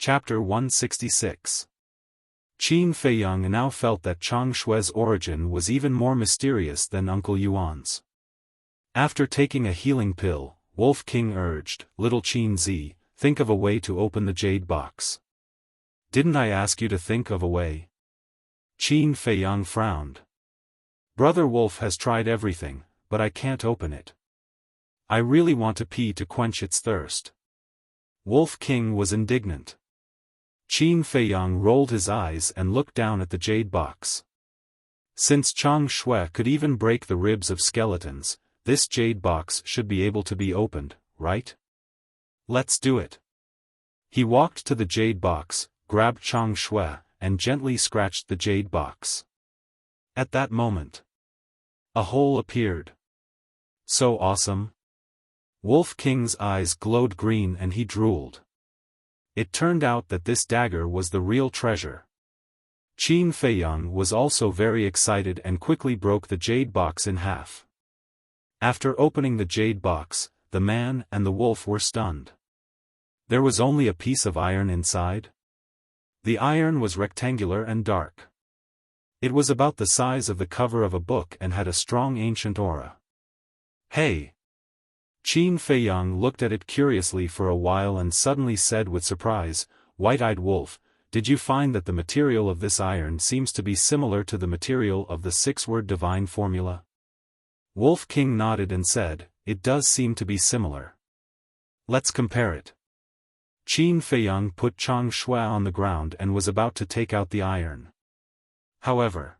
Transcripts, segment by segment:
Chapter 166. Qin Feiyang now felt that Chang Shue's origin was even more mysterious than Uncle Yuan's. After taking a healing pill, Wolf King urged, "Little Qin Zi, think of a way to open the jade box." "Didn't I ask you to think of a way?" Qin Feiyang frowned. "Brother Wolf has tried everything, but I can't open it. I really want to pee to quench its thirst." Wolf King was indignant. Qin Feiyang rolled his eyes and looked down at the jade box. Since Chang Shui could even break the ribs of skeletons, this jade box should be able to be opened, right? "Let's do it." He walked to the jade box, grabbed Chang Shui, and gently scratched the jade box. At that moment, a hole appeared. "So awesome." Wolf King's eyes glowed green and he drooled. It turned out that this dagger was the real treasure. Qin Feiyang was also very excited and quickly broke the jade box in half. After opening the jade box, the man and the wolf were stunned. There was only a piece of iron inside. The iron was rectangular and dark. It was about the size of the cover of a book and had a strong ancient aura. "Hey!" Qin Feiyang looked at it curiously for a while and suddenly said with surprise, "White-eyed wolf, did you find that the material of this iron seems to be similar to the material of the six-word divine formula?" Wolf King nodded and said, "It does seem to be similar. Let's compare it." Qin Feiyang put Chang Shui on the ground and was about to take out the iron. However,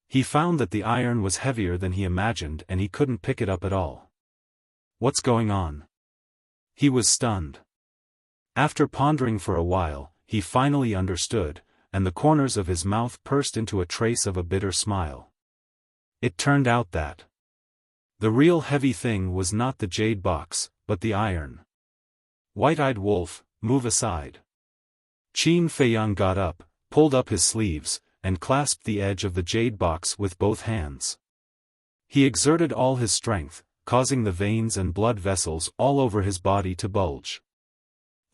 he found that the iron was heavier than he imagined and he couldn't pick it up at all. What's going on? He was stunned. After pondering for a while, he finally understood, and the corners of his mouth pursed into a trace of a bitter smile. It turned out that the real heavy thing was not the jade box, but the iron. "White-eyed wolf, move aside." Qin Feiyang got up, pulled up his sleeves, and clasped the edge of the jade box with both hands. He exerted all his strength, causing the veins and blood vessels all over his body to bulge.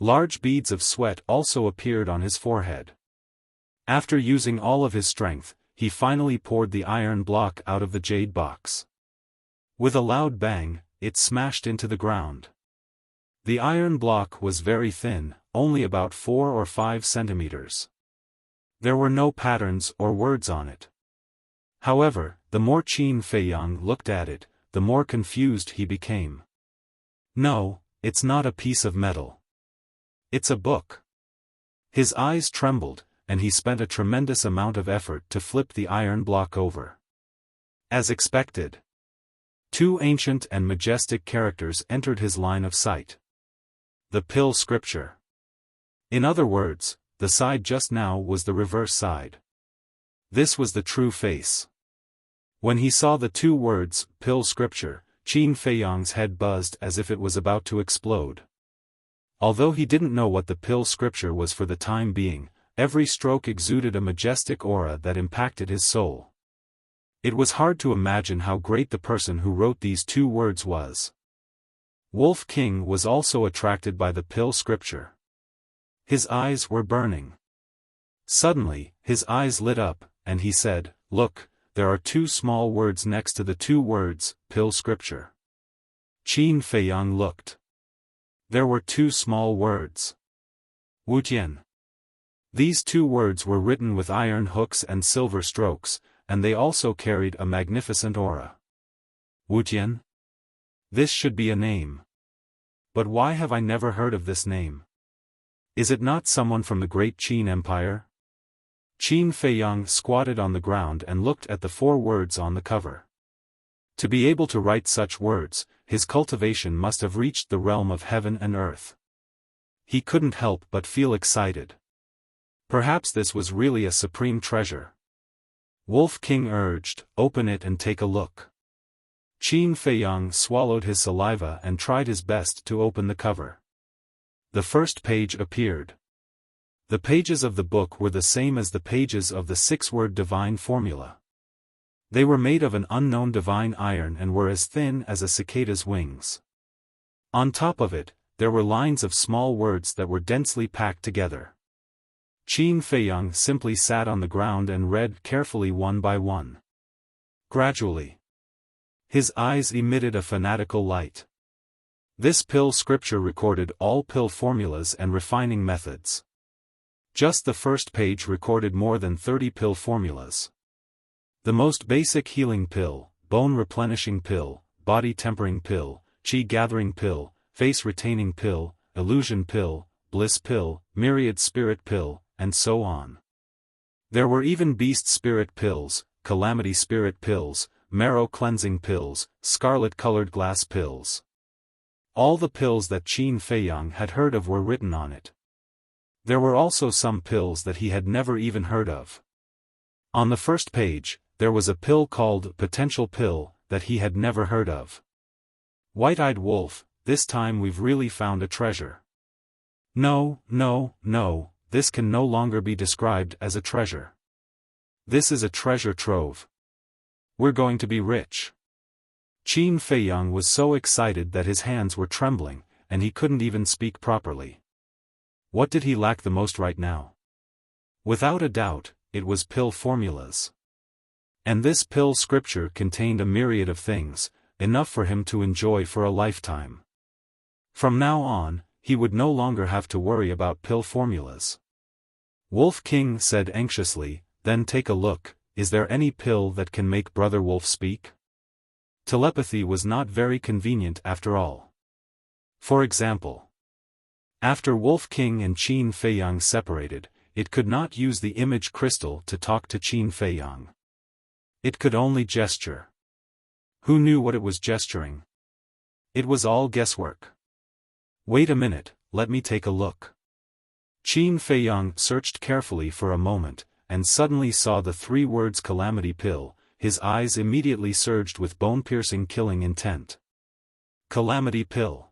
Large beads of sweat also appeared on his forehead. After using all of his strength, he finally poured the iron block out of the jade box. With a loud bang, it smashed into the ground. The iron block was very thin, only about 4 or 5 centimeters. There were no patterns or words on it. However, the more Qin Feiyang looked at it, the more confused he became. "No, it's not a piece of metal. It's a book." His eyes trembled, and he spent a tremendous amount of effort to flip the iron block over. As expected, 2 ancient and majestic characters entered his line of sight. The pill scripture. In other words, the side just now was the reverse side. This was the true face. When he saw the 2 words, pill scripture, Qin Feiyang's head buzzed as if it was about to explode. Although he didn't know what the pill scripture was for the time being, every stroke exuded a majestic aura that impacted his soul. It was hard to imagine how great the person who wrote these 2 words was. Wolf King was also attracted by the pill scripture. His eyes were burning. Suddenly, his eyes lit up, and he said, "Look, there are 2 small words next to the 2 words, pill scripture." Qin Feiyang looked. There were 2 small words. Wuxian. These 2 words were written with iron hooks and silver strokes, and they also carried a magnificent aura. Wuxian? This should be a name. But why have I never heard of this name? Is it not someone from the great Qin Empire? Qin Feiyang squatted on the ground and looked at the 4 words on the cover. To be able to write such words, his cultivation must have reached the realm of heaven and earth. He couldn't help but feel excited. Perhaps this was really a supreme treasure. Wolf King urged, "Open it and take a look." Qin Feiyang swallowed his saliva and tried his best to open the cover. The first page appeared. The pages of the book were the same as the pages of the 6-word divine formula. They were made of an unknown divine iron and were as thin as a cicada's wings. On top of it, there were lines of small words that were densely packed together. Qin Feiyang simply sat on the ground and read carefully one by one. Gradually, his eyes emitted a fanatical light. This pill scripture recorded all pill formulas and refining methods. Just the first page recorded more than 30 pill formulas. The most basic healing pill, bone replenishing pill, body tempering pill, qi gathering pill, face retaining pill, illusion pill, bliss pill, myriad spirit pill, and so on. There were even beast spirit pills, calamity spirit pills, marrow cleansing pills, scarlet-colored glass pills. All the pills that Qin Feiyang had heard of were written on it. There were also some pills that he had never even heard of. On the first page, there was a pill called Potential Pill that he had never heard of. White-eyed wolf, this time we've really found a treasure. No, this can no longer be described as a treasure. This is a treasure trove. We're going to be rich. Qin Feiyang was so excited that his hands were trembling, and he couldn't even speak properly. What did he lack the most right now? Without a doubt, it was pill formulas. And this pill scripture contained a myriad of things, enough for him to enjoy for a lifetime. From now on, he would no longer have to worry about pill formulas. Wolf King said anxiously, "Then take a look, is there any pill that can make Brother Wolf speak?" Telepathy was not very convenient after all. For example, after Wolf King and Qin Feiyang separated, it could not use the image crystal to talk to Qin Feiyang. It could only gesture. Who knew what it was gesturing? It was all guesswork. Wait a minute, let me take a look. Qin Feiyang searched carefully for a moment, and suddenly saw the 3 words Calamity Pill. His eyes immediately surged with bone-piercing killing intent. Calamity Pill.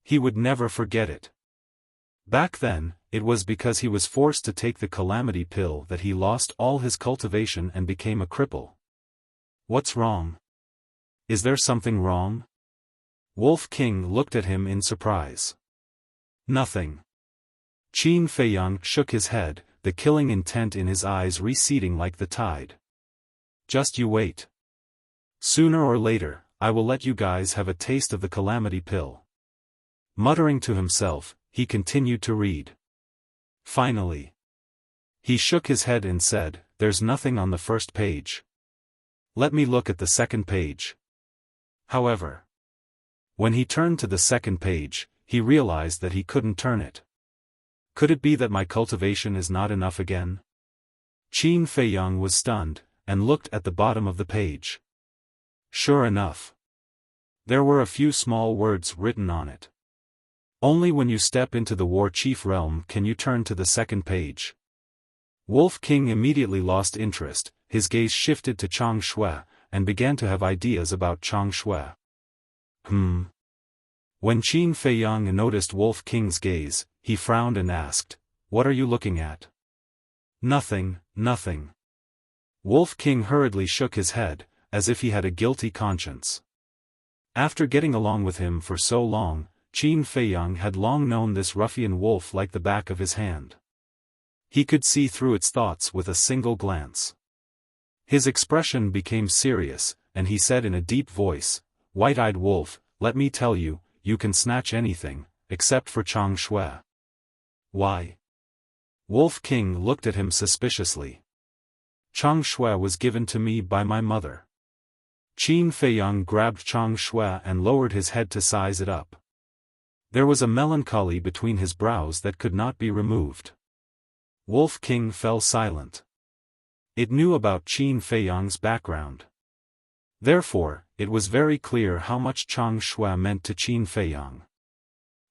He would never forget it. Back then, it was because he was forced to take the Calamity Pill that he lost all his cultivation and became a cripple. What's wrong? Is there something wrong? Wolf King looked at him in surprise. Nothing. Qin Feiyang shook his head, the killing intent in his eyes receding like the tide. Just you wait. Sooner or later, I will let you guys have a taste of the Calamity Pill. Muttering to himself, he continued to read. Finally, he shook his head and said, "There's nothing on the first page. Let me look at the second page." However, when he turned to the second page, he realized that he couldn't turn it. Could it be that my cultivation is not enough again? Qin Feiyang was stunned, and looked at the bottom of the page. Sure enough, there were a few small words written on it. Only when you step into the War Chief realm can you turn to the second page. Wolf King immediately lost interest, his gaze shifted to Chang Shui, and began to have ideas about Chang Shui. When Qin Feiyang noticed Wolf King's gaze, he frowned and asked, "What are you looking at?" Nothing. Wolf King hurriedly shook his head, as if he had a guilty conscience. After getting along with him for so long, Qin Feiyang had long known this ruffian wolf like the back of his hand. He could see through its thoughts with a single glance. His expression became serious, and he said in a deep voice, "White-eyed wolf, let me tell you, you can snatch anything, except for Chang Shui." Why? Wolf King looked at him suspiciously. Chang Shui was given to me by my mother. Qin Feiyang grabbed Chang Shui and lowered his head to size it up. There was a melancholy between his brows that could not be removed. Wolf King fell silent. It knew about Qin Feiyang's background. Therefore, it was very clear how much Chang Shui meant to Qin Feiyang.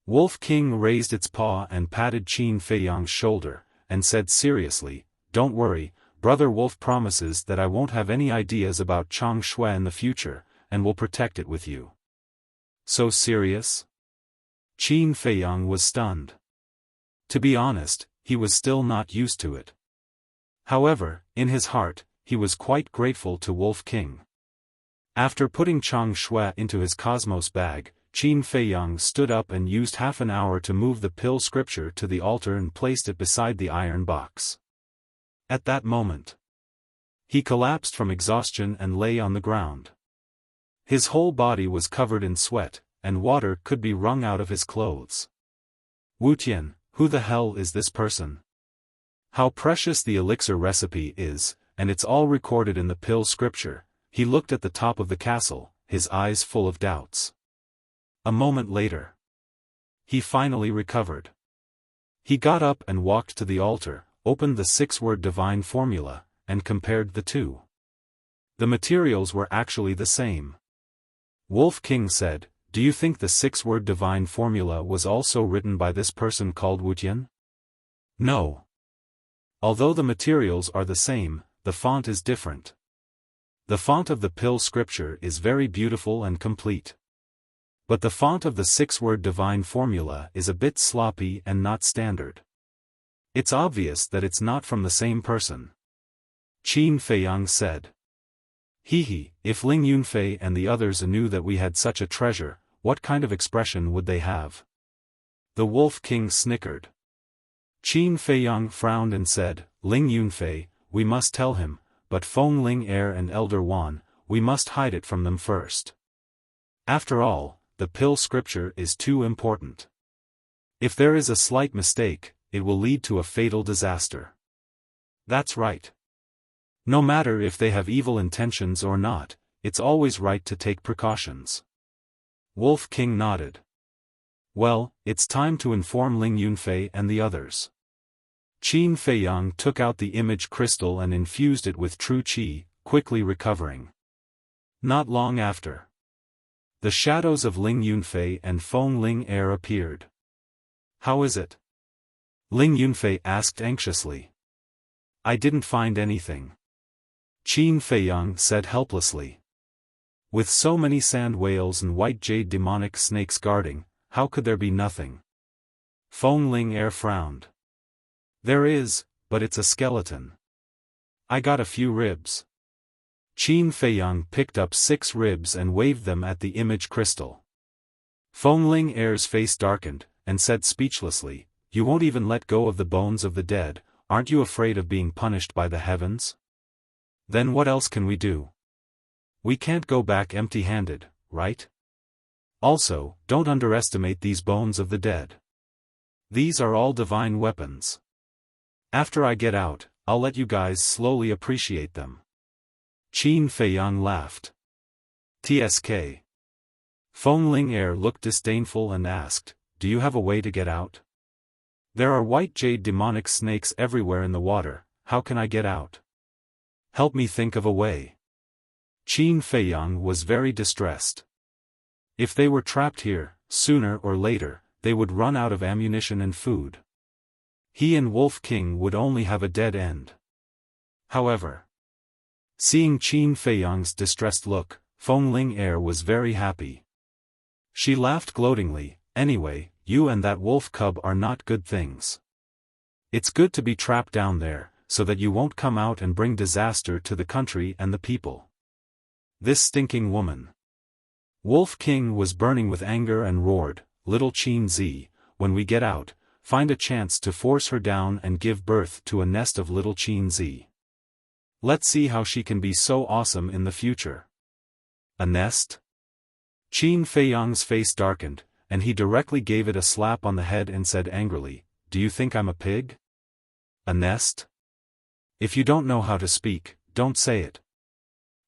Wolf King raised its paw and patted Qin Feiyang's shoulder, and said seriously, "Don't worry, Brother Wolf promises that I won't have any ideas about Chang Shui in the future, and will protect it with you." So serious? Qin Feiyang was stunned. To be honest, he was still not used to it. However, in his heart, he was quite grateful to Wolf King. After putting Chang Shui into his cosmos bag, Qin Feiyang stood up and used half an hour to move the pill scripture to the altar and placed it beside the iron box. At that moment, he collapsed from exhaustion and lay on the ground. His whole body was covered in sweat, and water could be wrung out of his clothes. Wu Tian, who the hell is this person? How precious the elixir recipe is, and it's all recorded in the pill scripture. He looked at the top of the castle, his eyes full of doubts. A moment later, he finally recovered. He got up and walked to the altar, opened the 6-word divine formula, and compared the two. The materials were actually the same. Wolf King said, "Do you think the 6-word divine formula was also written by this person called Wu Tian?" No. Although the materials are the same, the font is different. The font of the pill scripture is very beautiful and complete. But the font of the 6-word divine formula is a bit sloppy and not standard. It's obvious that it's not from the same person. Qin Feiyang said. Hee, if Ling Yunfei and the others knew that we had such a treasure, what kind of expression would they have? The Wolf King snickered. Qin Feiyang frowned and said, Ling Yunfei, we must tell him, but Feng Ling Heir and Elder Wan, we must hide it from them first. After all, the pill scripture is too important. If there is a slight mistake, it will lead to a fatal disaster. That's right. No matter if they have evil intentions or not, it's always right to take precautions. Wolf King nodded. Well, it's time to inform Ling Yunfei and the others. Qin Feiyang took out the image crystal and infused it with true qi, quickly recovering. Not long after, the shadows of Ling Yunfei and Feng Ling Heir appeared. How is it? Ling Yunfei asked anxiously. I didn't find anything. Qin Feiyang said helplessly. With so many sand whales and white jade demonic snakes guarding, how could there be nothing? Feng Ling Heir frowned. There is, but it's a skeleton. I got a few ribs. Qin Feiyang picked up 6 ribs and waved them at the image crystal. Feng Ling Heir's face darkened, and said speechlessly, You won't even let go of the bones of the dead, aren't you afraid of being punished by the heavens? Then what else can we do? We can't go back empty-handed, right? Also, don't underestimate these bones of the dead. These are all divine weapons. After I get out, I'll let you guys slowly appreciate them. Qin Feiyang laughed. TSK. Feng Ling Heir looked disdainful and asked, Do you have a way to get out? There are white jade demonic snakes everywhere in the water, how can I get out? Help me think of a way. Qin Feiyang was very distressed. If they were trapped here, sooner or later, they would run out of ammunition and food. He and Wolf King would only have a dead end. However, seeing Qin Feiyang's distressed look, Feng Ling Heir was very happy. She laughed gloatingly, Anyway, you and that wolf cub are not good things. It's good to be trapped down there, so that you won't come out and bring disaster to the country and the people. This stinking woman. Wolf King was burning with anger and roared, Little Qin Zi, when we get out, find a chance to force her down and give birth to a nest of little Qin Zi. Let's see how she can be so awesome in the future. A nest? Qin Feiyang's face darkened, and he directly gave it a slap on the head and said angrily, Do you think I'm a pig? A nest? If you don't know how to speak, don't say it.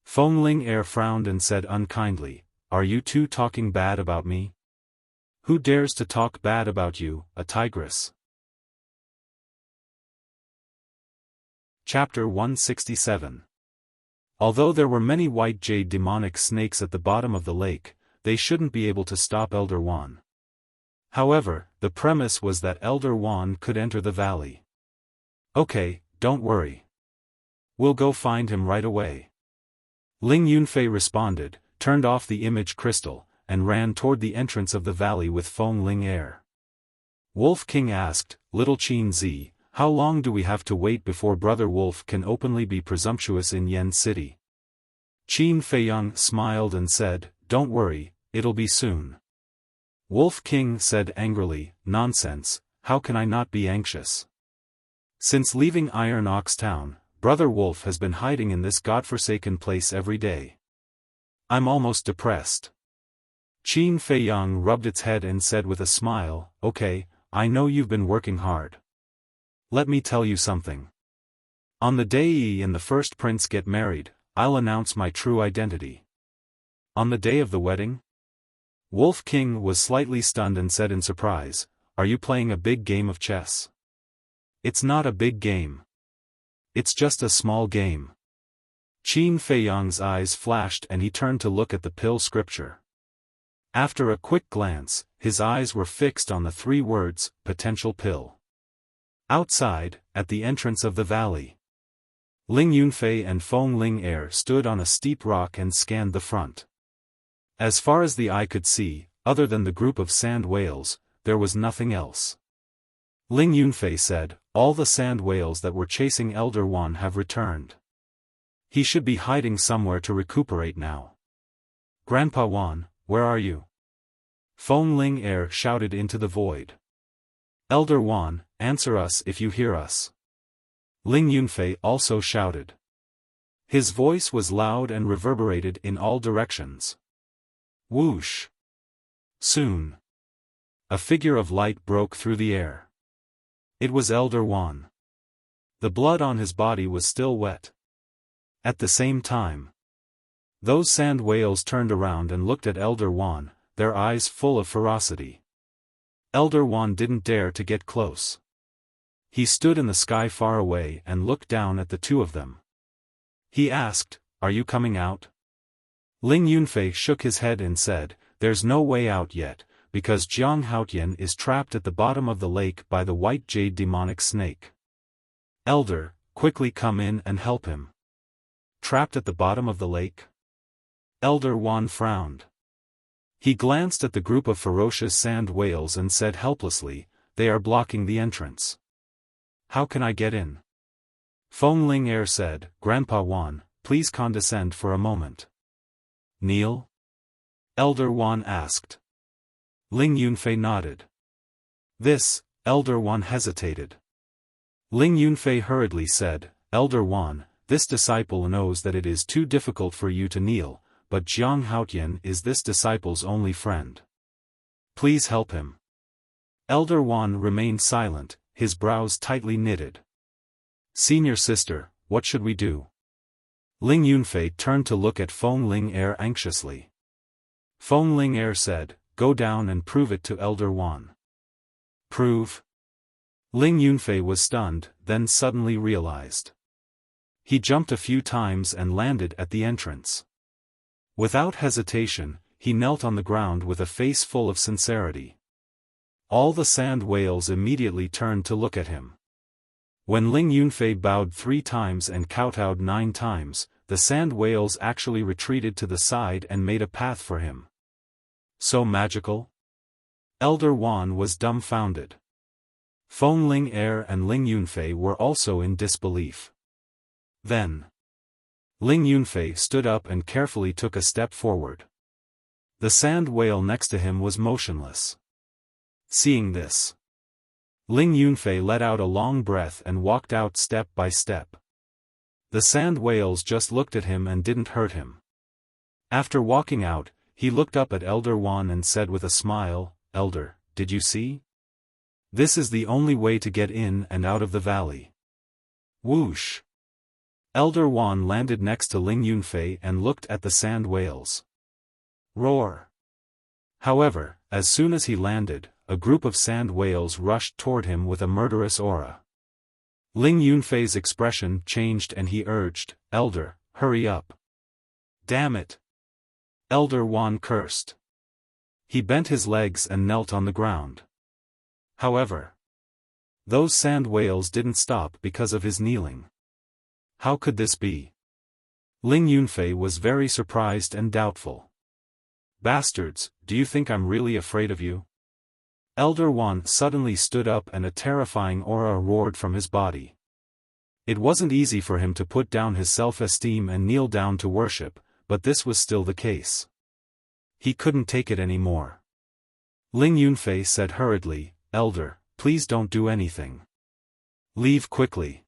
Feng Ling Heir frowned and said unkindly, Are you two talking bad about me? Who dares to talk bad about you, a tigress? Chapter 167. Although there were many white jade demonic snakes at the bottom of the lake, they shouldn't be able to stop Elder Wan. However, the premise was that Elder Wan could enter the valley. Okay, don't worry. We'll go find him right away. Ling Yunfei responded, turned off the image crystal, and ran toward the entrance of the valley with Feng Ling Heir. Wolf King asked, Little Qin Zi, how long do we have to wait before Brother Wolf can openly be presumptuous in Yen City? Qin Feiyang smiled and said, Don't worry, it'll be soon. Wolf King said angrily, "Nonsense, how can I not be anxious? Since leaving Iron Ox Town, Brother Wolf has been hiding in this godforsaken place every day. I'm almost depressed." Qin Feiyang rubbed its head and said with a smile, "Okay, I know you've been working hard. Let me tell you something. On the day Yi and the first prince get married, I'll announce my true identity." "On the day of the wedding?" Wolf King was slightly stunned and said in surprise, "Are you playing a big game of chess?" "It's not a big game. It's just a small game." Qin Feiyang's eyes flashed and he turned to look at the pill scripture. After a quick glance, his eyes were fixed on the 3 words, "potential pill." Outside, at the entrance of the valley, Ling Yunfei and Feng Ling Er stood on a steep rock and scanned the front. As far as the eye could see, other than the group of sand whales, there was nothing else. Ling Yunfei said, "All the sand whales that were chasing Elder Wan have returned. He should be hiding somewhere to recuperate now." "Grandpa Wan, where are you?" Feng Ling Er shouted into the void. "Elder Wan, answer us if you hear us." Ling Yunfei also shouted. His voice was loud and reverberated in all directions. Whoosh! Soon, a figure of light broke through the air. It was Elder Wan. The blood on his body was still wet. At the same time, those sand whales turned around and looked at Elder Wan, their eyes full of ferocity. Elder Wan didn't dare to get close. He stood in the sky far away and looked down at the 2 of them. He asked, "Are you coming out?" Ling Yunfei shook his head and said, "There's no way out yet, because Jiang Haotian is trapped at the bottom of the lake by the white jade demonic snake. Elder, quickly come in and help him." "Trapped at the bottom of the lake?" Elder Wan frowned. He glanced at the group of ferocious sand whales and said helplessly, "They are blocking the entrance. How can I get in?" Feng Ling Er said, "Grandpa Wan, please condescend for a moment." "Kneel?" Elder Wan asked. Ling Yunfei nodded. This, Elder Wan hesitated. Ling Yunfei hurriedly said, "Elder Wan, this disciple knows that it is too difficult for you to kneel, but Jiang Haotian is this disciple's only friend. Please help him." Elder Wan remained silent, his brows tightly knitted. "Senior sister, what should we do?" Ling Yunfei turned to look at Feng Ling Er anxiously. Feng Ling Er said, "Go down and prove it to Elder Wan." "Prove?" Ling Yunfei was stunned, then suddenly realized. He jumped a few times and landed at the entrance. Without hesitation, he knelt on the ground with a face full of sincerity. All the sand whales immediately turned to look at him. When Ling Yunfei bowed 3 times and kowtowed 9 times, the sand whales actually retreated to the side and made a path for him. So magical? Elder Wan was dumbfounded. Feng Ling Er and Ling Yunfei were also in disbelief. Then, Ling Yunfei stood up and carefully took a step forward. The sand whale next to him was motionless. Seeing this, Ling Yunfei let out a long breath and walked out step by step. The sand whales just looked at him and didn't hurt him. After walking out, he looked up at Elder Wan and said with a smile, "Elder, did you see? This is the only way to get in and out of the valley." Whoosh! Elder Wan landed next to Ling Yunfei and looked at the sand whales. Roar! However, as soon as he landed, a group of sand whales rushed toward him with a murderous aura. Ling Yunfei's expression changed and he urged, "Elder, hurry up." "Damn it!" Elder Wan cursed. He bent his legs and knelt on the ground. However, those sand whales didn't stop because of his kneeling. How could this be? Ling Yunfei was very surprised and doubtful. "Bastards, do you think I'm really afraid of you?" Elder Wan suddenly stood up and a terrifying aura roared from his body. It wasn't easy for him to put down his self-esteem and kneel down to worship, but this was still the case. He couldn't take it anymore. Ling Yunfei said hurriedly, "Elder, please don't do anything. Leave quickly."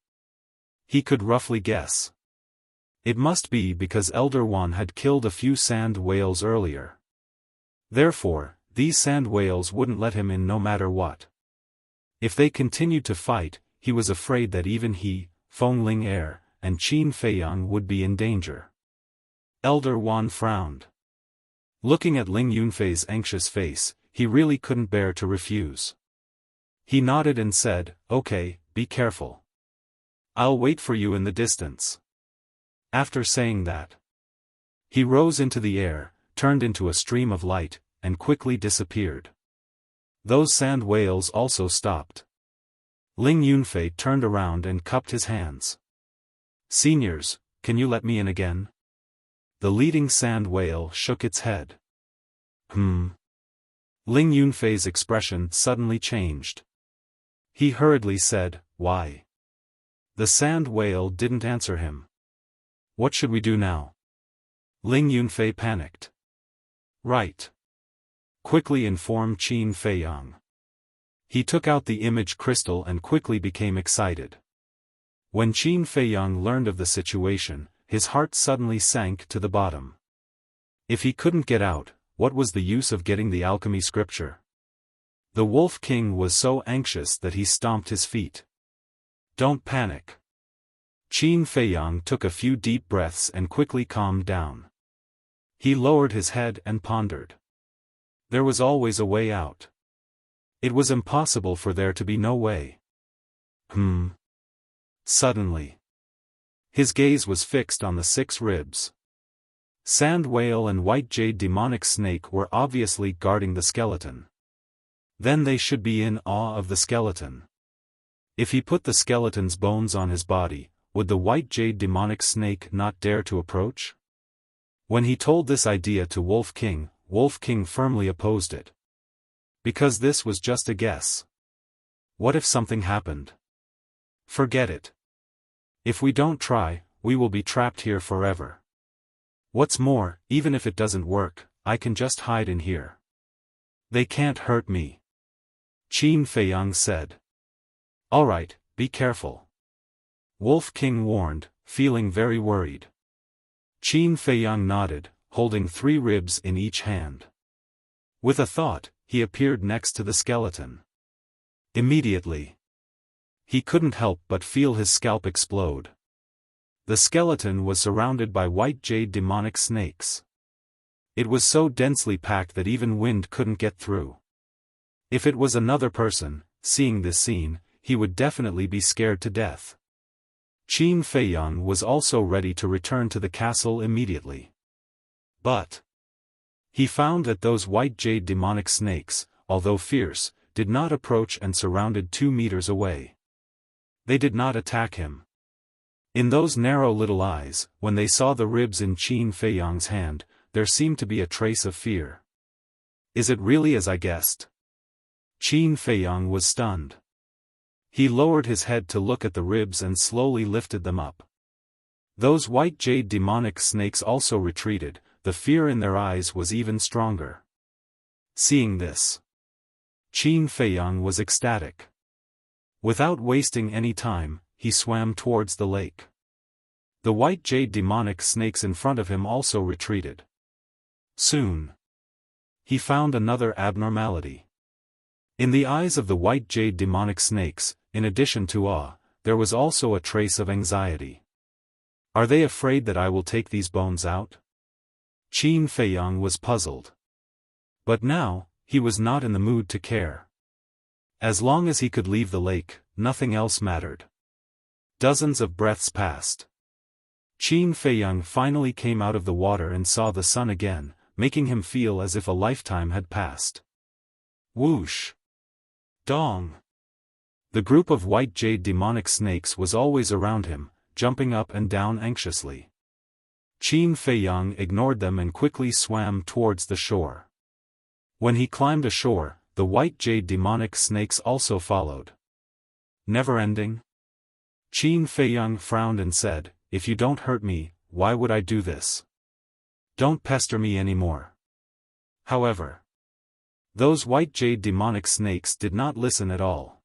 He could roughly guess. It must be because Elder Wan had killed a few sand whales earlier. Therefore, these sand whales wouldn't let him in no matter what. If they continued to fight, he was afraid that even he, Feng Ling Er, and Qin Feiyang would be in danger. Elder Wan frowned. Looking at Ling Yunfei's anxious face, he really couldn't bear to refuse. He nodded and said, "Okay, be careful. I'll wait for you in the distance." After saying that, he rose into the air, turned into a stream of light, and quickly disappeared. Those sand whales also stopped. Ling Yunfei turned around and cupped his hands. "Seniors, can you let me in again?" The leading sand whale shook its head. Ling Yunfei's expression suddenly changed. He hurriedly said, "Why?" The sand whale didn't answer him. "What should we do now?" Ling Yunfei panicked. "Right. Quickly inform Qin Feiyang." He took out the image crystal and quickly became excited. When Qin Feiyang learned of the situation, his heart suddenly sank to the bottom. If he couldn't get out, what was the use of getting the alchemy scripture? The Wolf King was so anxious that he stomped his feet. "Don't panic." Qin Feiyang took a few deep breaths and quickly calmed down. He lowered his head and pondered. There was always a way out. It was impossible for there to be no way. Suddenly, his gaze was fixed on the 6 ribs. Sand whale and white jade demonic snake were obviously guarding the skeleton. Then they should be in awe of the skeleton. If he put the skeleton's bones on his body, would the white jade demonic snake not dare to approach? When he told this idea to Wolf King firmly opposed it. Because this was just a guess. What if something happened? Forget it. If we don't try, we will be trapped here forever. What's more, even if it doesn't work, I can just hide in here. They can't hurt me. Qin Feiyang said. "Alright, be careful." Wolf King warned, feeling very worried. Qin Feiyang nodded, holding 3 ribs in each hand. With a thought, he appeared next to the skeleton. Immediately, he couldn't help but feel his scalp explode. The skeleton was surrounded by white jade demonic snakes. It was so densely packed that even wind couldn't get through. If it was another person, seeing this scene, he would definitely be scared to death. Qin Feiyang was also ready to return to the castle immediately. But he found that those white jade demonic snakes, although fierce, did not approach and surrounded 2 meters away. They did not attack him. In those narrow little eyes, when they saw the ribs in Qin Feiyang's hand, there seemed to be a trace of fear. Is it really as I guessed? Qin Feiyang was stunned. He lowered his head to look at the ribs and slowly lifted them up. Those white jade demonic snakes also retreated, the fear in their eyes was even stronger. Seeing this, Qin Feiyang was ecstatic. Without wasting any time, he swam towards the lake. The white jade demonic snakes in front of him also retreated. Soon, he found another abnormality. In the eyes of the white jade demonic snakes, in addition to awe, there was also a trace of anxiety. Are they afraid that I will take these bones out? Qin Feiyang was puzzled. But now, he was not in the mood to care. As long as he could leave the lake, nothing else mattered. Dozens of breaths passed. Qin Feiyang finally came out of the water and saw the sun again, making him feel as if a lifetime had passed. Whoosh! Dong! The group of white jade demonic snakes was always around him, jumping up and down anxiously. Qin Feiyang ignored them and quickly swam towards the shore. When he climbed ashore, the white jade demonic snakes also followed. Never ending? Qin Feiyang frowned and said, "If you don't hurt me, why would I do this? Don't pester me anymore." However, Those white jade demonic snakes did not listen at all.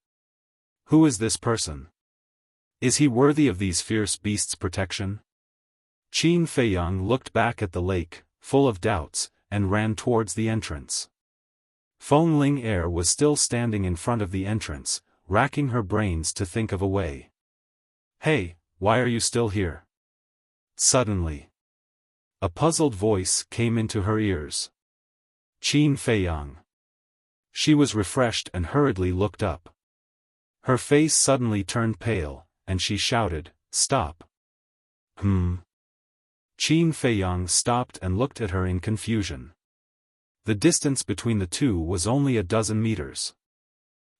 Who is this person? Is he worthy of these fierce beasts' protection? Qin Feiyang looked back at the lake, full of doubts, and ran towards the entrance. Feng Ling Er was still standing in front of the entrance, racking her brains to think of a way. Hey, why are you still here? Suddenly, a puzzled voice came into her ears. Qin Feiyang. She was refreshed and hurriedly looked up. Her face suddenly turned pale, and she shouted, "Stop!" Qin Feiyang stopped and looked at her in confusion. The distance between the two was only a dozen meters.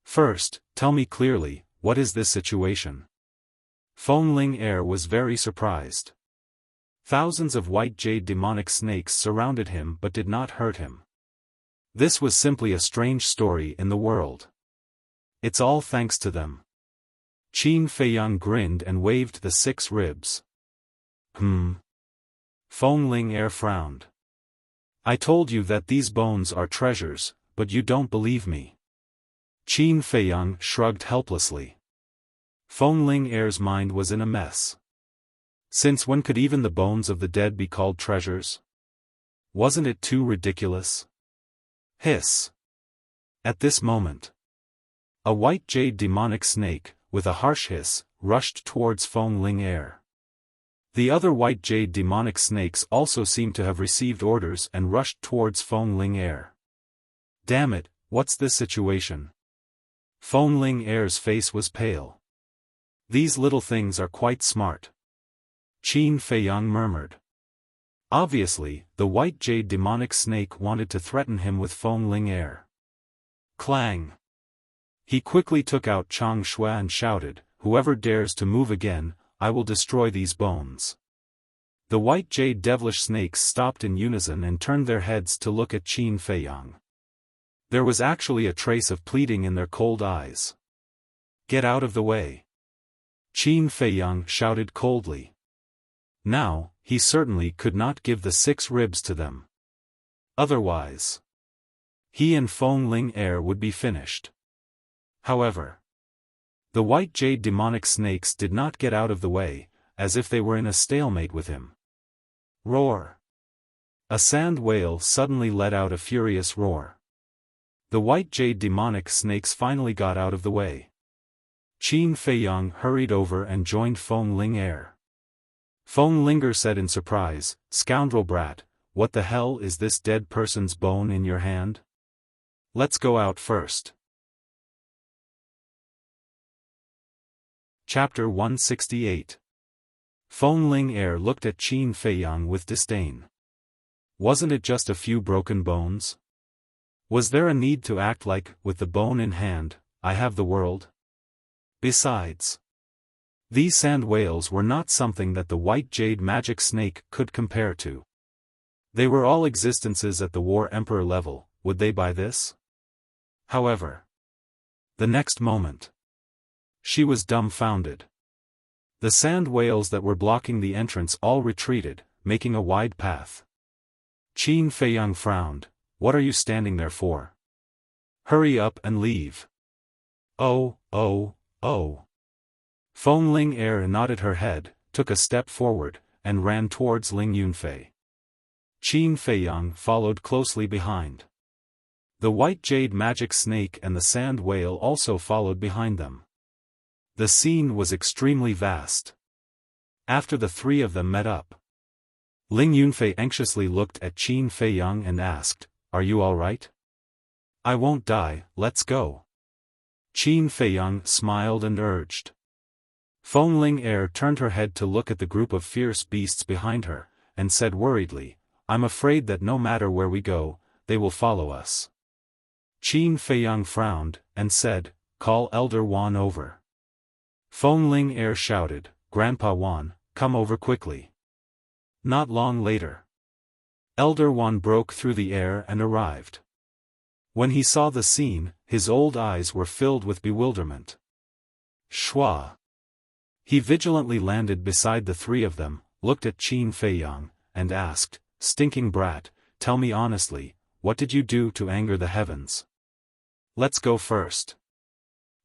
First, tell me clearly, what is this situation? Feng Ling Er was very surprised. Thousands of white jade demonic snakes surrounded him but did not hurt him. This was simply a strange story in the world. It's all thanks to them. Qin Feiyang grinned and waved the 6 ribs. Feng Ling Er frowned. I told you that these bones are treasures, but you don't believe me. Qin Feiyang shrugged helplessly. Feng Ling Er's mind was in a mess. Since when could even the bones of the dead be called treasures? Wasn't it too ridiculous? Hiss. At this moment, a white jade demonic snake, with a harsh hiss, rushed towards Feng Ling Er. The other white jade demonic snakes also seemed to have received orders and rushed towards Feng Ling Er. Damn it, what's this situation? Feng Ling Er's face was pale. These little things are quite smart. Qin Feiyang murmured. Obviously, the white jade demonic snake wanted to threaten him with Feng Ling Er. Clang! He quickly took out Chang Shui and shouted, "Whoever dares to move again, I will destroy these bones." The white jade devilish snakes stopped in unison and turned their heads to look at Qin Feiyang. There was actually a trace of pleading in their cold eyes. Get out of the way! Qin Feiyang shouted coldly. Now, he certainly could not give the 6 ribs to them. Otherwise, he and Feng Ling Er would be finished. However, the white jade demonic snakes did not get out of the way, as if they were in a stalemate with him. Roar! A sand whale suddenly let out a furious roar. The white jade demonic snakes finally got out of the way. Qin Feiyang hurried over and joined Feng Ling Er. Feng Ling Er said in surprise, "Scoundrel brat, what the hell is this dead person's bone in your hand? Let's go out first." Chapter 168. Feng Ling Er looked at Qin Feiyang with disdain. Wasn't it just a few broken bones? Was there a need to act like, with the bone in hand, I have the world? Besides, these sand whales were not something that the white jade magic snake could compare to. They were all existences at the War Emperor level, would they buy this? However, the next moment, she was dumbfounded. The sand whales that were blocking the entrance all retreated, making a wide path. Qin Feiyang frowned. What are you standing there for? Hurry up and leave. Oh. Feng Ling Er nodded her head, took a step forward, and ran towards Ling Yunfei. Qin Feiyang followed closely behind. The white jade magic snake and the sand whale also followed behind them. The scene was extremely vast. After the 3 of them met up, Ling Yunfei anxiously looked at Qin Feiyang and asked, "Are you all right?" "I won't die, let's go." Qin Feiyang smiled and urged. Feng Ling Er turned her head to look at the group of fierce beasts behind her, and said worriedly, "I'm afraid that no matter where we go, they will follow us." Qin Feiyang frowned, and said, "Call Elder Wan over." Feng Ling Er shouted, "Grandpa Wan, come over quickly." Not long later, Elder Wan broke through the air and arrived. When he saw the scene, his old eyes were filled with bewilderment. Shua! He vigilantly landed beside the 3 of them, looked at Qin Feiyang, and asked, "Stinking brat, tell me honestly, what did you do to anger the heavens? Let's go first.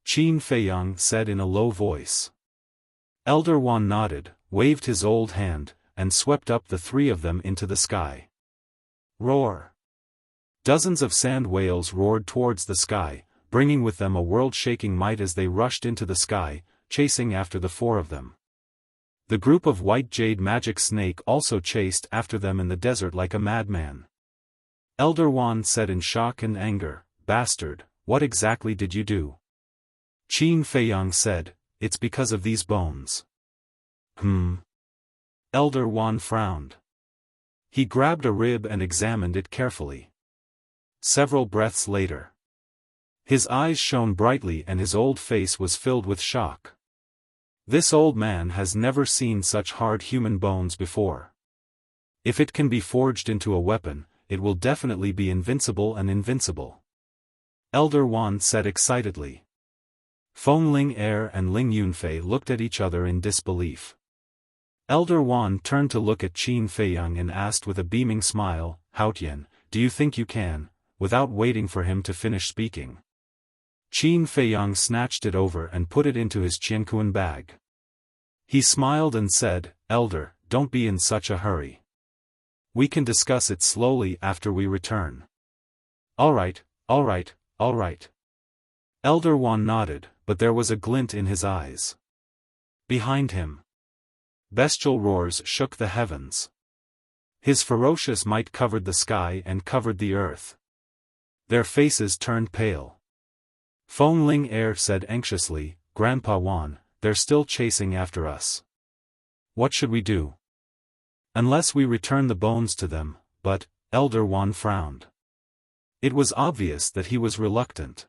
Qin Feiyang said in a low voice. Elder Wan nodded, waved his old hand, and swept up the three of them into the sky. Roar! Dozens of sand whales roared towards the sky, bringing with them a world-shaking might as they rushed into the sky, chasing after the four of them. The group of white jade magic snake also chased after them in the desert like a madman. Elder Wan said in shock and anger, "Bastard, what exactly did you do?" Qin Feiyang said, "It's because of these bones." Elder Wan frowned. He grabbed a rib and examined it carefully. Several breaths later, his eyes shone brightly and his old face was filled with shock. This old man has never seen such hard human bones before. If it can be forged into a weapon, it will definitely be invincible and invincible. Elder Wan said excitedly. Feng Ling Er and Ling Yunfei looked at each other in disbelief. Elder Wan turned to look at Qin Feiyang and asked with a beaming smile, "Haotian, do you think you can?" without waiting for him to finish speaking. Qin Feiyang snatched it over and put it into his qiankuan bag. He smiled and said, "Elder, don't be in such a hurry. We can discuss it slowly after we return." All right. Elder Wan nodded, but there was a glint in his eyes. Behind him, bestial roars shook the heavens. His ferocious might covered the sky and covered the earth. Their faces turned pale. Feng Ling Er said anxiously, "Grandpa Wan, they're still chasing after us. What should we do?" "Unless we return the bones to them," but, Elder Wan frowned. It was obvious that he was reluctant.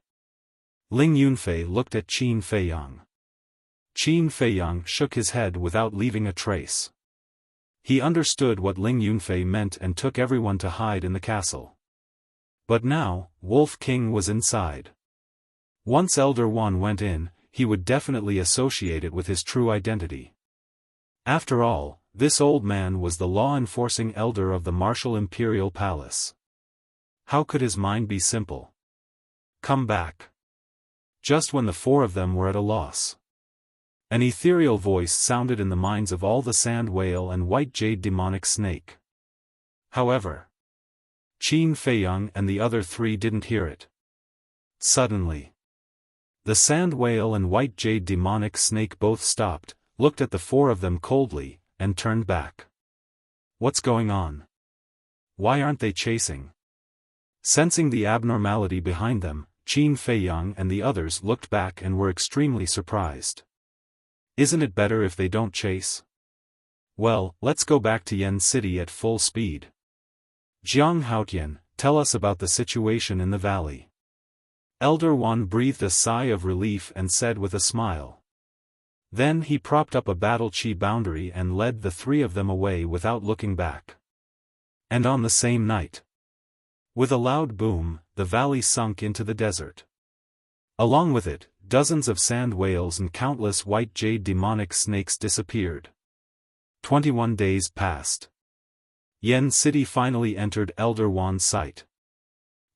Ling Yunfei looked at Qin Feiyang. Qin Feiyang shook his head without leaving a trace. He understood what Ling Yunfei meant and took everyone to hide in the castle. But now, Wolf King was inside. Once Elder Wan went in, he would definitely associate it with his true identity. After all, this old man was the law-enforcing elder of the martial imperial palace. How could his mind be simple? Come back. Just when the four of them were at a loss, an ethereal voice sounded in the minds of all the sand whale and white jade demonic snake. However, Qin Feiyang and the other three didn't hear it. Suddenly, the sand whale and white jade demonic snake both stopped, looked at the four of them coldly, and turned back. What's going on? Why aren't they chasing? Sensing the abnormality behind them, Qin Feiyang and the others looked back and were extremely surprised. Isn't it better if they don't chase? Well, let's go back to Yen City at full speed. Jiang Haotian, tell us about the situation in the valley. Elder Wan breathed a sigh of relief and said with a smile. Then he propped up a battle chi boundary and led the three of them away without looking back. And on the same night, with a loud boom, the valley sunk into the desert. Along with it, dozens of sand whales and countless white jade demonic snakes disappeared. 21 days passed. Yen City finally entered Elder Wan's sight.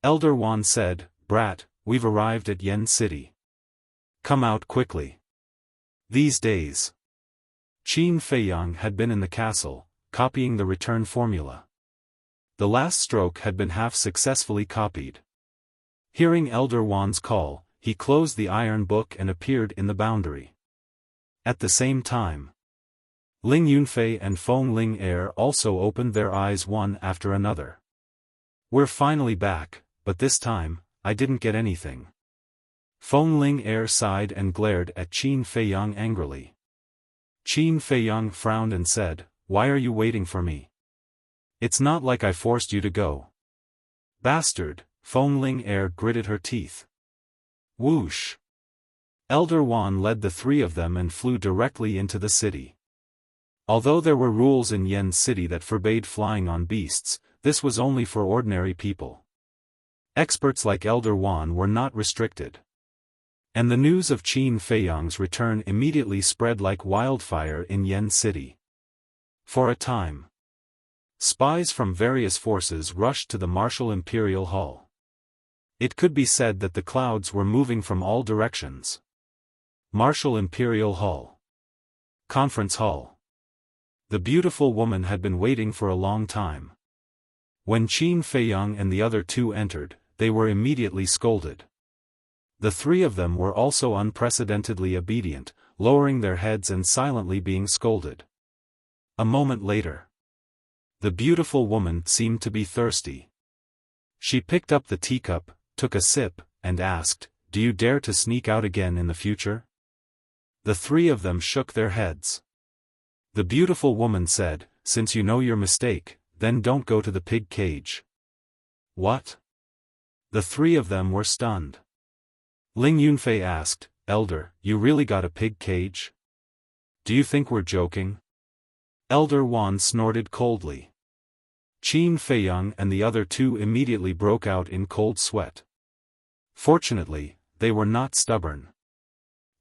Elder Wan said, "Brat, we've arrived at Yen City. Come out quickly." These days, Qin Feiyang had been in the castle, copying the return formula. The last stroke had been half successfully copied. Hearing Elder Wan's call, he closed the iron book and appeared in the boundary. At the same time, Ling Yunfei and Feng Ling Er also opened their eyes one after another. "We're finally back, but this time, I didn't get anything." Feng Ling Er sighed and glared at Qin Feiyang angrily. Qin Feiyang frowned and said, "Why are you waiting for me? It's not like I forced you to go." "Bastard," Feng Ling Er gritted her teeth. Whoosh! Elder Wan led the three of them and flew directly into the city. Although there were rules in Yen City that forbade flying on beasts, this was only for ordinary people. Experts like Elder Wan were not restricted. And the news of Qin Feiyang's return immediately spread like wildfire in Yen City. For a time, Spies from various forces rushed to the martial imperial hall. It could be said that the clouds were moving from all directions. Martial Imperial Hall. Conference Hall. The beautiful woman had been waiting for a long time. When Qin Feiyang and the other two entered, they were immediately scolded. The three of them were also unprecedentedly obedient, lowering their heads and silently being scolded. A moment later, the beautiful woman seemed to be thirsty. She picked up the teacup, took a sip, and asked, "Do you dare to sneak out again in the future?" The three of them shook their heads. The beautiful woman said, "Since you know your mistake, then don't go to the pig cage." What? The three of them were stunned. Ling Yunfei asked, "Elder, you really got a pig cage? Do you think we're joking?" Elder Wan snorted coldly. Qin Feiyang and the other two immediately broke out in cold sweat. Fortunately, they were not stubborn.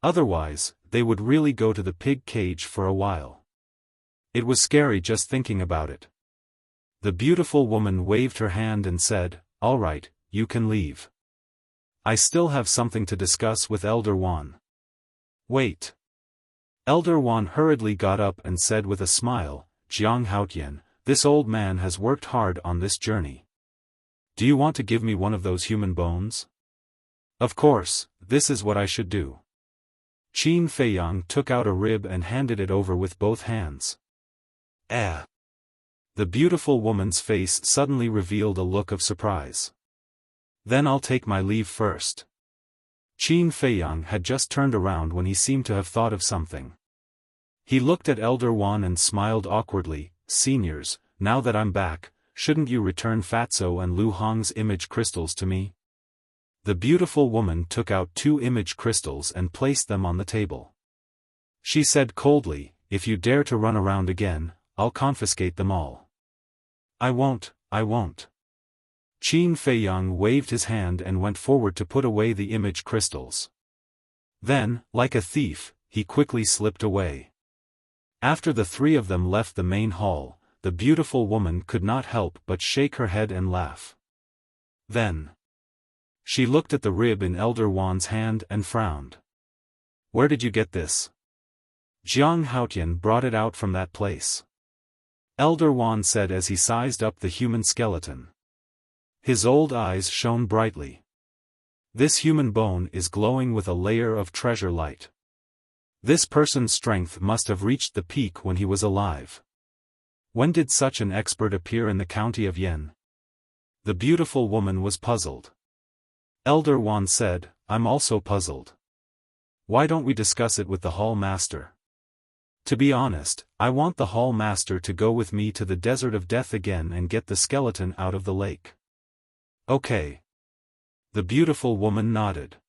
Otherwise, they would really go to the pig cage for a while. It was scary just thinking about it. The beautiful woman waved her hand and said, "All right, you can leave. I still have something to discuss with Elder Wan." "Wait." Elder Wan hurriedly got up and said with a smile, "Jiang Haotian, this old man has worked hard on this journey. Do you want to give me one of those human bones?" "Of course, this is what I should do." Qin Feiyang took out a rib and handed it over with both hands. The beautiful woman's face suddenly revealed a look of surprise. "Then I'll take my leave first." Qin Feiyang had just turned around when he seemed to have thought of something. He looked at Elder Wan and smiled awkwardly, "Seniors, now that I'm back, shouldn't you return Fatso and Lu Hong's image crystals to me?" The beautiful woman took out 2 image crystals and placed them on the table. She said coldly, "If you dare to run around again, I'll confiscate them all." I won't. Qin Feiyang waved his hand and went forward to put away the image crystals. Then, like a thief, he quickly slipped away. After the three of them left the main hall, the beautiful woman could not help but shake her head and laugh. Then she looked at the rib in Elder Wan's hand and frowned. "Where did you get this?" "Jiang Haotian brought it out from that place," Elder Wan said as he sized up the human skeleton. His old eyes shone brightly. "This human bone is glowing with a layer of treasure light. This person's strength must have reached the peak when he was alive. When did such an expert appear in the county of Yen?" The beautiful woman was puzzled. Elder Wan said, "I'm also puzzled. Why don't we discuss it with the hall master? To be honest, I want the hall master to go with me to the desert of death again and get the skeleton out of the lake." "Okay." The beautiful woman nodded.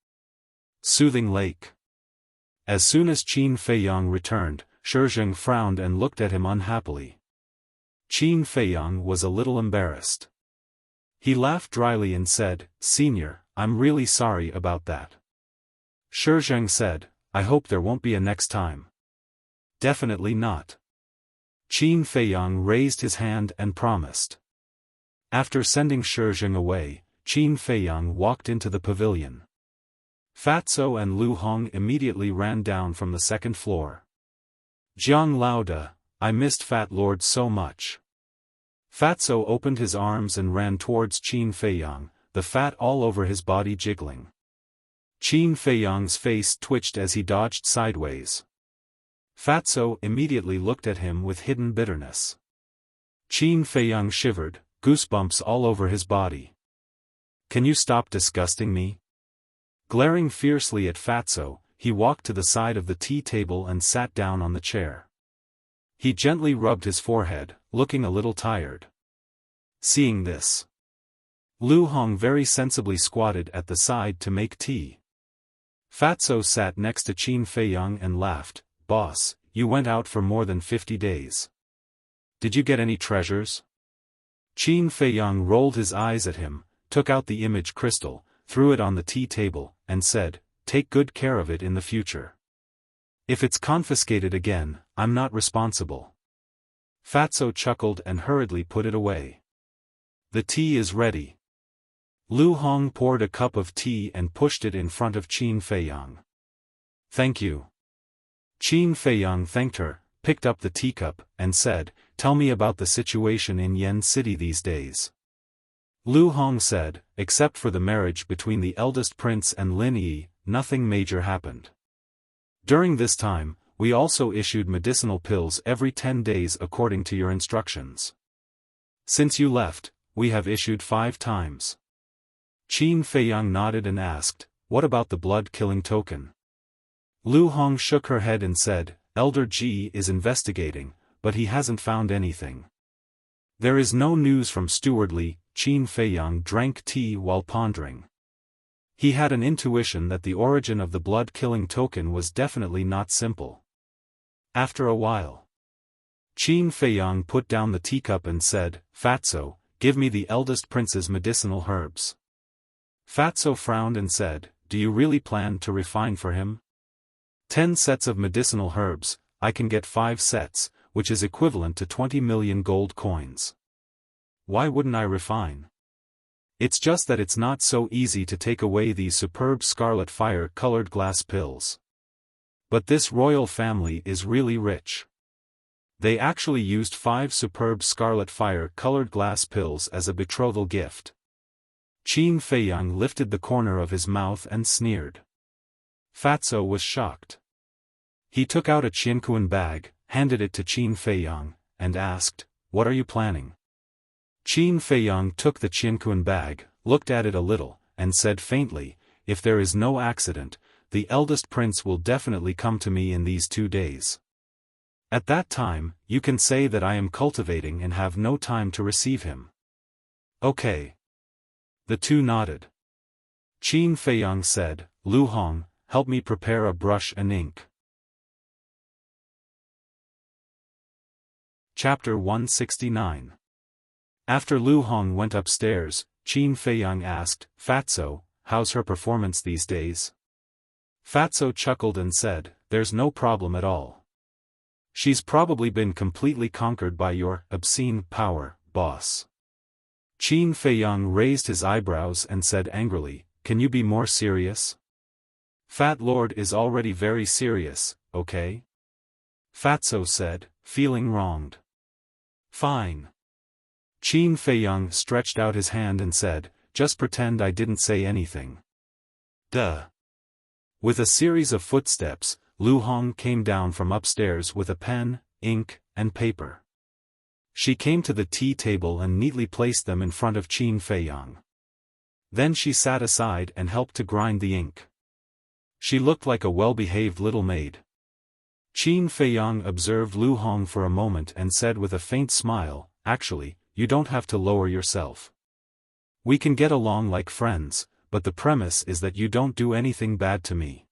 Soothing Lake. As soon as Qin Feiyang returned, Shizheng frowned and looked at him unhappily. Qin Feiyang was a little embarrassed. He laughed dryly and said, "Senior, I'm really sorry about that." Shizheng said, "I hope there won't be a next time." "Definitely not." Qin Feiyang raised his hand and promised. After sending Shizheng away, Qin Feiyang walked into the pavilion. Fatso and Lu Hong immediately ran down from the second floor. "Jiang Laoda, I missed Fat Lord so much." Fatso opened his arms and ran towards Qin Feiyang, the fat all over his body jiggling. Qin Feiyang's face twitched as he dodged sideways. Fatso immediately looked at him with hidden bitterness. Qin Feiyang shivered, goosebumps all over his body. "Can you stop disgusting me?" Glaring fiercely at Fatso, he walked to the side of the tea table and sat down on the chair. He gently rubbed his forehead, looking a little tired. Seeing this, Lu Hong very sensibly squatted at the side to make tea. Fatso sat next to Qin Feiyang and laughed, "Boss, you went out for more than 50 days. Did you get any treasures?" Qin Feiyang rolled his eyes at him, took out the image crystal, threw it on the tea table, and said, "Take good care of it in the future. If it's confiscated again, I'm not responsible." Fatso chuckled and hurriedly put it away. The tea is ready. Lu Hong poured a cup of tea and pushed it in front of Qin Feiyang. Thank you. Qin Feiyang thanked her, picked up the teacup, and said, Tell me about the situation in Yen City these days. Lu Hong said, Except for the marriage between the eldest prince and Lin Yi, nothing major happened. During this time, we also issued medicinal pills every 10 days according to your instructions. Since you left, we have issued 5 times. Qin Feiyang nodded and asked, What about the blood-killing token? Lu Hong shook her head and said, Elder Ji is investigating, but he hasn't found anything. There is no news from Steward Li. Qin Feiyang drank tea while pondering. He had an intuition that the origin of the blood-killing token was definitely not simple. After a while, Qin Feiyang put down the teacup and said, Fatso, give me the eldest prince's medicinal herbs. Fatso frowned and said, Do you really plan to refine for him? 10 sets of medicinal herbs, I can get 5 sets, which is equivalent to 20 million gold coins. Why wouldn't I refine? It's just that it's not so easy to take away these superb scarlet fire-colored glass pills. But this royal family is really rich. They actually used 5 superb scarlet fire-colored glass pills as a betrothal gift. Qin Feiyang lifted the corner of his mouth and sneered. Fatso was shocked. He took out a Qianquan bag, handed it to Qin Feiyang, and asked, What are you planning? Qin Feiyang took the Qianquan bag, looked at it a little, and said faintly, If there is no accident, the eldest prince will definitely come to me in these 2 days. At that time, you can say that I am cultivating and have no time to receive him. Okay. The two nodded. Qin Feiyang said, Lu Hong, help me prepare a brush and ink. Chapter 169. After Lu Hong went upstairs, Qin Feiyang asked, Fatso, how's her performance these days? Fatso chuckled and said, There's no problem at all. She's probably been completely conquered by your obscene power, boss. Qin Feiyang raised his eyebrows and said angrily, Can you be more serious? Fat Lord is already very serious, okay? Fatso said, feeling wronged. Fine. Qin Feiyang stretched out his hand and said, Just pretend I didn't say anything. Duh. With a series of footsteps, Lu Hong came down from upstairs with a pen, ink, and paper. She came to the tea table and neatly placed them in front of Qin Feiyang. Then she sat aside and helped to grind the ink. She looked like a well-behaved little maid. Qin Feiyang observed Lu Hong for a moment and said with a faint smile, Actually, you don't have to lower yourself. We can get along like friends, but the premise is that you don't do anything bad to me.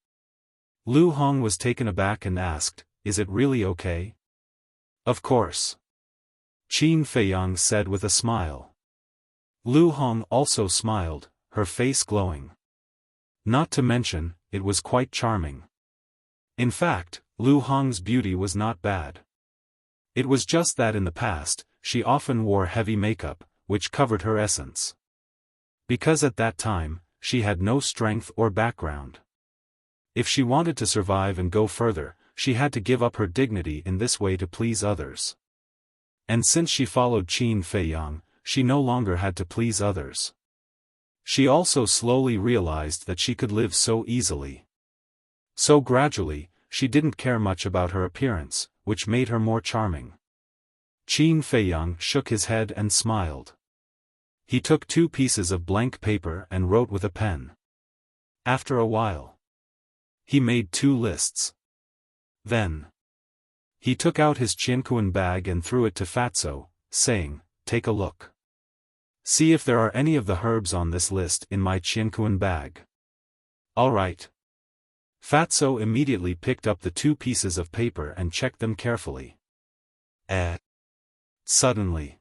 Lu Hong was taken aback and asked, Is it really okay? Of course. Qin Feiyang said with a smile. Lu Hong also smiled, her face glowing. Not to mention, it was quite charming. In fact, Lu Hong's beauty was not bad. It was just that in the past, she often wore heavy makeup, which covered her essence. Because at that time, she had no strength or background. If she wanted to survive and go further, she had to give up her dignity in this way to please others. And since she followed Qin Feiyang, she no longer had to please others. She also slowly realized that she could live so easily. So gradually, she didn't care much about her appearance, which made her more charming. Qin Feiyang shook his head and smiled. He took 2 pieces of blank paper and wrote with a pen. After a while, he made 2 lists. Then, he took out his Qianquan bag and threw it to Fatso, saying, Take a look. See if there are any of the herbs on this list in my Qianquan bag. All right. Fatso immediately picked up the 2 pieces of paper and checked them carefully. Suddenly,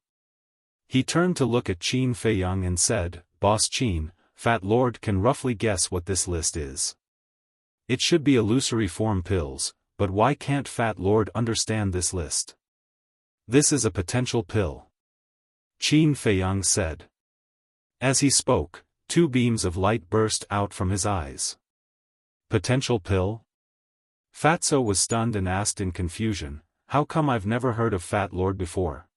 he turned to look at Qin Feiyang and said, Boss Qin, Fat Lord can roughly guess what this list is. It should be illusory form pills, but why can't Fat Lord understand this list? This is a potential pill, Qin Feiyang said. As he spoke, two beams of light burst out from his eyes. Potential pill? Fatso was stunned and asked in confusion, how come I've never heard of Fat Lord before?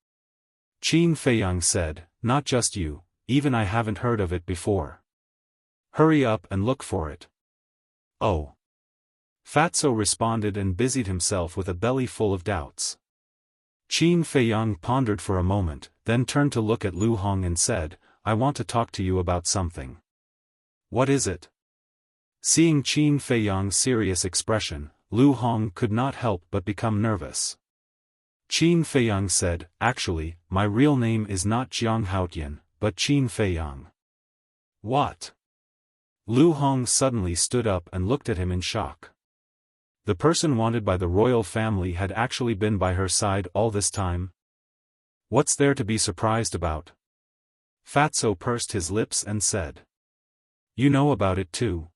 Qin Feiyang said, not just you, even I haven't heard of it before. Hurry up and look for it. Oh. Fatso responded and busied himself with a belly full of doubts. Qin Feiyang pondered for a moment, then turned to look at Lu Hong and said, I want to talk to you about something. What is it? Seeing Qin Feiyang's serious expression, Lu Hong could not help but become nervous. Qin Feiyang said, actually, my real name is not Jiang Haotian, but Qin Feiyang. What? Lu Hong suddenly stood up and looked at him in shock. The person wanted by the royal family had actually been by her side all this time? What's there to be surprised about? Fatso pursed his lips and said. You know about it too.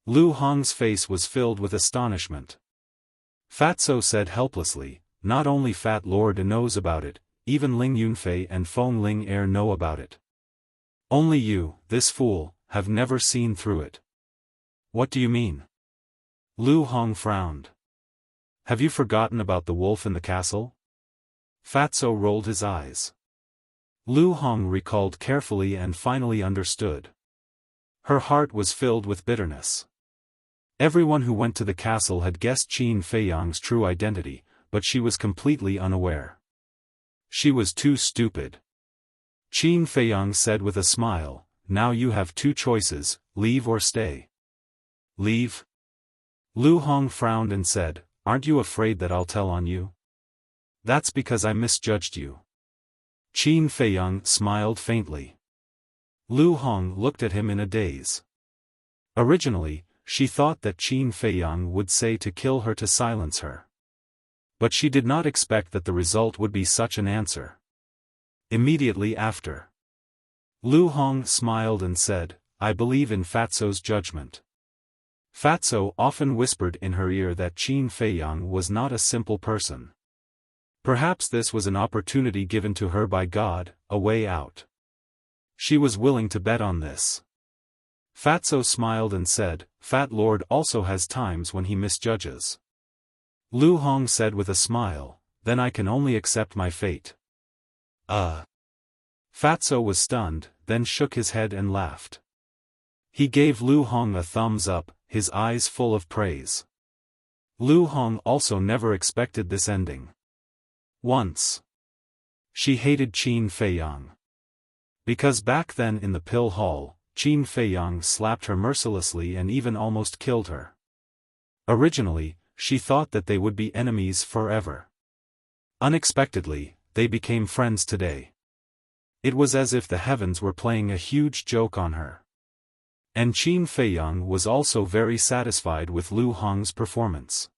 Lu Hong's face was filled with astonishment. Fatso said helplessly, not only Fat Lord knows about it, even Ling Yunfei and Feng Ling Er know about it. Only you, this fool, have never seen through it. What do you mean? Lu Hong frowned. Have you forgotten about the wolf in the castle? Fatso rolled his eyes. Lu Hong recalled carefully and finally understood. Her heart was filled with bitterness. Everyone who went to the castle had guessed Qin Feiyang's true identity, but she was completely unaware. She was too stupid. Qin Feiyang said with a smile, now you have two choices, leave or stay. Leave? Lu Hong frowned and said, aren't you afraid that I'll tell on you? That's because I misjudged you. Qin Feiyang smiled faintly. Lu Hong looked at him in a daze. Originally, she thought that Qin Feiyang would say to kill her to silence her. But she did not expect that the result would be such an answer. Immediately after, Lu Hong smiled and said, I believe in Fatso's judgment. Fatso often whispered in her ear that Qin Feiyang was not a simple person. Perhaps this was an opportunity given to her by God, a way out. She was willing to bet on this. Fatso smiled and said, Fat Lord also has times when he misjudges. Lu Hong said with a smile, then I can only accept my fate. Fatso was stunned, then shook his head and laughed. He gave Lu Hong a thumbs up, his eyes full of praise. Lu Hong also never expected this ending. Once, she hated Qin Feiyang. Because back then in the pill hall, Qin Feiyang slapped her mercilessly and even almost killed her. Originally, she thought that they would be enemies forever. Unexpectedly, they became friends today. It was as if the heavens were playing a huge joke on her. And Qin Feiyang was also very satisfied with Lu Hong's performance.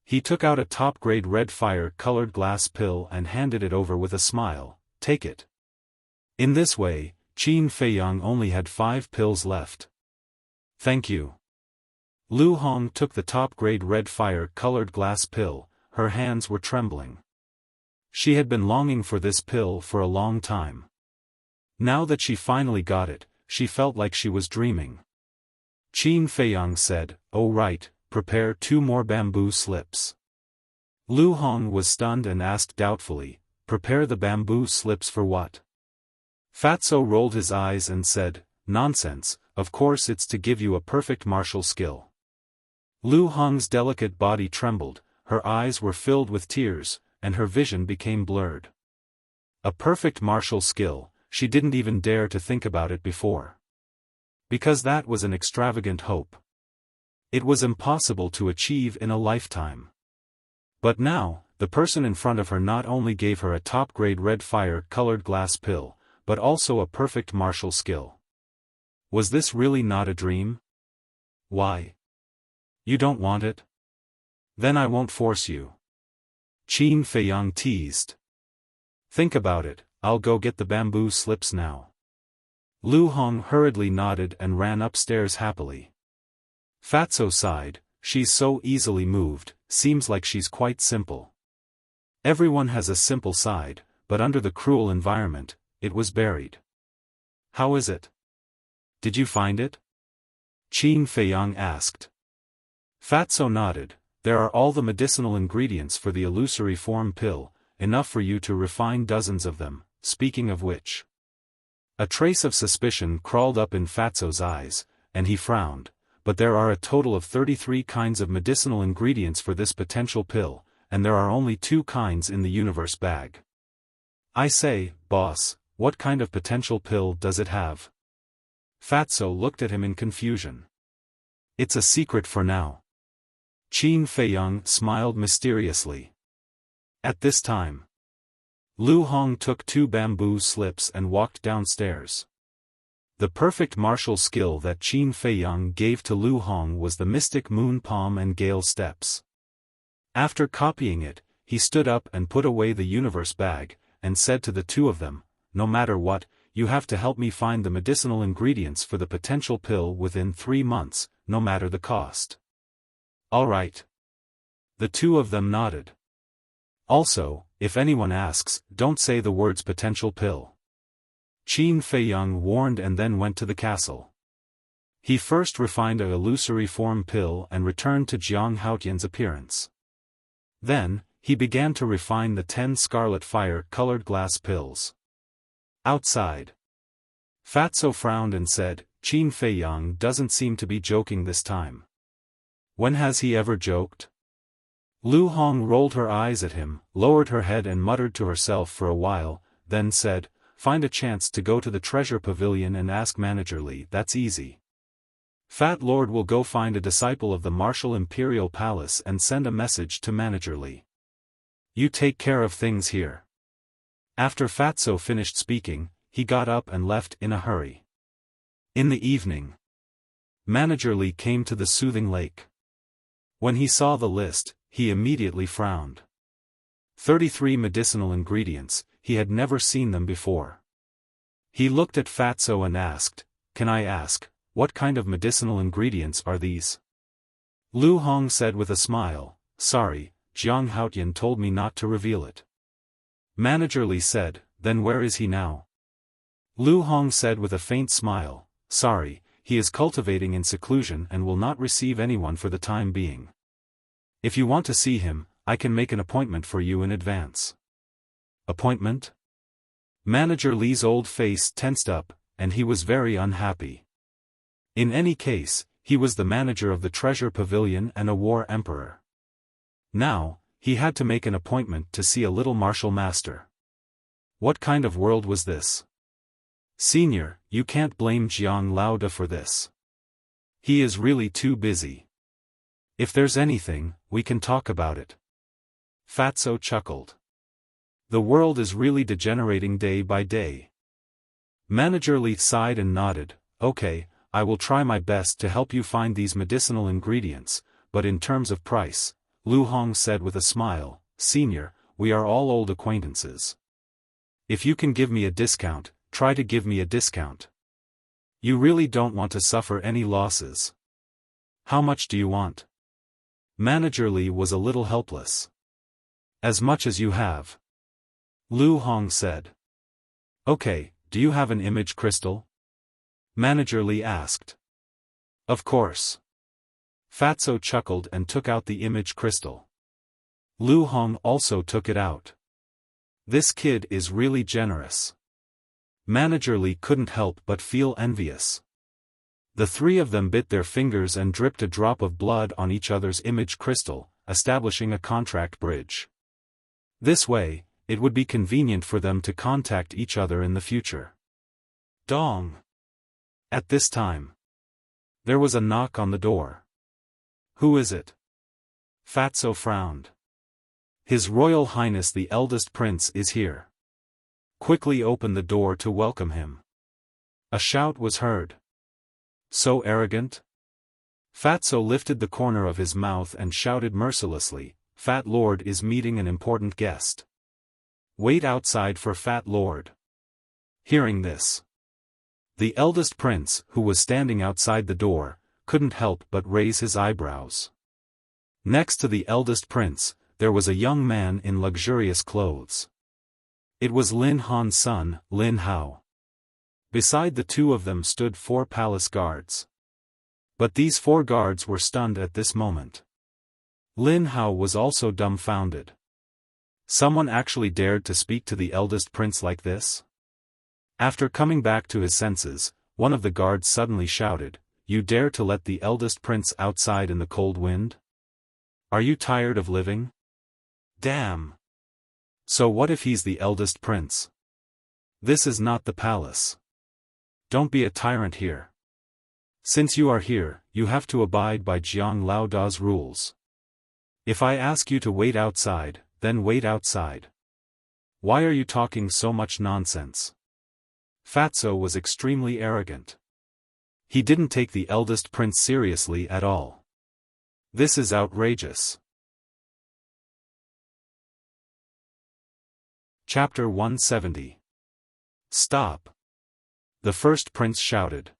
He took out a top-grade red fire-colored glass pill and handed it over with a smile, take it. In this way, Qin Feiyang only had 5 pills left. Thank you. Lu Hong took the top-grade red fire-colored glass pill, her hands were trembling. She had been longing for this pill for a long time. Now that she finally got it, she felt like she was dreaming. Qin Feiyang said, oh right, prepare 2 more bamboo slips. Lu Hong was stunned and asked doubtfully, prepare the bamboo slips for what? Fatso rolled his eyes and said, nonsense, of course it's to give you a perfect martial skill. Lu Hong's delicate body trembled, her eyes were filled with tears, and her vision became blurred. A perfect martial skill, she didn't even dare to think about it before. Because that was an extravagant hope. It was impossible to achieve in a lifetime. But now, the person in front of her not only gave her a top-grade red fire-colored glass pill, but also a perfect martial skill. Was this really not a dream? Why? You don't want it? Then I won't force you. Qin Feiyang teased. Think about it, I'll go get the bamboo slips now. Lu Hong hurriedly nodded and ran upstairs happily. Fatso sighed, she's so easily moved, seems like she's quite simple. Everyone has a simple side, but under the cruel environment, it was buried. How is it? Did you find it? Qin Feiyang asked. Fatso nodded. There are all the medicinal ingredients for the illusory form pill, enough for you to refine dozens of them, speaking of which. A trace of suspicion crawled up in Fatso's eyes, and he frowned, but there are a total of 33 kinds of medicinal ingredients for this potential pill, and there are only 2 kinds in the universe bag. I say, boss, what kind of potential pill does it have? Fatso looked at him in confusion. It's a secret for now. Qin Feiyang smiled mysteriously. At this time, Lu Hong took 2 bamboo slips and walked downstairs. The perfect martial skill that Qin Feiyang gave to Lu Hong was the mystic moon palm and gale steps. After copying it, he stood up and put away the universe bag, and said to the 2 of them, no matter what, you have to help me find the medicinal ingredients for the potential pill within 3 months, no matter the cost. All right. The 2 of them nodded. Also, if anyone asks, don't say the words potential pill. Qin Feiyang warned and then went to the castle. He first refined a illusory form pill and returned to Jiang Haotian's appearance. Then, he began to refine the 10 scarlet fire-colored glass pills. Outside, Fatso frowned and said, Qin Feiyang doesn't seem to be joking this time. When has he ever joked? Lu Hong rolled her eyes at him, lowered her head and muttered to herself for a while, then said, find a chance to go to the treasure pavilion and ask Manager Li. That's easy. Fat Lord will go find a disciple of the Martial Imperial Palace and send a message to Manager Li. You take care of things here. After Fatso finished speaking, he got up and left in a hurry. In the evening, Manager Li came to the soothing lake. When he saw the list, he immediately frowned. 33 medicinal ingredients, he had never seen them before. He looked at Fatso and asked, can I ask, what kind of medicinal ingredients are these? Lu Hong said with a smile, sorry, Jiang Haotian told me not to reveal it. Manager Li said, then where is he now? Lu Hong said with a faint smile, sorry, he is cultivating in seclusion and will not receive anyone for the time being. If you want to see him, I can make an appointment for you in advance. Appointment? Manager Li's old face tensed up, and he was very unhappy. In any case, he was the manager of the treasure pavilion and a war emperor. Now, he had to make an appointment to see a little martial master. What kind of world was this? Senior, you can't blame Jiang Laoda for this. He is really too busy. If there's anything, we can talk about it. Fatso chuckled. The world is really degenerating day by day. Manager Li sighed and nodded, okay, I will try my best to help you find these medicinal ingredients, but in terms of price, Lu Hong said with a smile, Senior, we are all old acquaintances. If you can give me a discount, try to give me a discount. You really don't want to suffer any losses. How much do you want? Manager Li was a little helpless. As much as you have. Lu Hong said. Okay, do you have an image crystal? Manager Li asked. Of course. Fatso chuckled and took out the image crystal. Lu Hong also took it out. This kid is really generous. Manager Li couldn't help but feel envious. The 3 of them bit their fingers and dripped a drop of blood on each other's image crystal, establishing a contract bridge. This way, it would be convenient for them to contact each other in the future. Dong! At this time, there was a knock on the door. Who is it? Fatso frowned. His Royal Highness the eldest prince is here. Quickly open the door to welcome him. A shout was heard. So arrogant? Fatso lifted the corner of his mouth and shouted mercilessly, Fat Lord is meeting an important guest. Wait outside for Fat Lord. Hearing this, the eldest prince, who was standing outside the door, couldn't help but raise his eyebrows. Next to the eldest prince, there was a young man in luxurious clothes. It was Lin Han's son, Lin Hao. Beside the two of them stood 4 palace guards. But these 4 guards were stunned at this moment. Lin Hao was also dumbfounded. Someone actually dared to speak to the eldest prince like this? After coming back to his senses, one of the guards suddenly shouted, "You dare to let the eldest prince outside in the cold wind? Are you tired of living? Damn! So what if he's the eldest prince? This is not the palace. Don't be a tyrant here. Since you are here, you have to abide by Jiang Lao Da's rules. If I ask you to wait outside, then wait outside. Why are you talking so much nonsense?" Fatso was extremely arrogant. He didn't take the eldest prince seriously at all. This is outrageous. Chapter 170. Stop! The first prince shouted.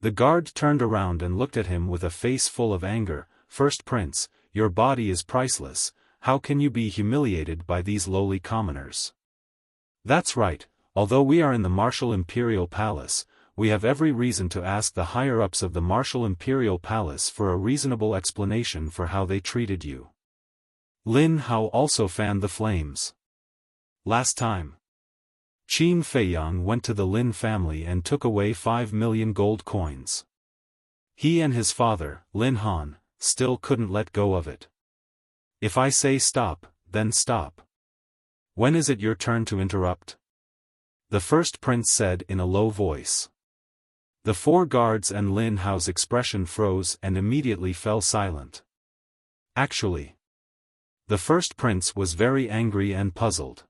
The guard turned around and looked at him with a face full of anger. "First prince, your body is priceless, how can you be humiliated by these lowly commoners?" "That's right, although we are in the Martial Imperial Palace, we have every reason to ask the higher-ups of the Martial Imperial Palace for a reasonable explanation for how they treated you." Lin Hao also fanned the flames. Last time, Qin Feiyang went to the Lin family and took away 5 million gold coins. He and his father, Lin Han, still couldn't let go of it. If I say stop, then stop. When is it your turn to interrupt? The first prince said in a low voice. The 4 guards and Lin Hao's expression froze and immediately fell silent. Actually, the first prince was very angry and puzzled.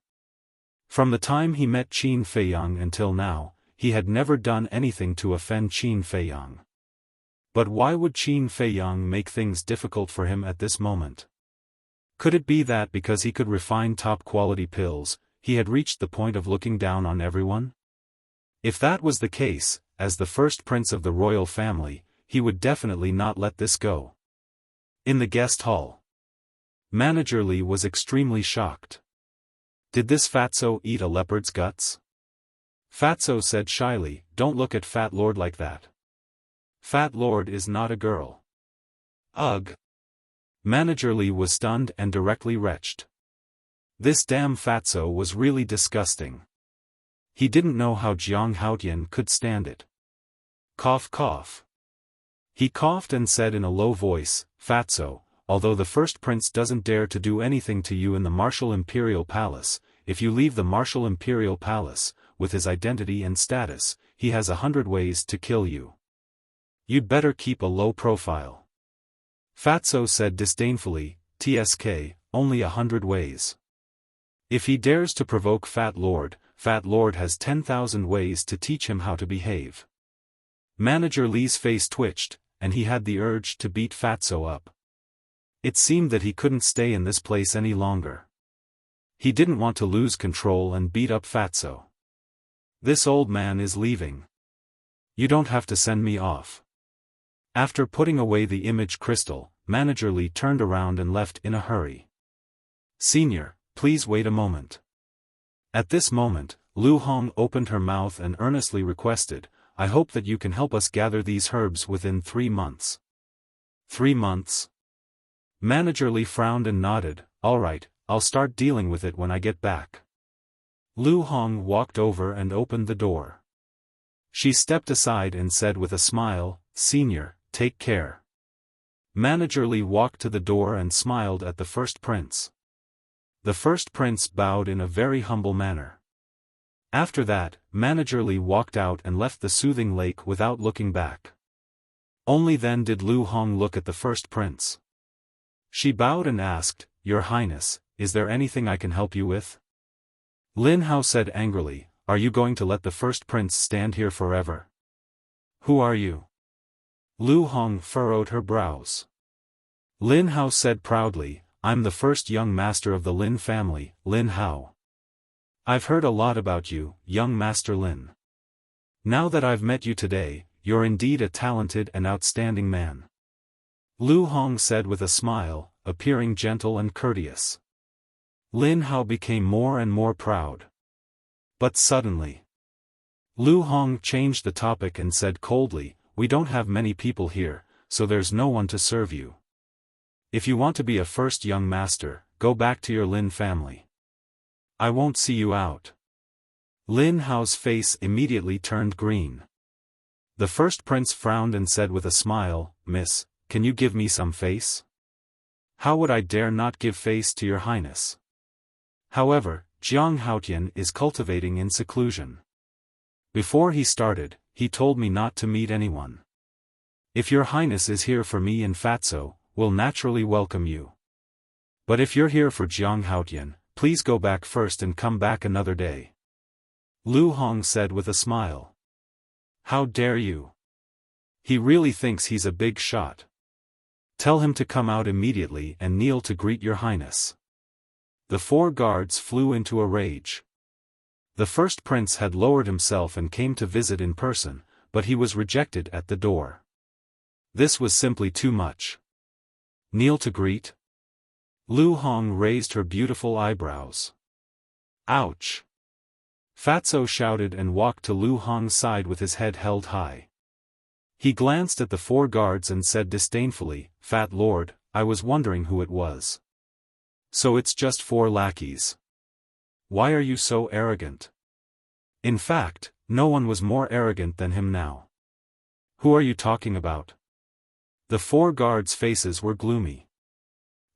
From the time he met Qin Feiyang until now, he had never done anything to offend Qin Feiyang. But why would Qin Feiyang make things difficult for him at this moment? Could it be that because he could refine top-quality pills, he had reached the point of looking down on everyone? If that was the case, as the first prince of the royal family, he would definitely not let this go. In the guest hall, Manager Li was extremely shocked. Did this Fatso eat a leopard's guts? Fatso said shyly, "Don't look at Fat Lord like that. Fat Lord is not a girl." Ugh! Manager Li was stunned and directly retched. This damn Fatso was really disgusting. He didn't know how Jiang Haotian could stand it. Cough cough. He coughed and said in a low voice, "Fatso, although the first prince doesn't dare to do anything to you in the Martial Imperial Palace, if you leave the Martial Imperial Palace, with his identity and status, he has 100 ways to kill you. You'd better keep a low profile." Fatso said disdainfully, "TSK, only 100 ways. If he dares to provoke Fat Lord has 10,000 ways to teach him how to behave." Manager Li's face twitched, and he had the urge to beat Fatso up. It seemed that he couldn't stay in this place any longer. He didn't want to lose control and beat up Fatso. "This old man is leaving. You don't have to send me off." After putting away the image crystal, Manager Li turned around and left in a hurry. "Senior, please wait a moment." At this moment, Lu Hong opened her mouth and earnestly requested, "I hope that you can help us gather these herbs within 3 months. 3 months? Manager Li frowned and nodded, "All right, I'll start dealing with it when I get back." Lu Hong walked over and opened the door. She stepped aside and said with a smile, "Senior, take care." Manager Li walked to the door and smiled at the first prince. The first prince bowed in a very humble manner. After that, Manager Li walked out and left the soothing lake without looking back. Only then did Lu Hong look at the first prince. She bowed and asked, "Your Highness, is there anything I can help you with?" Lin Hao said angrily, "Are you going to let the first prince stand here forever? Who are you?" Lu Hong furrowed her brows. Lin Hao said proudly, "I'm the first young master of the Lin family, Lin Hao. I've heard a lot about you, young Master Lin. Now that I've met you today, you're indeed a talented and outstanding man." Lu Hong said with a smile, appearing gentle and courteous. Lin Hao became more and more proud. But suddenly, Lu Hong changed the topic and said coldly, "We don't have many people here, so there's no one to serve you. If you want to be a first young master, go back to your Lin family. I won't see you out." Lin Hao's face immediately turned green. The first prince frowned and said with a smile, "Miss, can you give me some face?" "How would I dare not give face to your highness? However, Jiang Haotian is cultivating in seclusion. Before he started, he told me not to meet anyone. If your highness is here for me in Fatso, we'll naturally welcome you. But if you're here for Jiang Haotian, please go back first and come back another day." Lu Hong said with a smile. "How dare you? He really thinks he's a big shot. Tell him to come out immediately and kneel to greet your highness." The 4 guards flew into a rage. The first prince had lowered himself and came to visit in person, but he was rejected at the door. This was simply too much. Kneel to greet? Lu Hong raised her beautiful eyebrows. "Ouch!" Fatso shouted and walked to Lu Hong's side with his head held high. He glanced at the 4 guards and said disdainfully, "Fat Lord, I was wondering who it was. So it's just 4 lackeys. Why are you so arrogant?" In fact, no one was more arrogant than him now. "Who are you talking about?" The 4 guards' faces were gloomy.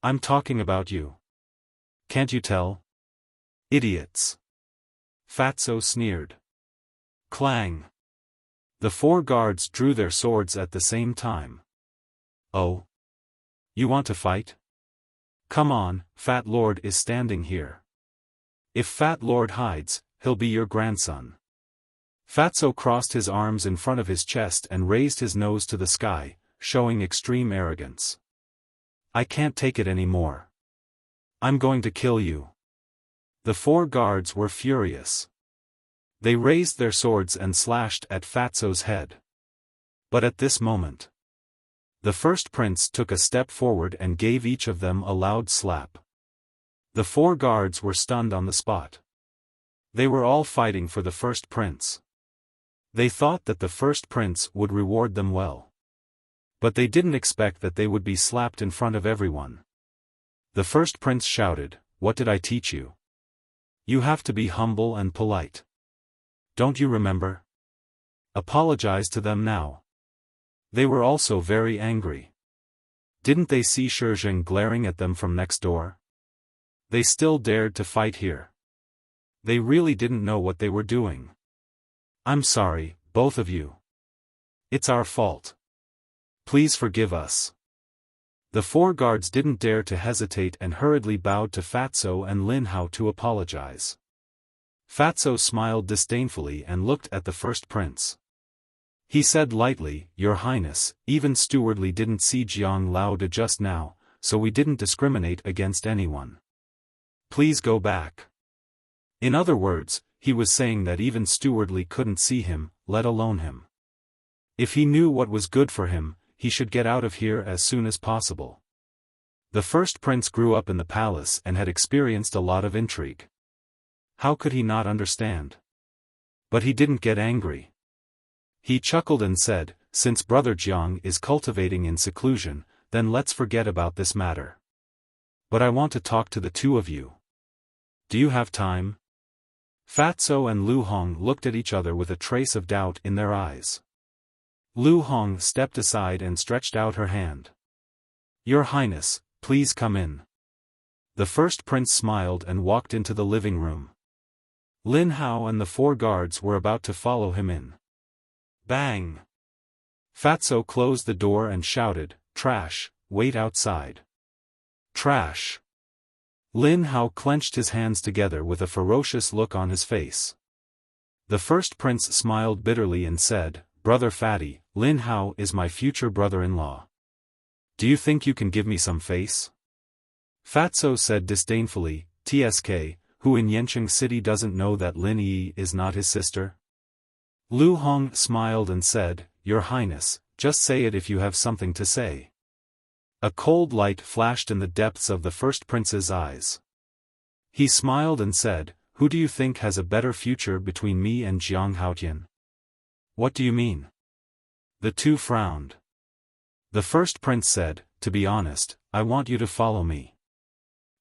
"I'm talking about you. Can't you tell? Idiots." Fatso sneered. Clang. The 4 guards drew their swords at the same time. "Oh? You want to fight? Come on, Fat Lord is standing here. If Fat Lord hides, he'll be your grandson." Fatso crossed his arms in front of his chest and raised his nose to the sky, showing extreme arrogance. "I can't take it anymore. I'm going to kill you." The 4 guards were furious. They raised their swords and slashed at Fatso's head. But at this moment, the first prince took a step forward and gave each of them a loud slap. The 4 guards were stunned on the spot. They were all fighting for the first prince. They thought that the first prince would reward them well. But they didn't expect that they would be slapped in front of everyone. The first prince shouted, "What did I teach you? You have to be humble and polite. Don't you remember? Apologize to them now." They were also very angry. Didn't they see Shizheng glaring at them from next door? They still dared to fight here. They really didn't know what they were doing. "I'm sorry, both of you. It's our fault. Please forgive us." The 4 guards didn't dare to hesitate and hurriedly bowed to Fatso and Lin Hao to apologize. Fatso smiled disdainfully and looked at the first prince. He said lightly, "Your Highness, even Stewardly didn't see Jiang Laoda just now, so we didn't discriminate against anyone. Please go back." In other words, he was saying that even Stewardly couldn't see him, let alone him. If he knew what was good for him, he should get out of here as soon as possible. The first prince grew up in the palace and had experienced a lot of intrigue. How could he not understand? But he didn't get angry. He chuckled and said, "Since Brother Jiang is cultivating in seclusion, then let's forget about this matter. But I want to talk to the 2 of you. Do you have time?" Fatso and Lu Hong looked at each other with a trace of doubt in their eyes. Lu Hong stepped aside and stretched out her hand. "Your Highness, please come in." The first prince smiled and walked into the living room. Lin Hao and the 4 guards were about to follow him in. Bang! Fatso closed the door and shouted, "Trash, wait outside." Trash! Lin Hao clenched his hands together with a ferocious look on his face. The first prince smiled bitterly and said, "Brother Fatty, Lin Hao is my future brother-in-law. Do you think you can give me some face?" Fatso said disdainfully, "Tsk, who in Yancheng City doesn't know that Lin Yi is not his sister?" Lu Hong smiled and said, "Your Highness, just say it if you have something to say." A cold light flashed in the depths of the first prince's eyes. He smiled and said, "Who do you think has a better future between me and Jiang Haotian?" "What do you mean?" The two frowned. The first prince said, "To be honest, I want you to follow me.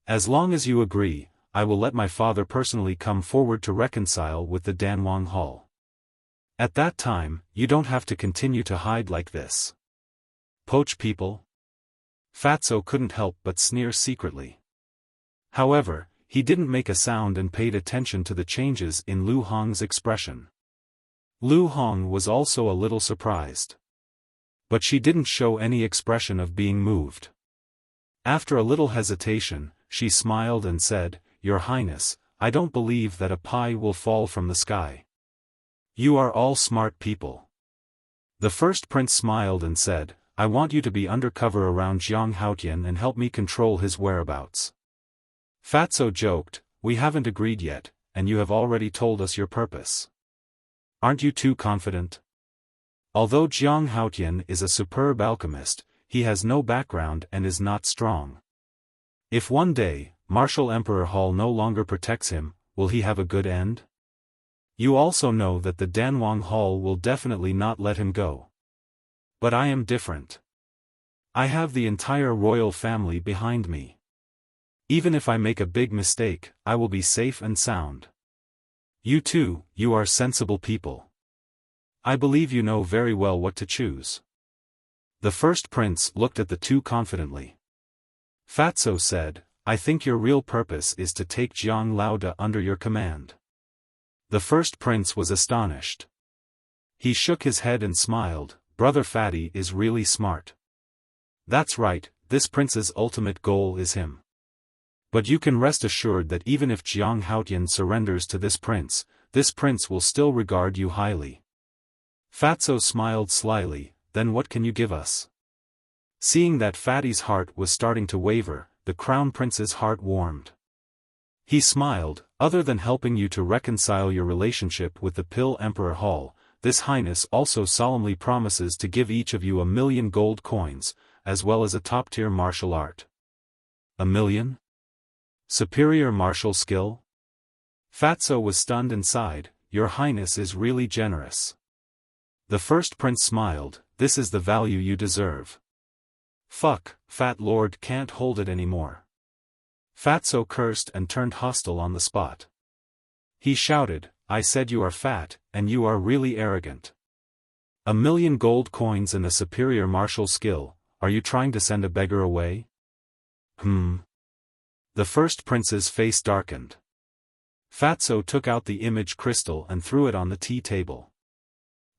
As long as you agree, I will let my father personally come forward to reconcile with the Danwang Hall. At that time, you don't have to continue to hide like this. Poach people?" Fatso couldn't help but sneer secretly. However, he didn't make a sound and paid attention to the changes in Lu Hong's expression. Lu Hong was also a little surprised. But she didn't show any expression of being moved. After a little hesitation, she smiled and said, "Your Highness, I don't believe that a pie will fall from the sky. You are all smart people." The first prince smiled and said, "I want you to be undercover around Jiang Haotian and help me control his whereabouts." Fatso joked, "We haven't agreed yet, and you have already told us your purpose. Aren't you too confident?" Although Jiang Haotian is a superb alchemist, he has no background and is not strong. If one day, Martial Emperor Hall no longer protects him, will he have a good end? You also know that the Danwang Hall will definitely not let him go. But I am different. I have the entire royal family behind me. Even if I make a big mistake, I will be safe and sound. You too, you are sensible people. I believe you know very well what to choose." The first prince looked at the two confidently. Fatso said, "I think your real purpose is to take Jiang Laoda under your command." The first prince was astonished. He shook his head and smiled, "Brother Fatty is really smart. That's right, this prince's ultimate goal is him. But you can rest assured that even if Jiang Haotian surrenders to this prince will still regard you highly." Fatso smiled slyly, "Then what can you give us?" Seeing that Fatty's heart was starting to waver, the crown prince's heart warmed. He smiled, "Other than helping you to reconcile your relationship with the Pill Emperor Hall, this Highness also solemnly promises to give each of you 1,000,000 gold coins, as well as a top-tier martial art." 1,000,000? Superior martial skill? Fatso was stunned and sighed, "Your Highness is really generous." The first prince smiled, "This is the value you deserve." "Fuck, Fat Lord can't hold it anymore." Fatso cursed and turned hostile on the spot. He shouted, "I said you are fat, and you are really arrogant. 1,000,000 gold coins and a superior martial skill, are you trying to send a beggar away?" The first prince's face darkened. Fatso took out the image crystal and threw it on the tea table.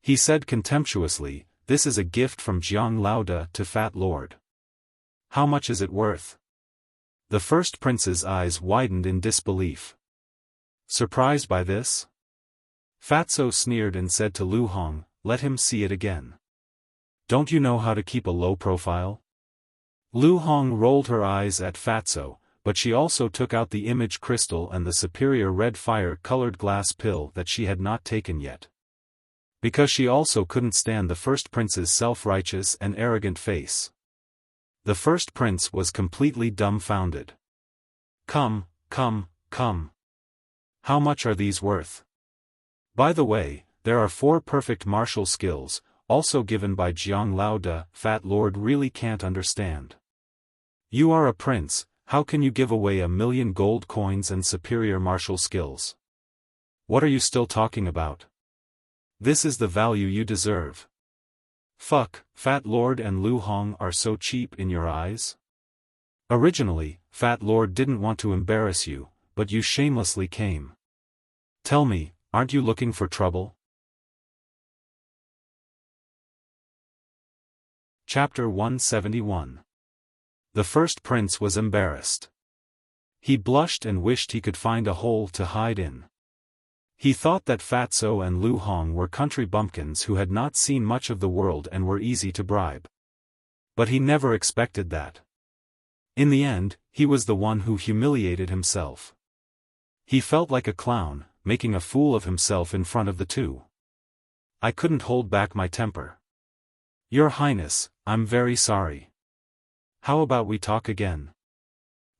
He said contemptuously, "This is a gift from Jiang Laoda to Fat Lord. How much is it worth?" The first prince's eyes widened in disbelief. Surprised by this? Fatso sneered and said to Lu Hong, "Let him see it again. Don't you know how to keep a low profile?" Lu Hong rolled her eyes at Fatso, but she also took out the image crystal and the superior red fire-colored glass pill that she had not taken yet. Because she also couldn't stand the first prince's self-righteous and arrogant face. The first prince was completely dumbfounded. Come. How much are these worth? By the way, there are 4 perfect martial skills, also given by Jiang Laoda. Fat Lord really can't understand. You are a prince, how can you give away 1,000,000 gold coins and superior martial skills? What are you still talking about? This is the value you deserve. Fuck, Fat Lord and Lu Hong are so cheap in your eyes? Originally, Fat Lord didn't want to embarrass you, but you shamelessly came. Tell me, aren't you looking for trouble? Chapter 171. The first prince was embarrassed. He blushed and wished he could find a hole to hide in. He thought that Fatso and Lu Hong were country bumpkins who had not seen much of the world and were easy to bribe. But he never expected that. In the end, he was the one who humiliated himself. He felt like a clown, making a fool of himself in front of the two. I couldn't hold back my temper. Your Highness, I'm very sorry. How about we talk again?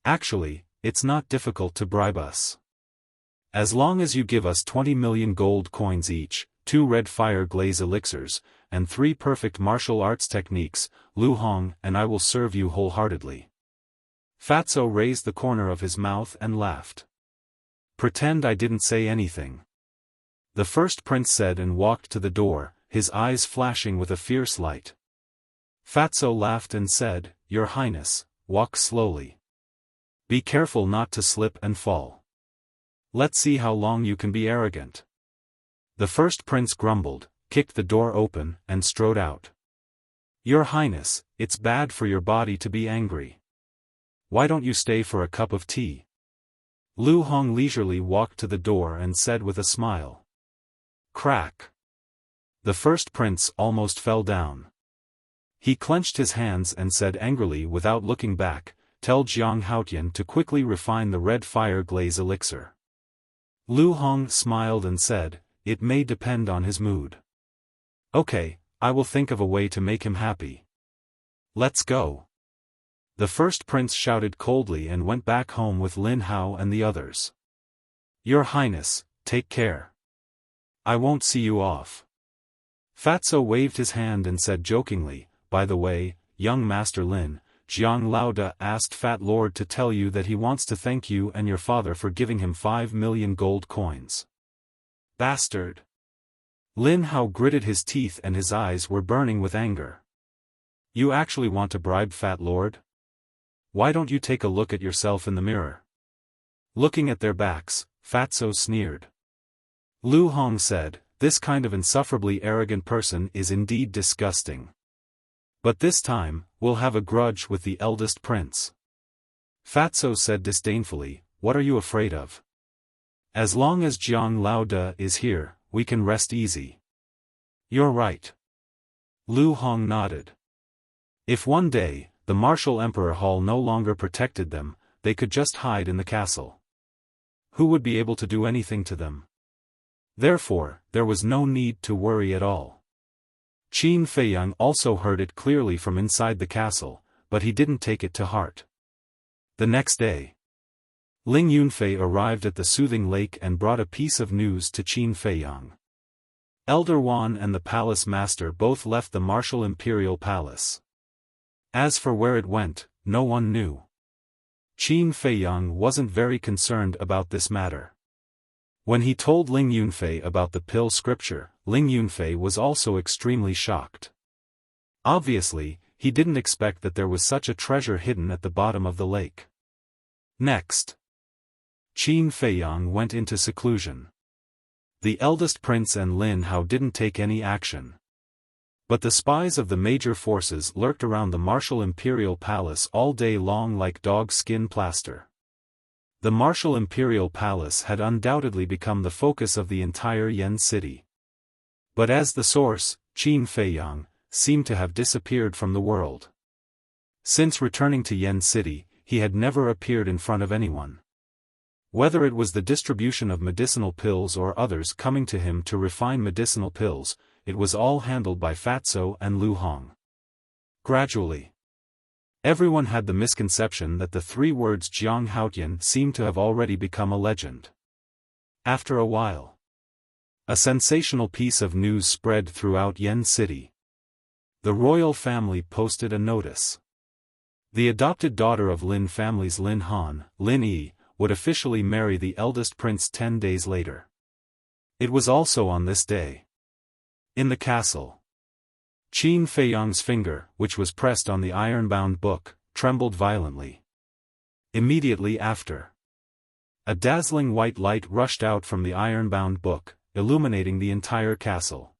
Actually, it's not difficult to bribe us. As long as you give us 20 million gold coins each, 2 red fire glaze elixirs, and 3 perfect martial arts techniques, Lu Hong and I will serve you wholeheartedly. Fatso raised the corner of his mouth and laughed. Pretend I didn't say anything. The first prince said and walked to the door, his eyes flashing with a fierce light. Fatso laughed and said, Your Highness, walk slowly. Be careful not to slip and fall. Let's see how long you can be arrogant. The first prince grumbled, kicked the door open, and strode out. Your Highness, it's bad for your body to be angry. Why don't you stay for a cup of tea? Lu Hong leisurely walked to the door and said with a smile. Crack. The first prince almost fell down. He clenched his hands and said angrily without looking back, Tell Jiang Haotian to quickly refine the red fire glaze elixir. Lu Hong smiled and said, It may depend on his mood. Okay, I will think of a way to make him happy. Let's go. The first prince shouted coldly and went back home with Lin Hao and the others. Your Highness, take care. I won't see you off. Fatso waved his hand and said jokingly, By the way, young Master Lin, Jiang Laoda asked Fat Lord to tell you that he wants to thank you and your father for giving him 5 million gold coins. Bastard! Lin Hao gritted his teeth and his eyes were burning with anger. You actually want to bribe Fat Lord? Why don't you take a look at yourself in the mirror? Looking at their backs, Fatso sneered. Lu Hong said, This kind of insufferably arrogant person is indeed disgusting. But this time, we'll have a grudge with the eldest prince. Fatso said disdainfully, What are you afraid of? As long as Jiang Laoda is here, we can rest easy. You're right. Lu Hong nodded. If one day, the Martial Emperor Hall no longer protected them, they could just hide in the castle. Who would be able to do anything to them? Therefore, there was no need to worry at all. Qin Feiyang also heard it clearly from inside the castle, but he didn't take it to heart. The next day, Ling Yunfei arrived at the soothing lake and brought a piece of news to Qin Feiyang. Elder Wan and the palace master both left the martial imperial palace. As for where it went, no one knew. Qin Feiyang wasn't very concerned about this matter. When he told Ling Yunfei about the pill scripture, Ling Yunfei was also extremely shocked. Obviously, he didn't expect that there was such a treasure hidden at the bottom of the lake. Next, Qin Feiyang went into seclusion. The eldest prince and Lin Hao didn't take any action. But the spies of the major forces lurked around the martial imperial palace all day long like dog skin plaster. The martial imperial palace had undoubtedly become the focus of the entire Yen city. But as the source, Qin Feiyang, seemed to have disappeared from the world. Since returning to Yen city, he had never appeared in front of anyone. Whether it was the distribution of medicinal pills or others coming to him to refine medicinal pills, it was all handled by Fatso and Lu Hong. Gradually, everyone had the misconception that the 3 words Jiang Haotian seemed to have already become a legend. After a while, a sensational piece of news spread throughout Yen city. The royal family posted a notice. The adopted daughter of Lin family's Lin Han, Lin Yi, would officially marry the eldest prince 10 days later. It was also on this day. In the castle, Qin Feiyang's finger, which was pressed on the iron-bound book, trembled violently. Immediately after, a dazzling white light rushed out from the iron-bound book, illuminating the entire castle.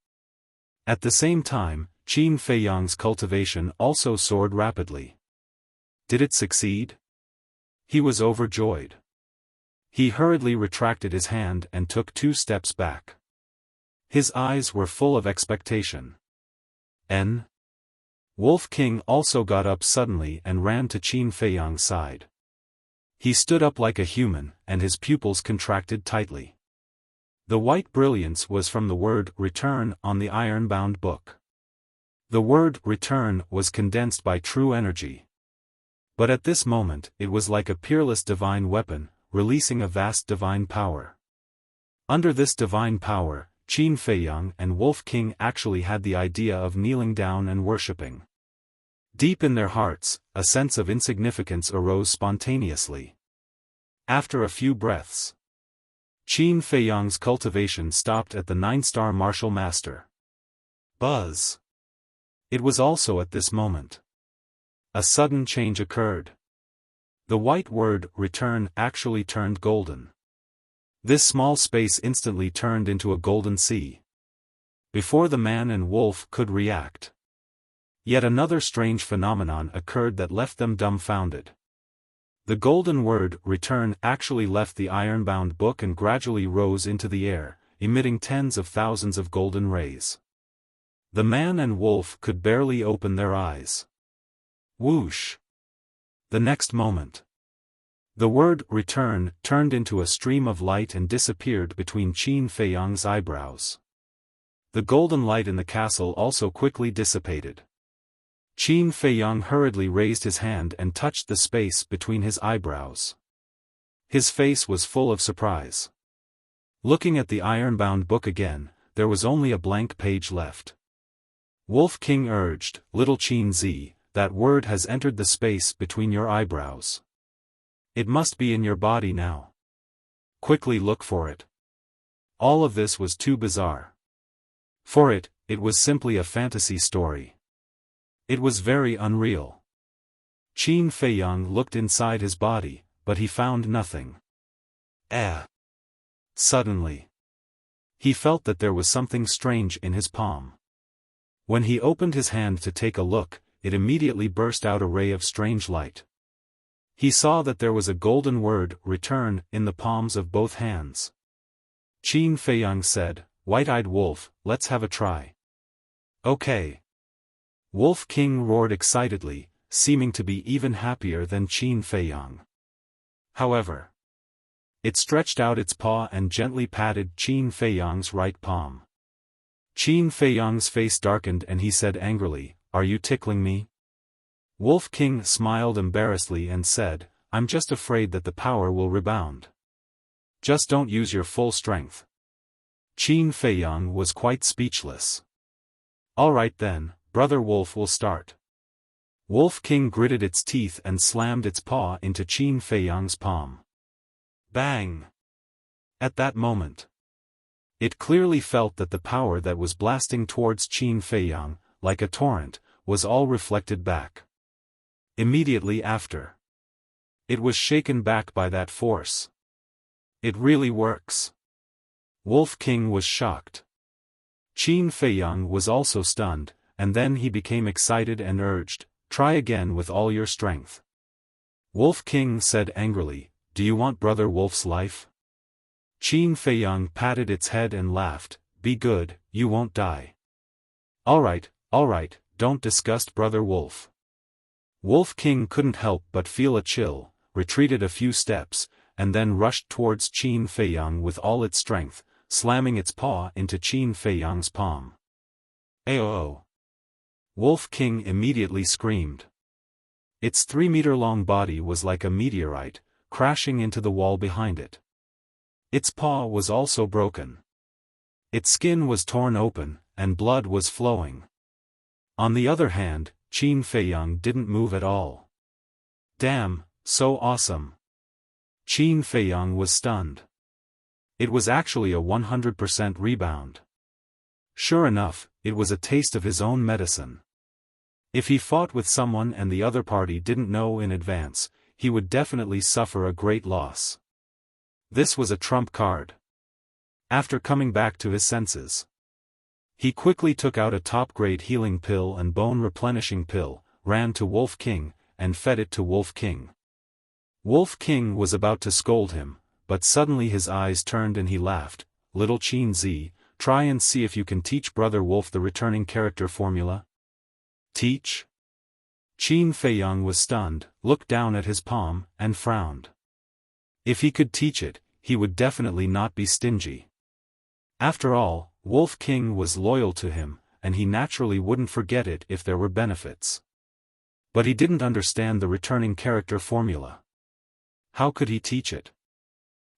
At the same time, Qin Feiyang's cultivation also soared rapidly. Did it succeed? He was overjoyed. He hurriedly retracted his hand and took 2 steps back. His eyes were full of expectation. Wolf King also got up suddenly and ran to Qin Feiyang's side. He stood up like a human, and his pupils contracted tightly. The white brilliance was from the word return on the iron-bound book. The word return was condensed by true energy. But at this moment, it was like a peerless divine weapon, releasing a vast divine power. Under this divine power, Qin Feiyang and Wolf King actually had the idea of kneeling down and worshipping. Deep in their hearts, a sense of insignificance arose spontaneously. After a few breaths, Qin Feiyang's cultivation stopped at the 9-star martial master. Buzz. It was also at this moment. A sudden change occurred. The white word, return, actually turned golden. This small space instantly turned into a golden sea. Before the man and wolf could react, yet another strange phenomenon occurred that left them dumbfounded. The golden word, return, actually left the iron-bound book and gradually rose into the air, emitting tens of thousands of golden rays. The man and wolf could barely open their eyes. Whoosh! The next moment, the word, return, turned into a stream of light and disappeared between Qin Feiyang's eyebrows. The golden light in the castle also quickly dissipated. Qin Feiyang hurriedly raised his hand and touched the space between his eyebrows. His face was full of surprise. Looking at the iron-bound book again, there was only a blank page left. Wolf King urged, "Little Qin Zi, that word has entered the space between your eyebrows. It must be in your body now. Quickly look for it." All of this was too bizarre. For it was simply a fantasy story. It was very unreal. Qin Feiyang looked inside his body, but he found nothing. Suddenly, he felt that there was something strange in his palm. When he opened his hand to take a look, it immediately burst out a ray of strange light. He saw that there was a golden word, return, in the palms of both hands. Qin Feiyang said, "White-eyed wolf, let's have a try." "Okay." Wolf King roared excitedly, seeming to be even happier than Qin Feiyang. However, it stretched out its paw and gently patted Qin Feiyang's right palm. Qin Feiyang's face darkened and he said angrily, "Are you tickling me?" Wolf King smiled embarrassedly and said, "I'm just afraid that the power will rebound. Just don't use your full strength." Qin Feiyang was quite speechless. "All right then, Brother Wolf will start." Wolf King gritted its teeth and slammed its paw into Qin Feiyang's palm. Bang! At that moment, it clearly felt that the power that was blasting towards Qin Feiyang, like a torrent, was all reflected back. Immediately after, it was shaken back by that force. It really works. Wolf King was shocked. Qin Feiyang was also stunned, and then he became excited and urged, "Try again with all your strength." Wolf King said angrily, "Do you want Brother Wolf's life?" Qin Feiyang patted its head and laughed, "Be good, you won't die." All right, don't disgust Brother Wolf." Wolf King couldn't help but feel a chill, retreated a few steps, and then rushed towards Qin Feiyang with all its strength, slamming its paw into Qin Feiyang's palm. "Ayo!" Wolf King immediately screamed. Its 3-meter-long body was like a meteorite, crashing into the wall behind it. Its paw was also broken. Its skin was torn open, and blood was flowing. On the other hand, Qin Feiyang didn't move at all. "Damn, so awesome." Qin Feiyang was stunned. It was actually a 100% rebound. Sure enough, it was a taste of his own medicine. If he fought with someone and the other party didn't know in advance, he would definitely suffer a great loss. This was a trump card. After coming back to his senses, he quickly took out a top-grade healing pill and bone-replenishing pill, ran to Wolf King, and fed it to Wolf King. Wolf King was about to scold him, but suddenly his eyes turned and he laughed, "Little Qin Zi, try and see if you can teach Brother Wolf the returning character formula." "Teach?" Qin Feiyang was stunned, looked down at his palm, and frowned. If he could teach it, he would definitely not be stingy. After all, Wolf King was loyal to him, and he naturally wouldn't forget it if there were benefits. But he didn't understand the returning character formula. How could he teach it?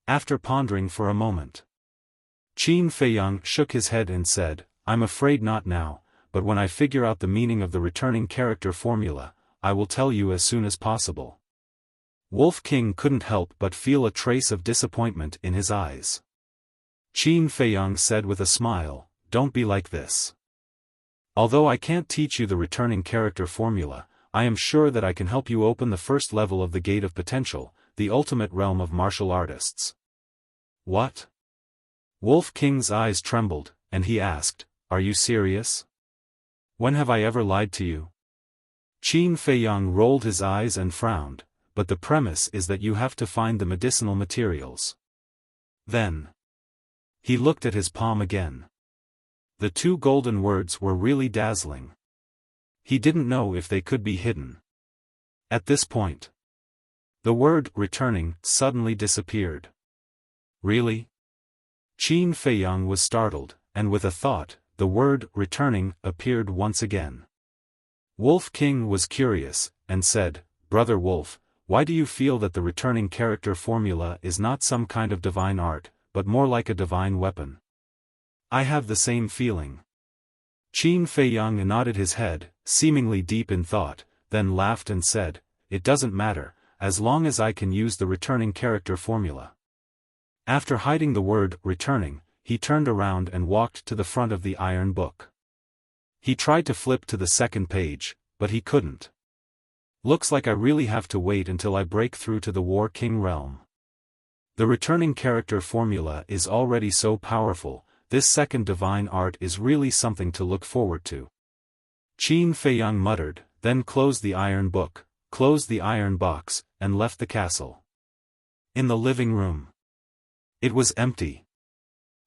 After pondering for a moment, Qin Feiyang shook his head and said, I'm afraid not now, but when I figure out the meaning of the returning character formula, I will tell you as soon as possible. Wolf King couldn't help but feel a trace of disappointment in his eyes. Qin Feiyang said with a smile, don't be like this. Although I can't teach you the returning character formula, I am sure that I can help you open the first level of the Gate of Potential, the ultimate realm of martial artists. What? Wolf King's eyes trembled, and he asked, are you serious? When have I ever lied to you? Qin Feiyang rolled his eyes and frowned, but the premise is that you have to find the medicinal materials. Then he looked at his palm again. The two golden words were really dazzling. He didn't know if they could be hidden. At this point, the word returning suddenly disappeared. Really? Qin Feiyang was startled, and with a thought, the word returning appeared once again. Wolf King was curious, and said, Brother Wolf, why do you feel that the returning character formula is not some kind of divine art, but more like a divine weapon? I have the same feeling. Qin Feiyang nodded his head, seemingly deep in thought, then laughed and said, it doesn't matter, as long as I can use the returning character formula. After hiding the word returning, he turned around and walked to the front of the iron book. He tried to flip to the second page, but he couldn't. Looks like I really have to wait until I break through to the War King realm. The returning character formula is already so powerful, this second divine art is really something to look forward to. Qin Feiyang muttered, then closed the iron book, closed the iron box, and left the castle. In the living room, it was empty.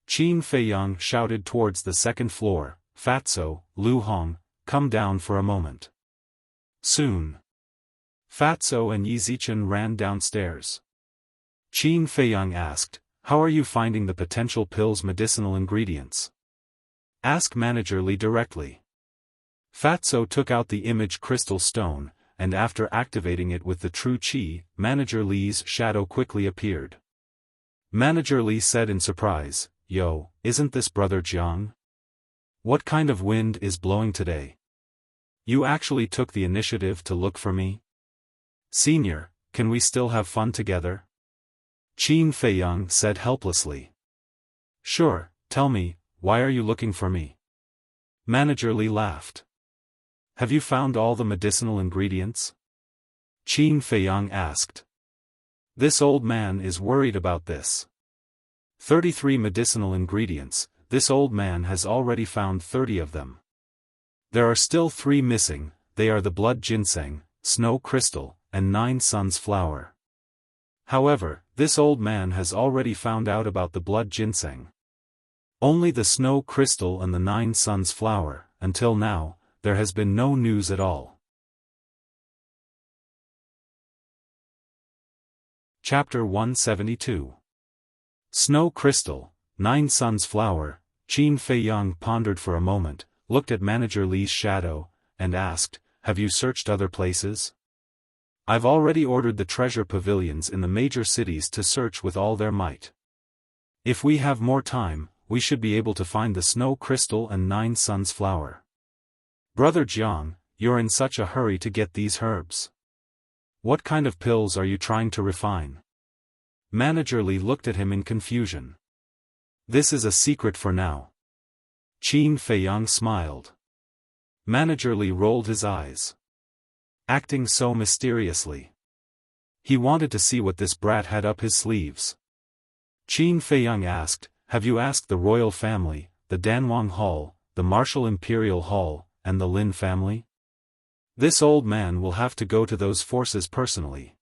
Qin Feiyang shouted towards the second floor, Fatso, Lu Hong, come down for a moment. Soon, Fatso and Yi Zichen ran downstairs. Qin Feiyang asked, how are you finding the potential pill's medicinal ingredients? Ask Manager Li directly. Fatso took out the image crystal stone, and after activating it with the true qi, Manager Li's shadow quickly appeared. Manager Li said in surprise, Yo, isn't this Brother Jiang? What kind of wind is blowing today? You actually took the initiative to look for me? Senior, can we still have fun together? Qin Feiyang said helplessly. Sure, tell me, why are you looking for me? Manager Li laughed. Have you found all the medicinal ingredients? Qin Feiyang asked. This old man is worried about this. 33 medicinal ingredients, this old man has already found 30 of them. There are still 3 missing, they are the blood ginseng, snow crystal, and 9 suns flower. However, this old man has already found out about the blood ginseng. Only the snow crystal and the 9 suns flower, until now, there has been no news at all. Chapter 172. Snow Crystal, 9 Suns Flower. Qin Feiyang pondered for a moment, looked at Manager Li's shadow, and asked, have you searched other places? I've already ordered the treasure pavilions in the major cities to search with all their might. If we have more time, we should be able to find the Snow Crystal and 9 Suns Flower. Brother Jiang, you're in such a hurry to get these herbs. What kind of pills are you trying to refine? Manager Li looked at him in confusion. This is a secret for now. Qin Feiyang smiled. Manager Li rolled his eyes. Acting so mysteriously. He wanted to see what this brat had up his sleeves. Qin Feiyang asked, have you asked the royal family, the Danwang Hall, the Martial Imperial Hall, and the Lin family? This old man will have to go to those forces personally.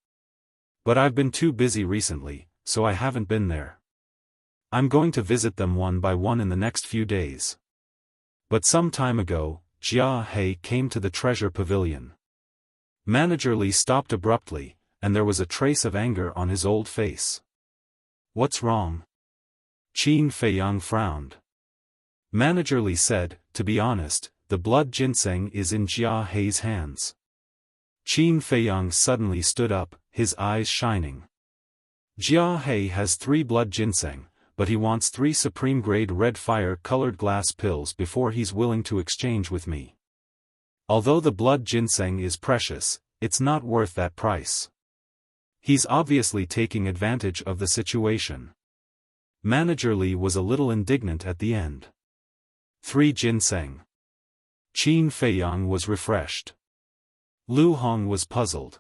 But I've been too busy recently, so I haven't been there. I'm going to visit them one by one in the next few days. But some time ago, Jia He came to the treasure pavilion. Manager Li stopped abruptly, and there was a trace of anger on his old face. What's wrong? Qin Feiyang frowned. Manager Li said, to be honest, the blood ginseng is in Jia He's hands. Qin Feiyang suddenly stood up, his eyes shining. Jia He has 3 blood ginseng, but he wants 3 supreme-grade red fire-colored glass pills before he's willing to exchange with me. Although the blood ginseng is precious, it's not worth that price. He's obviously taking advantage of the situation. Manager Li was a little indignant at the end. 3 ginseng. Qin Feiyang was refreshed. Lu Hong was puzzled.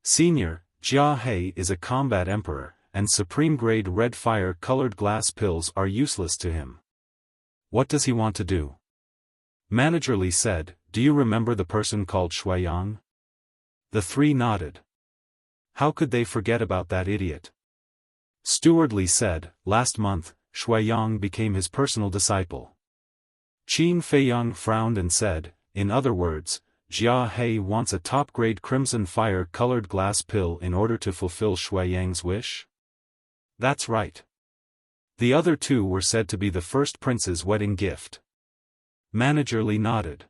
Senior, Jia He is a combat emperor, and supreme-grade red fire-colored glass pills are useless to him. What does he want to do? Manager Li said, do you remember the person called Shuiyang? The 3 nodded. How could they forget about that idiot? Steward Li said, last month, Shuiyang became his personal disciple. Qin Feiyang frowned and said, in other words, Jia He wants a top-grade crimson fire-colored glass pill in order to fulfill Shuiyang's wish? That's right. The other 2 were said to be the first prince's wedding gift. Manager Li nodded.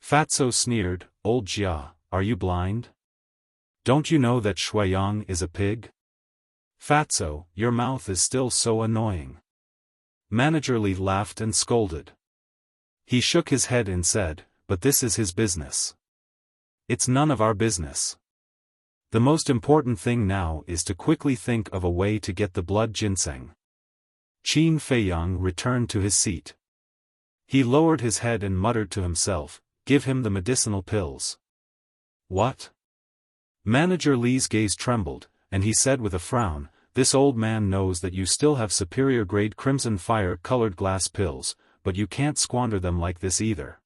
Fatso sneered, old Jia, are you blind? Don't you know that Shuiyang is a pig? Fatso, your mouth is still so annoying. Manager Li laughed and scolded. He shook his head and said, but this is his business. It's none of our business. The most important thing now is to quickly think of a way to get the blood ginseng. Qin Feiyang returned to his seat. He lowered his head and muttered to himself, give him the medicinal pills. What? Manager Li's gaze trembled, and he said with a frown, this old man knows that you still have superior-grade crimson fire-colored glass pills, but you can't squander them like this either.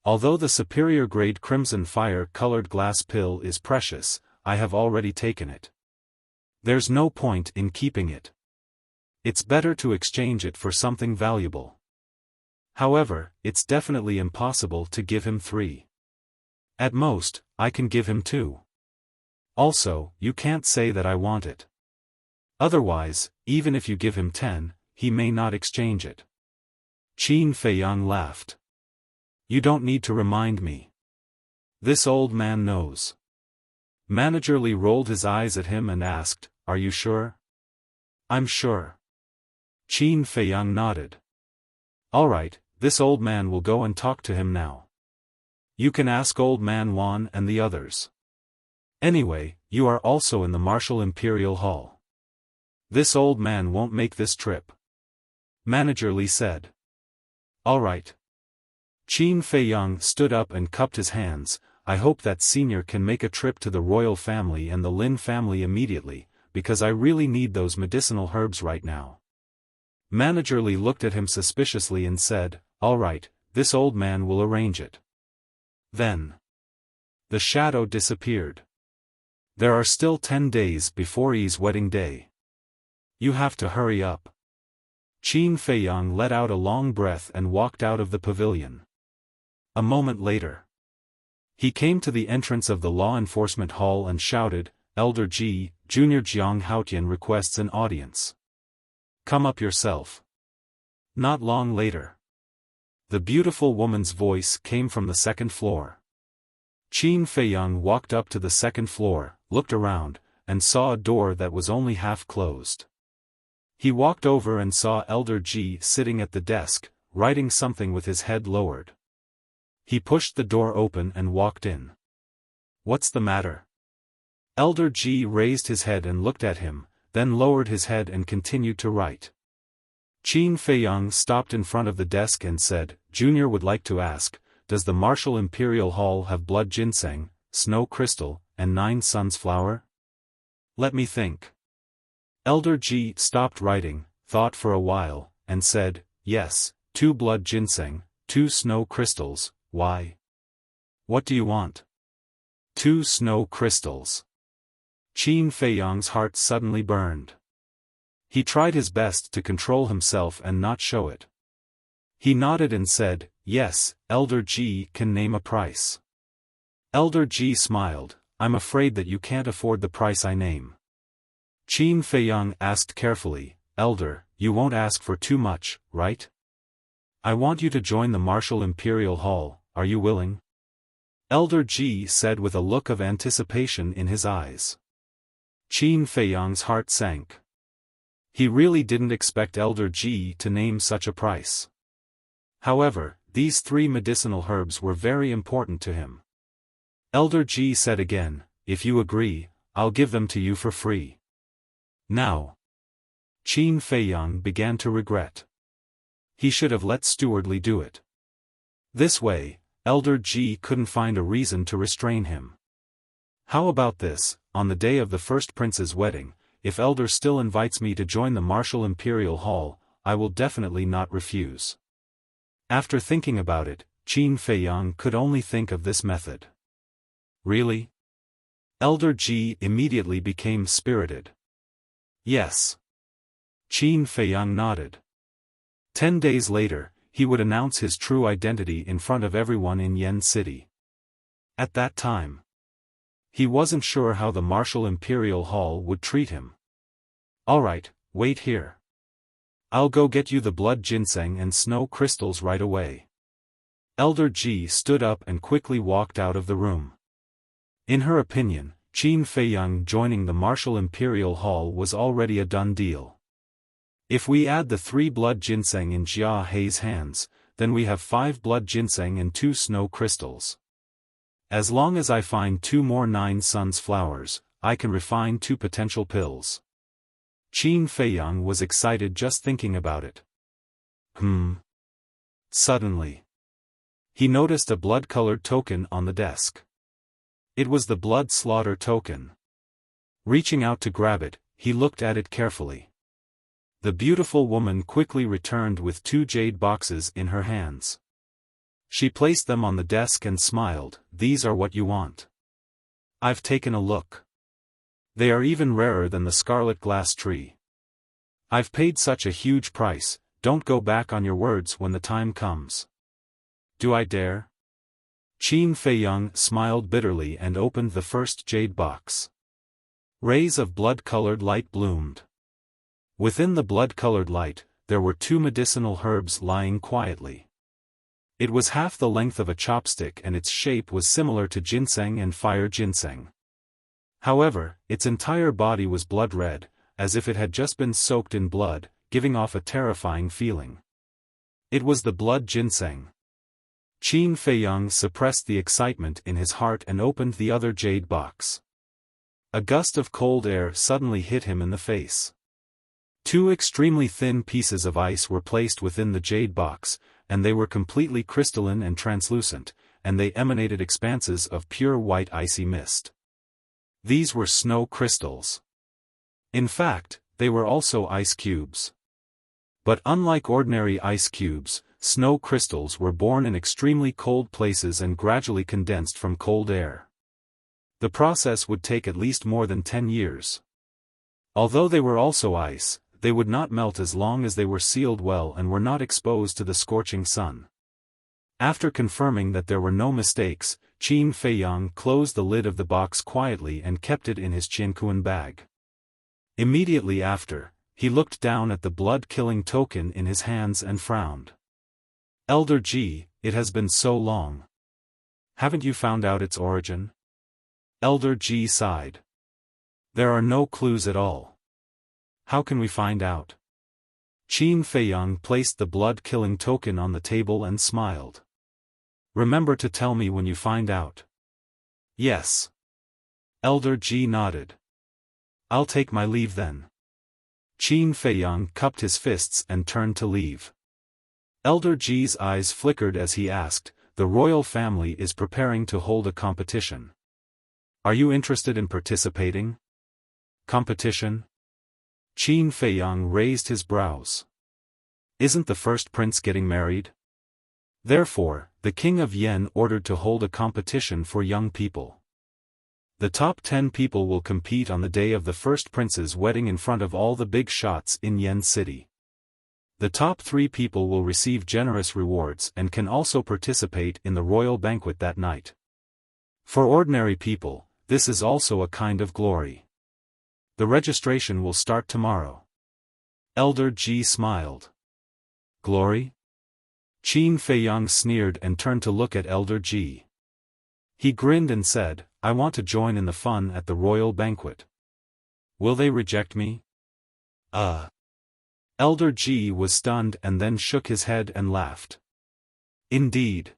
Although the superior-grade crimson fire-colored glass pill is precious, I have already taken it. There's no point in keeping it. It's better to exchange it for something valuable. However, it's definitely impossible to give him 3. At most, I can give him 2. Also, you can't say that I want it. Otherwise, even if you give him 10, he may not exchange it. Qin Feiyang laughed. You don't need to remind me. This old man knows. Manager Li rolled his eyes at him and asked, are you sure? I'm sure. Qin Feiyang nodded. All right, this old man will go and talk to him now. You can ask old man Wan and the others. Anyway, you are also in the Martial Imperial Hall. This old man won't make this trip. Manager Li said. All right. Qin Feiyang stood up and cupped his hands. I hope that senior can make a trip to the royal family and the Lin family immediately, because I really need those medicinal herbs right now. Manager Li looked at him suspiciously and said, all right, this old man will arrange it. Then the shadow disappeared. There are still 10 days before Yi's wedding day. You have to hurry up. Qin Feiyang let out a long breath and walked out of the pavilion. A moment later, he came to the entrance of the law enforcement hall and shouted, Elder Ji, Junior Jiang Haotian requests an audience. Come up yourself. Not long later, the beautiful woman's voice came from the 2nd floor. Qin Feiyang walked up to the 2nd floor, looked around, and saw a door that was only half closed. He walked over and saw Elder Ji sitting at the desk, writing something with his head lowered. He pushed the door open and walked in. What's the matter? Elder Ji raised his head and looked at him, then lowered his head and continued to write. Qin Feiyang stopped in front of the desk and said, Junior would like to ask, does the Martial Imperial Hall have blood ginseng, snow crystal, and 9 suns flower? Let me think. Elder Ji stopped writing, thought for a while, and said, yes, 2 blood ginseng, 2 snow crystals. Why? What do you want? 2 snow crystals. Qin Feiyang's heart suddenly burned. He tried his best to control himself and not show it. He nodded and said, yes, Elder Ji can name a price. Elder Ji smiled, I'm afraid that you can't afford the price I name. Qin Feiyang asked carefully, Elder, you won't ask for too much, right? I want you to join the Martial Imperial Hall, are you willing? Elder Ji said with a look of anticipation in his eyes. Qin Feiyang's heart sank. He really didn't expect Elder Ji to name such a price. However, these 3 medicinal herbs were very important to him. Elder Ji said again, if you agree, I'll give them to you for free. Now. Qin Feiyang began to regret. He should have let Stewardly do it. This way, Elder Ji couldn't find a reason to restrain him. How about this, on the day of the first prince's wedding, if Elder still invites me to join the Martial Imperial Hall, I will definitely not refuse. After thinking about it, Qin Feiyang could only think of this method. Really? Elder Ji immediately became spirited. Yes. Qin Feiyang nodded. 10 days later, he would announce his true identity in front of everyone in Yen City. At that time, he wasn't sure how the Martial Imperial Hall would treat him. Alright, wait here. I'll go get you the blood ginseng and snow crystals right away. Elder Ji stood up and quickly walked out of the room. In her opinion, Qin Feiyang joining the Martial Imperial Hall was already a done deal. If we add the 3 blood ginseng in Jia Hei's hands, then we have 5 blood ginseng and 2 snow crystals. As long as I find 2 more 9 suns flowers, I can refine 2 potential pills. Qin Feiyang was excited just thinking about it. Suddenly, he noticed a blood-colored token on the desk. It was the blood slaughter token. Reaching out to grab it, he looked at it carefully. The beautiful woman quickly returned with 2 jade boxes in her hands. She placed them on the desk and smiled, these are what you want. I've taken a look. They are even rarer than the scarlet glass tree. I've paid such a huge price, don't go back on your words when the time comes. Do I dare? Qin Feiyang smiled bitterly and opened the first jade box. Rays of blood-colored light bloomed. Within the blood-colored light, there were 2 medicinal herbs lying quietly. It was half the length of a chopstick and its shape was similar to ginseng and fire ginseng. However, its entire body was blood red, as if it had just been soaked in blood, giving off a terrifying feeling. It was the blood ginseng. Qin Feiyang suppressed the excitement in his heart and opened the other jade box. A gust of cold air suddenly hit him in the face. 2 extremely thin pieces of ice were placed within the jade box, and they were completely crystalline and translucent, and they emanated expanses of pure white icy mist. These were snow crystals. In fact, they were also ice cubes. But unlike ordinary ice cubes, snow crystals were born in extremely cold places and gradually condensed from cold air. The process would take at least more than 10 years. Although they were also ice, they would not melt as long as they were sealed well and were not exposed to the scorching sun. After confirming that there were no mistakes, Qin Feiyang closed the lid of the box quietly and kept it in his Qiankuan bag. Immediately after, he looked down at the blood-killing token in his hands and frowned. Elder Ji, it has been so long. Haven't you found out its origin? Elder Ji sighed. There are no clues at all. How can we find out? Qin Feiyang placed the blood-killing token on the table and smiled. Remember to tell me when you find out. Yes. Elder Ji nodded. I'll take my leave then. Qin Feiyang cupped his fists and turned to leave. Elder Ji's eyes flickered as he asked, the royal family is preparing to hold a competition. Are you interested in participating? Competition? Qin Feiyang raised his brows. Isn't the first prince getting married? Therefore, the king of Yen ordered to hold a competition for young people. The top 10 people will compete on the day of the first prince's wedding in front of all the big shots in Yen City. The top 3 people will receive generous rewards and can also participate in the royal banquet that night. For ordinary people, this is also a kind of glory. The registration will start tomorrow. Elder Ji smiled. Glory? Qin Feiyang sneered and turned to look at Elder Ji. He grinned and said, I want to join in the fun at the royal banquet. Will they reject me? Elder Ji was stunned and then shook his head and laughed. Indeed.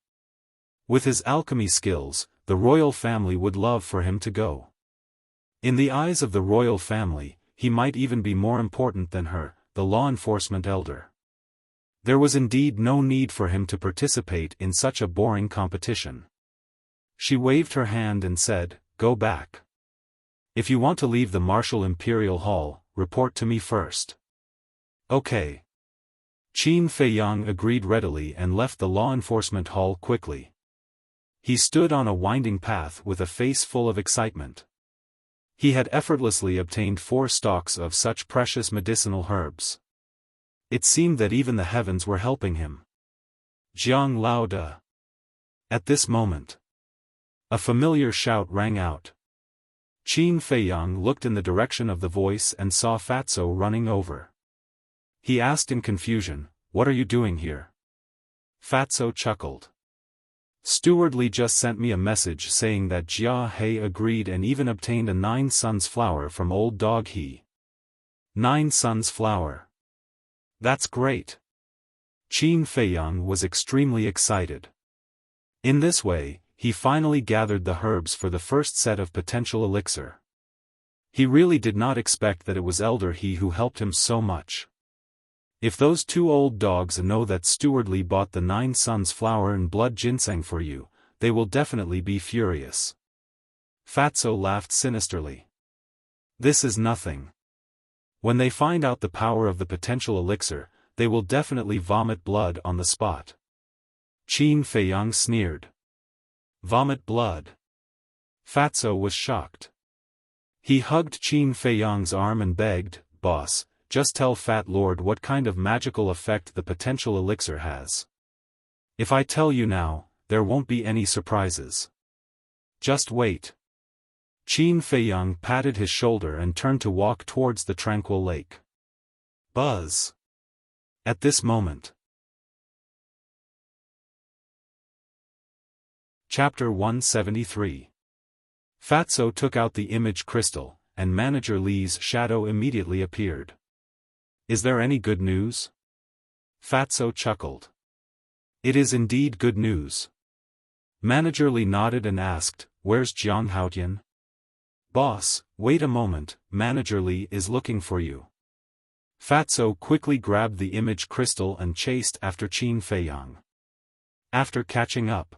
With his alchemy skills, the royal family would love for him to go. In the eyes of the royal family, he might even be more important than her, the law enforcement elder. There was indeed no need for him to participate in such a boring competition. She waved her hand and said, Go back. If you want to leave the Martial Imperial Hall, report to me first. Okay. Qin Feiyang agreed readily and left the law enforcement hall quickly. He stood on a winding path with a face full of excitement. He had effortlessly obtained 4 stalks of such precious medicinal herbs. It seemed that even the heavens were helping him. Jiang Lao De. At this moment, a familiar shout rang out. Qin Feiyang looked in the direction of the voice and saw Fatso running over. He asked in confusion, What are you doing here? Fatso chuckled. Steward Li just sent me a message saying that Jia He agreed and even obtained a 9 Suns flower from old dog He. 9 Suns flower. That's great. Qin Feiyang was extremely excited. In this way, he finally gathered the herbs for the first set of potential elixir. He really did not expect that it was Elder He who helped him so much. If those 2 old dogs know that Steward Li bought the 9 Suns flower and blood ginseng for you, they will definitely be furious. Fatso laughed sinisterly. This is nothing. When they find out the power of the potential elixir, they will definitely vomit blood on the spot. Qin Feiyang sneered. Vomit blood. Fatso was shocked. He hugged Qin Feiyang's arm and begged, Boss, just tell Fat Lord what kind of magical effect the potential elixir has. If I tell you now, there won't be any surprises. Just wait. Qin Feiyang patted his shoulder and turned to walk towards the tranquil lake. Buzz. At this moment. Chapter 173. Fatso took out the image crystal, and Manager Li's shadow immediately appeared. Is there any good news? Fatso chuckled. It is indeed good news. Manager Li nodded and asked, Where's Jiang Haotian? Boss, wait a moment, Manager Li is looking for you. Fatso quickly grabbed the image crystal and chased after Qin Feiyang. After catching up,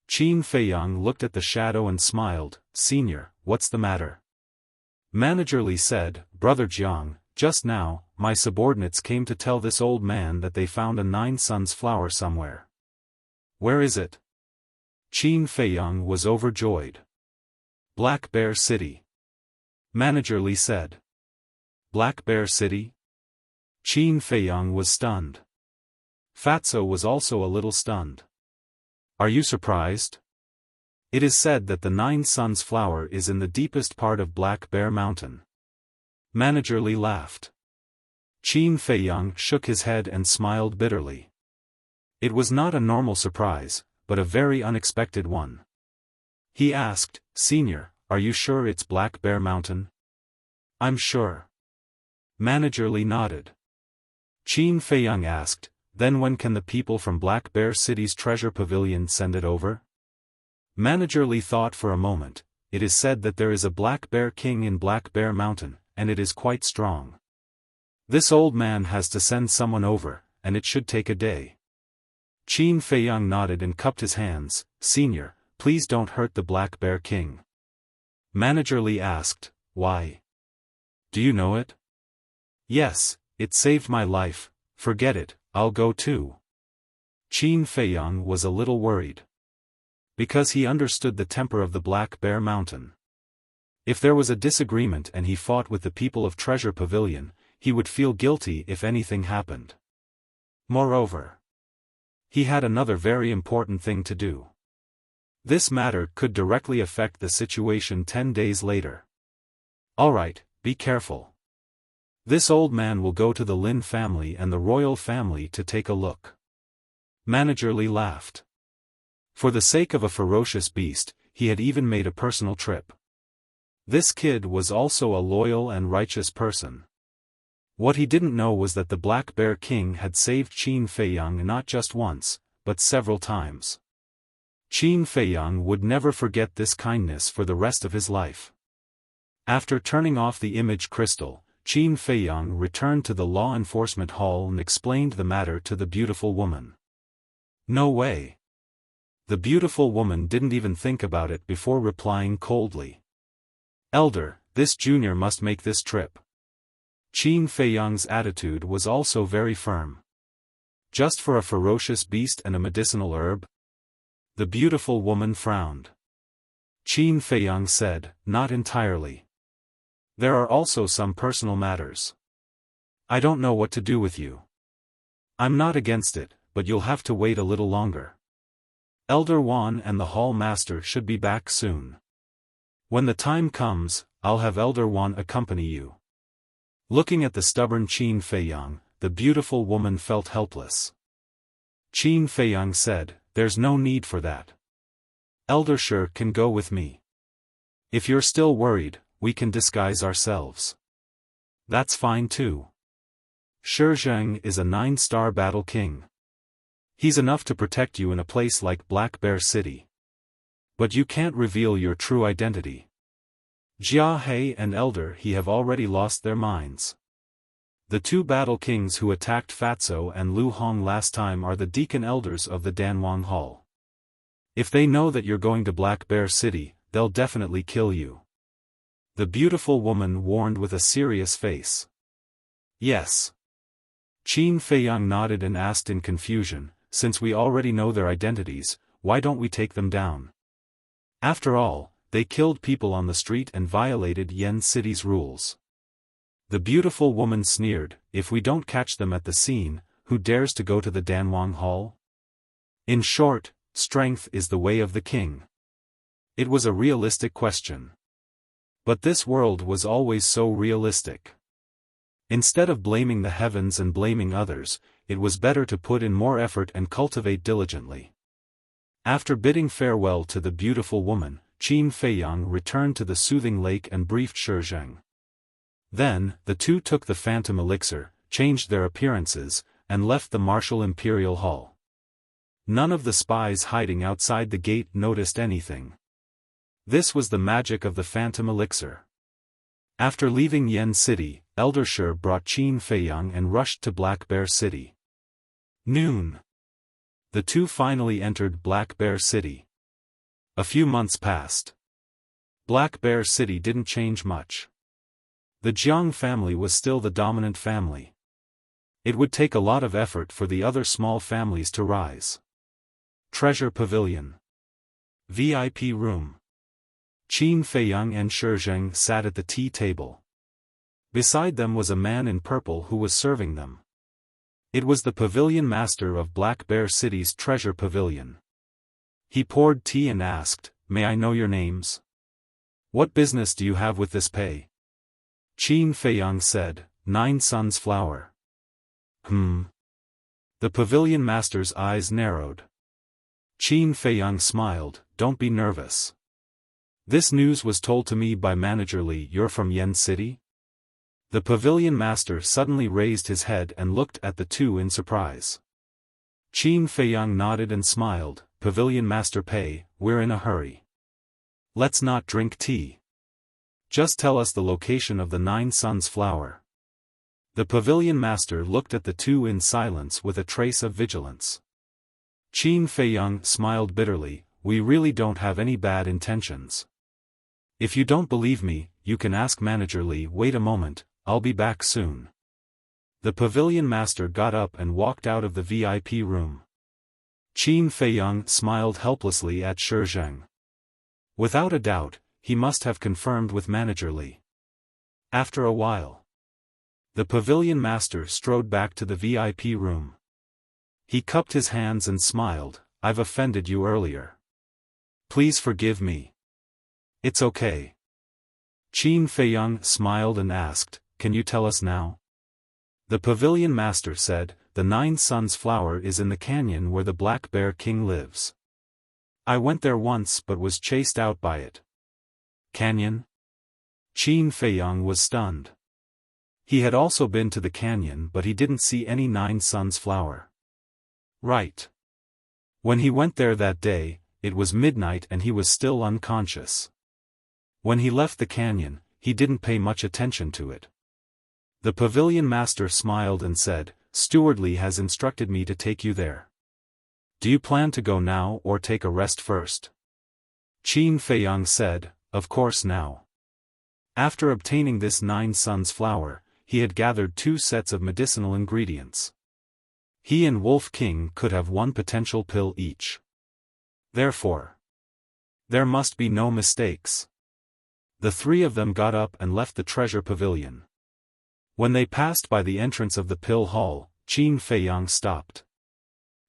Qin Feiyang looked at the shadow and smiled, Senior, what's the matter? Manager Li said, Brother Jiang, just now, my subordinates came to tell this old man that they found a 9 Suns flower somewhere. Where is it? Qin Feiyang was overjoyed. Black Bear City. Manager Li said. Black Bear City? Qin Feiyang was stunned. Fatso was also a little stunned. Are you surprised? It is said that the 9 Suns flower is in the deepest part of Black Bear Mountain. Manager Li laughed. Qin Feiyang shook his head and smiled bitterly. It was not a normal surprise, but a very unexpected one. He asked, Senior, are you sure it's Black Bear Mountain? I'm sure. Manager Li nodded. Qin Feiyang asked, Then when can the people from Black Bear City's treasure pavilion send it over? Manager Li thought for a moment. It is said that there is a Black Bear King in Black Bear Mountain, and it is quite strong. This old man has to send someone over, and it should take a day. Qin Feiyang nodded and cupped his hands, Senior, please don't hurt the Black Bear King. Manager Li asked, Why? Do you know it? Yes, it saved my life, forget it, I'll go too. Qin Feiyang was a little worried. Because he understood the temper of the Black Bear Mountain. If there was a disagreement and he fought with the people of Treasure Pavilion, he would feel guilty if anything happened. Moreover, he had another very important thing to do. This matter could directly affect the situation 10 days later. Alright, be careful. This old man will go to the Lin family and the royal family to take a look. Manager Li laughed. For the sake of a ferocious beast, he had even made a personal trip. This kid was also a loyal and righteous person. What he didn't know was that the Black Bear King had saved Qin Feiyang not just once, but several times. Qin Feiyang would never forget this kindness for the rest of his life. After turning off the image crystal, Qin Feiyang returned to the law enforcement hall and explained the matter to the beautiful woman. No way. The beautiful woman didn't even think about it before replying coldly. Elder, this junior must make this trip. Qin Feiyang's attitude was also very firm. Just for a ferocious beast and a medicinal herb? The beautiful woman frowned. Qin Feiyang said, not entirely. There are also some personal matters. I don't know what to do with you. I'm not against it, but you'll have to wait a little longer. Elder Wan and the Hall Master should be back soon. When the time comes, I'll have Elder Wan accompany you. Looking at the stubborn Qin Feiyang, the beautiful woman felt helpless. Qin Feiyang said, there's no need for that. Elder Shi can go with me. If you're still worried, we can disguise ourselves. That's fine too. Shi Zheng is a 9-star battle king. He's enough to protect you in a place like Black Bear City. But you can't reveal your true identity. Jia He and Elder He have already lost their minds. The two battle kings who attacked Fatso and Lu Hong last time are the deacon elders of the Danwang Hall. If they know that you're going to Black Bear City, they'll definitely kill you. The beautiful woman warned with a serious face. Yes. Qin Feiyang nodded and asked in confusion, since we already know their identities, why don't we take them down? After all, they killed people on the street and violated Yen City's rules. The beautiful woman sneered, if we don't catch them at the scene, who dares to go to the Danwang Hall? In short, strength is the way of the king. It was a realistic question. But this world was always so realistic. Instead of blaming the heavens and blaming others, it was better to put in more effort and cultivate diligently. After bidding farewell to the beautiful woman, Qin Feiyang returned to the soothing lake and briefed Shi Zheng. Then, the two took the phantom elixir, changed their appearances, and left the martial imperial hall. None of the spies hiding outside the gate noticed anything. This was the magic of the phantom elixir. After leaving Yen City, Elder Shi brought Qin Feiyang and rushed to Black Bear City. Noon. The two finally entered Black Bear City. A few months passed. Black Bear City didn't change much. The Jiang family was still the dominant family. It would take a lot of effort for the other small families to rise. Treasure Pavilion. VIP Room. Qin Feiyang and Shi Zheng sat at the tea table. Beside them was a man in purple who was serving them. It was the pavilion master of Black Bear City's Treasure Pavilion. He poured tea and asked, "May I know your names? What business do you have with this pay?" Qin Feiyang said, 9 Suns Flower. The pavilion master's eyes narrowed. Qin Feiyang smiled, "Don't be nervous. This news was told to me by Manager Li. You're from Yen City?" The pavilion master suddenly raised his head and looked at the two in surprise. Qin Feiyang nodded and smiled, "Pavilion Master Pei, we're in a hurry. Let's not drink tea. Just tell us the location of the 9 Suns Flower." The pavilion master looked at the two in silence with a trace of vigilance. Qin Feiyang smiled bitterly, "We really don't have any bad intentions. If you don't believe me, you can ask Manager Li. Wait a moment, I'll be back soon." The pavilion master got up and walked out of the VIP room. Qin Feiyang smiled helplessly at Shi Zheng. Without a doubt, he must have confirmed with Manager Li. After a while, the pavilion master strode back to the VIP room. He cupped his hands and smiled, "I've offended you earlier. Please forgive me." "It's okay." Qin Feiyang smiled and asked, "Can you tell us now?" The pavilion master said, "The 9 Suns Flower is in the canyon where the Black Bear King lives. I went there once but was chased out by it. Canyon? Qin Feiyang was stunned. He had also been to the canyon but he didn't see any Nine Suns flower. Right. When he went there that day, it was midnight and he was still unconscious. When he left the canyon, he didn't pay much attention to it. The pavilion master smiled and said, "Steward Li has instructed me to take you there. Do you plan to go now or take a rest first?" Qin Feiyang said, "Of course now." After obtaining this Nine Suns flower, he had gathered 2 sets of medicinal ingredients. He and Wolf King could have 1 potential pill each. Therefore, there must be no mistakes. The 3 of them got up and left the treasure pavilion. When they passed by the entrance of the pill hall, Qin Feiyang stopped.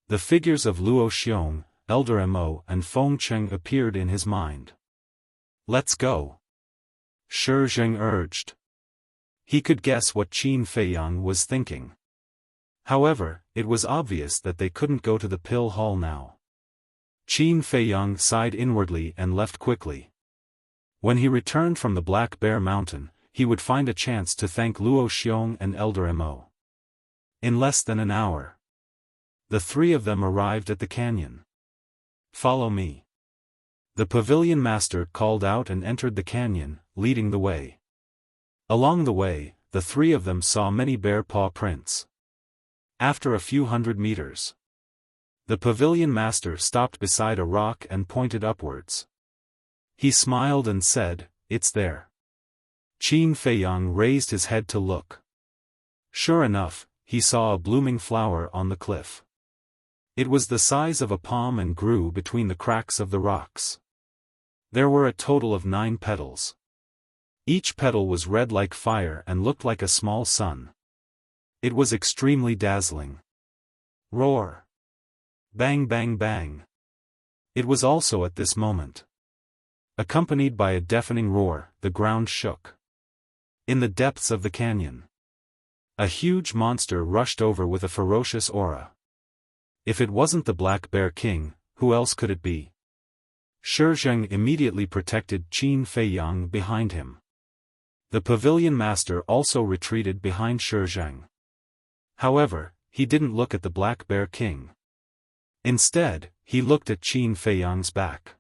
The figures of Luo Xiong, Elder Mo and Feng Cheng appeared in his mind. "Let's go," Shi Zheng urged. He could guess what Qin Feiyang was thinking. However, it was obvious that they couldn't go to the pill hall now. Qin Feiyang sighed inwardly and left quickly. When he returned from the Black Bear Mountain, he would find a chance to thank Luo Xiong and Elder Mo. In less than an hour, the 3 of them arrived at the canyon. "Follow me." The pavilion master called out and entered the canyon, leading the way. Along the way, the 3 of them saw many bear paw prints. After a few hundred meters, the pavilion master stopped beside a rock and pointed upwards. He smiled and said, "It's there." Qin Feiyang raised his head to look. Sure enough, he saw a blooming flower on the cliff. It was the size of a palm and grew between the cracks of the rocks. There were a total of 9 petals. Each petal was red like fire and looked like a small sun. It was extremely dazzling. Roar! Bang bang bang! It was also at this moment. Accompanied by a deafening roar, the ground shook. In the depths of the canyon, a huge monster rushed over with a ferocious aura. If it wasn't the Black Bear King, who else could it be? Shi Zheng immediately protected Qin Feiyang behind him. The pavilion master also retreated behind Shi Zheng. However, he didn't look at the Black Bear King. Instead, he looked at Qin Feiyang's back.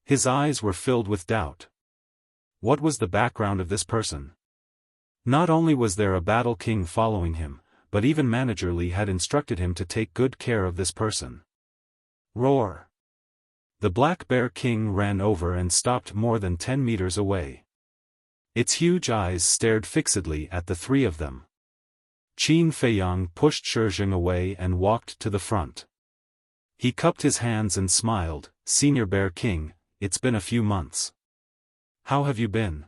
His eyes were filled with doubt. What was the background of this person? Not only was there a battle king following him, but even Manager Li had instructed him to take good care of this person. Roar! The Black Bear King ran over and stopped more than 10 meters away. Its huge eyes stared fixedly at the 3 of them. Qin Feiyang pushed Shi Zheng away and walked to the front. He cupped his hands and smiled, "Senior Bear King, it's been a few months. How have you been?"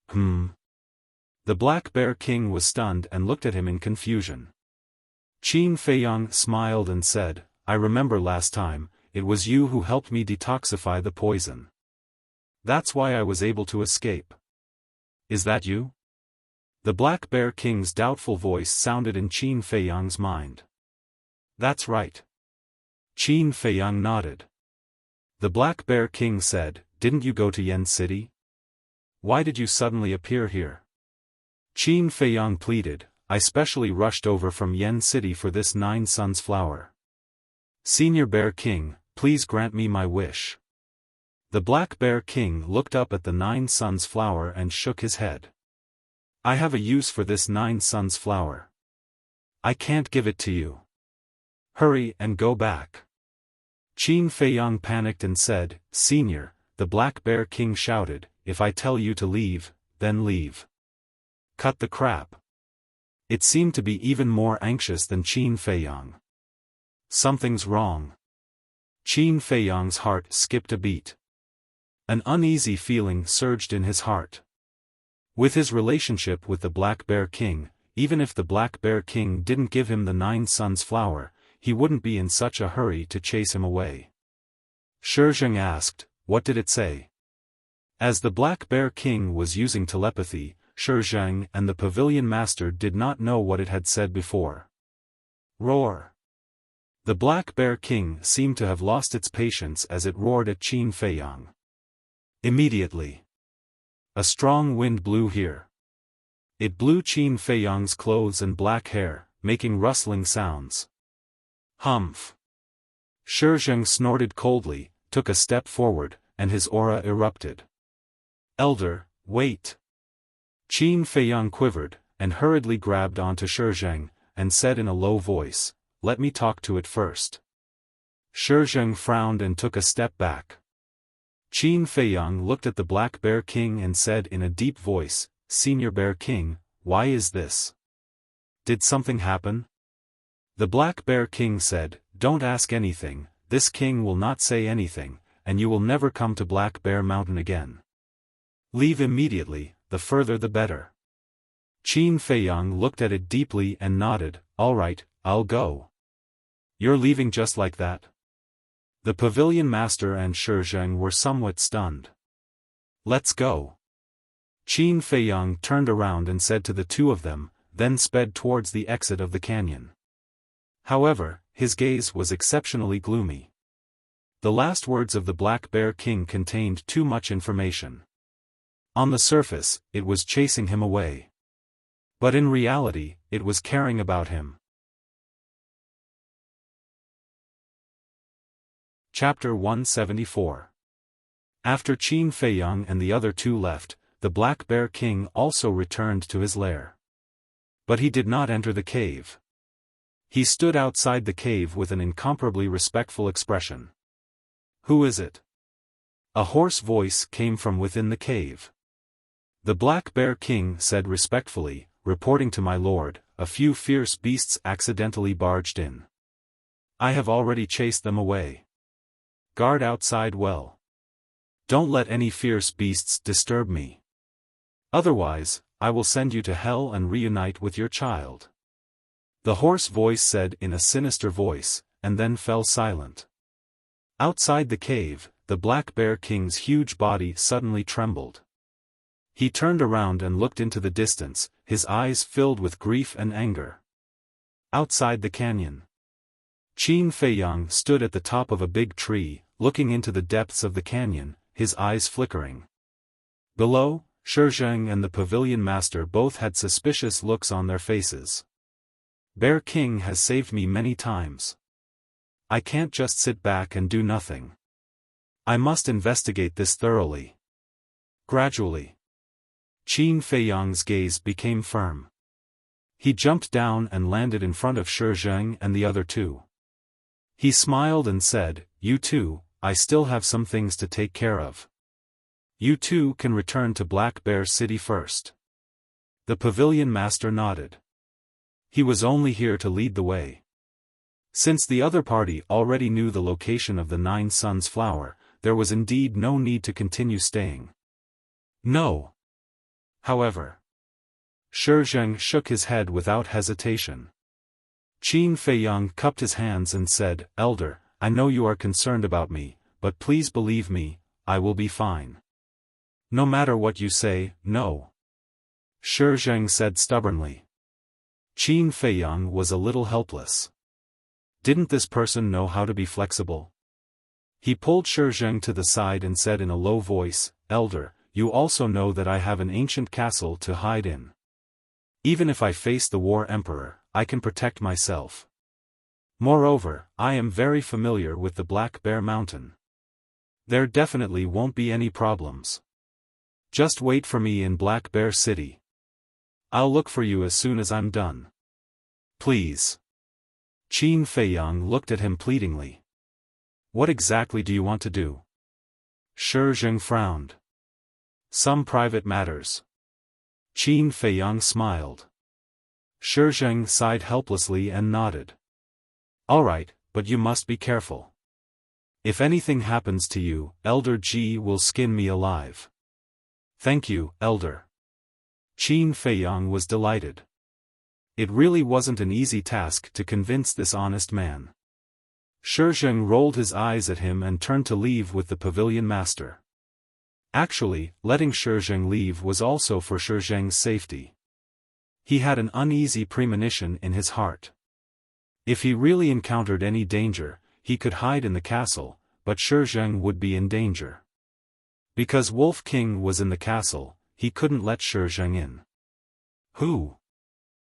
The Black Bear King was stunned and looked at him in confusion. Qin Feiyang smiled and said, "I remember last time, it was you who helped me detoxify the poison. That's why I was able to escape. Is that you?" The Black Bear King's doubtful voice sounded in Qin Feiyang's mind. "That's right." Qin Feiyang nodded. The Black Bear King said, "Didn't you go to Yen City? Why did you suddenly appear here?" Qin Feiyang pleaded, "I specially rushed over from Yen City for this 9 Suns flower. Senior Bear King, please grant me my wish." The Black Bear King looked up at the 9 Suns flower and shook his head. "I have a use for this 9 Suns flower. I can't give it to you. Hurry and go back." Qin Feiyang panicked and said, "Senior," the Black Bear King shouted, "if I tell you to leave, then leave. Cut the crap." It seemed to be even more anxious than Qin Feiyang. Something's wrong. Qin Feiyang's heart skipped a beat. An uneasy feeling surged in his heart. With his relationship with the Black Bear King, even if the Black Bear King didn't give him the 9 Suns flower, he wouldn't be in such a hurry to chase him away. Shi Zheng asked, "What did it say?" As the Black Bear King was using telepathy, Shi Zheng and the pavilion master did not know what it had said before. Roar! The Black Bear King seemed to have lost its patience as it roared at Qin Feiyang. Immediately, a strong wind blew here. It blew Qin Feiyang's clothes and black hair, making rustling sounds. Humph! Shi Zheng snorted coldly, took a step forward, and his aura erupted. Elder, wait! Qin Feiyang quivered, and hurriedly grabbed onto Shi Zheng, and said in a low voice, "Let me talk to it first." Shi Zheng frowned and took a step back. Qin Feiyang looked at the Black Bear King and said in a deep voice, "Senior Bear King, why is this? Did something happen?" The Black Bear King said, "Don't ask anything, this king will not say anything, and you will never come to Black Bear Mountain again. Leave immediately, the further the better." Qin Feiyang looked at it deeply and nodded, "All right, I'll go." "You're leaving just like that?" The pavilion master and Shi Zheng were somewhat stunned. "Let's go." Qin Feiyang turned around and said to the two of them, then sped towards the exit of the canyon. However, his gaze was exceptionally gloomy. The last words of the Black Bear King contained too much information. On the surface, it was chasing him away. But in reality, it was caring about him. Chapter 174. After Qin Feiyang and the other two left, the Black Bear King also returned to his lair. But he did not enter the cave. He stood outside the cave with an incomparably respectful expression. "Who is it?" A hoarse voice came from within the cave. The Black Bear King said respectfully, "Reporting to my lord, a few fierce beasts accidentally barged in. I have already chased them away. Guard outside well. Don't let any fierce beasts disturb me. Otherwise, I will send you to hell and reunite with your child." The hoarse voice said in a sinister voice, and then fell silent. Outside the cave, the Black Bear King's huge body suddenly trembled. He turned around and looked into the distance, his eyes filled with grief and anger. Outside the canyon, Qin Feiyang stood at the top of a big tree, looking into the depths of the canyon, his eyes flickering. Below, Shi Zheng and the pavilion master both had suspicious looks on their faces. "Bear King has saved me many times. I can't just sit back and do nothing. I must investigate this thoroughly." Gradually, Qin Feiyang's gaze became firm. He jumped down and landed in front of Shi Zheng and the other two. He smiled and said, "You two, I still have some things to take care of. You two can return to Black Bear City first." The pavilion master nodded. He was only here to lead the way. Since the other party already knew the location of the Nine Suns flower, there was indeed no need to continue staying. No. However, Shi Zheng shook his head without hesitation. Qin Feiyang cupped his hands and said, "Elder, I know you are concerned about me, but please believe me, I will be fine." "No matter what you say, no," Shi Zheng said stubbornly. Qin Feiyang was a little helpless. Didn't this person know how to be flexible? He pulled Shi Zheng to the side and said in a low voice, "Elder, you also know that I have an ancient castle to hide in. Even if I face the War Emperor, I can protect myself. Moreover, I am very familiar with the Black Bear Mountain. There definitely won't be any problems. Just wait for me in Black Bear City. I'll look for you as soon as I'm done. Please." Qin Feiyang looked at him pleadingly. "What exactly do you want to do?" Shi Zheng frowned. "Some private matters." Qin Feiyang smiled. Shi Zheng sighed helplessly and nodded. "All right, but you must be careful. If anything happens to you, Elder Ji will skin me alive." "Thank you, Elder." Qin Feiyang was delighted. It really wasn't an easy task to convince this honest man. Shi Zheng rolled his eyes at him and turned to leave with the pavilion master. Actually, letting Shi Zheng leave was also for Shi Zheng's safety. He had an uneasy premonition in his heart. If he really encountered any danger, he could hide in the castle, but Shi Zheng would be in danger. Because Wolf King was in the castle, he couldn't let Shi Zheng in. Who?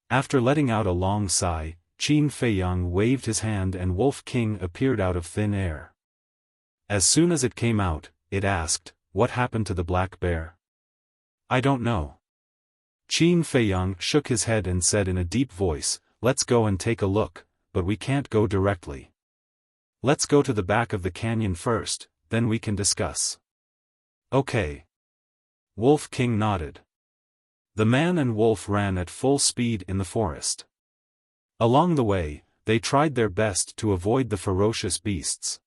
After letting out a long sigh, Qin Feiyang waved his hand and Wolf King appeared out of thin air. As soon as it came out, it asked, "What happened to the black bear?" "I don't know." Qin Feiyang shook his head and said in a deep voice, "Let's go and take a look, but we can't go directly. Let's go to the back of the canyon first, then we can discuss." "Okay." Wolf King nodded. The man and wolf ran at full speed in the forest. Along the way, they tried their best to avoid the ferocious beasts.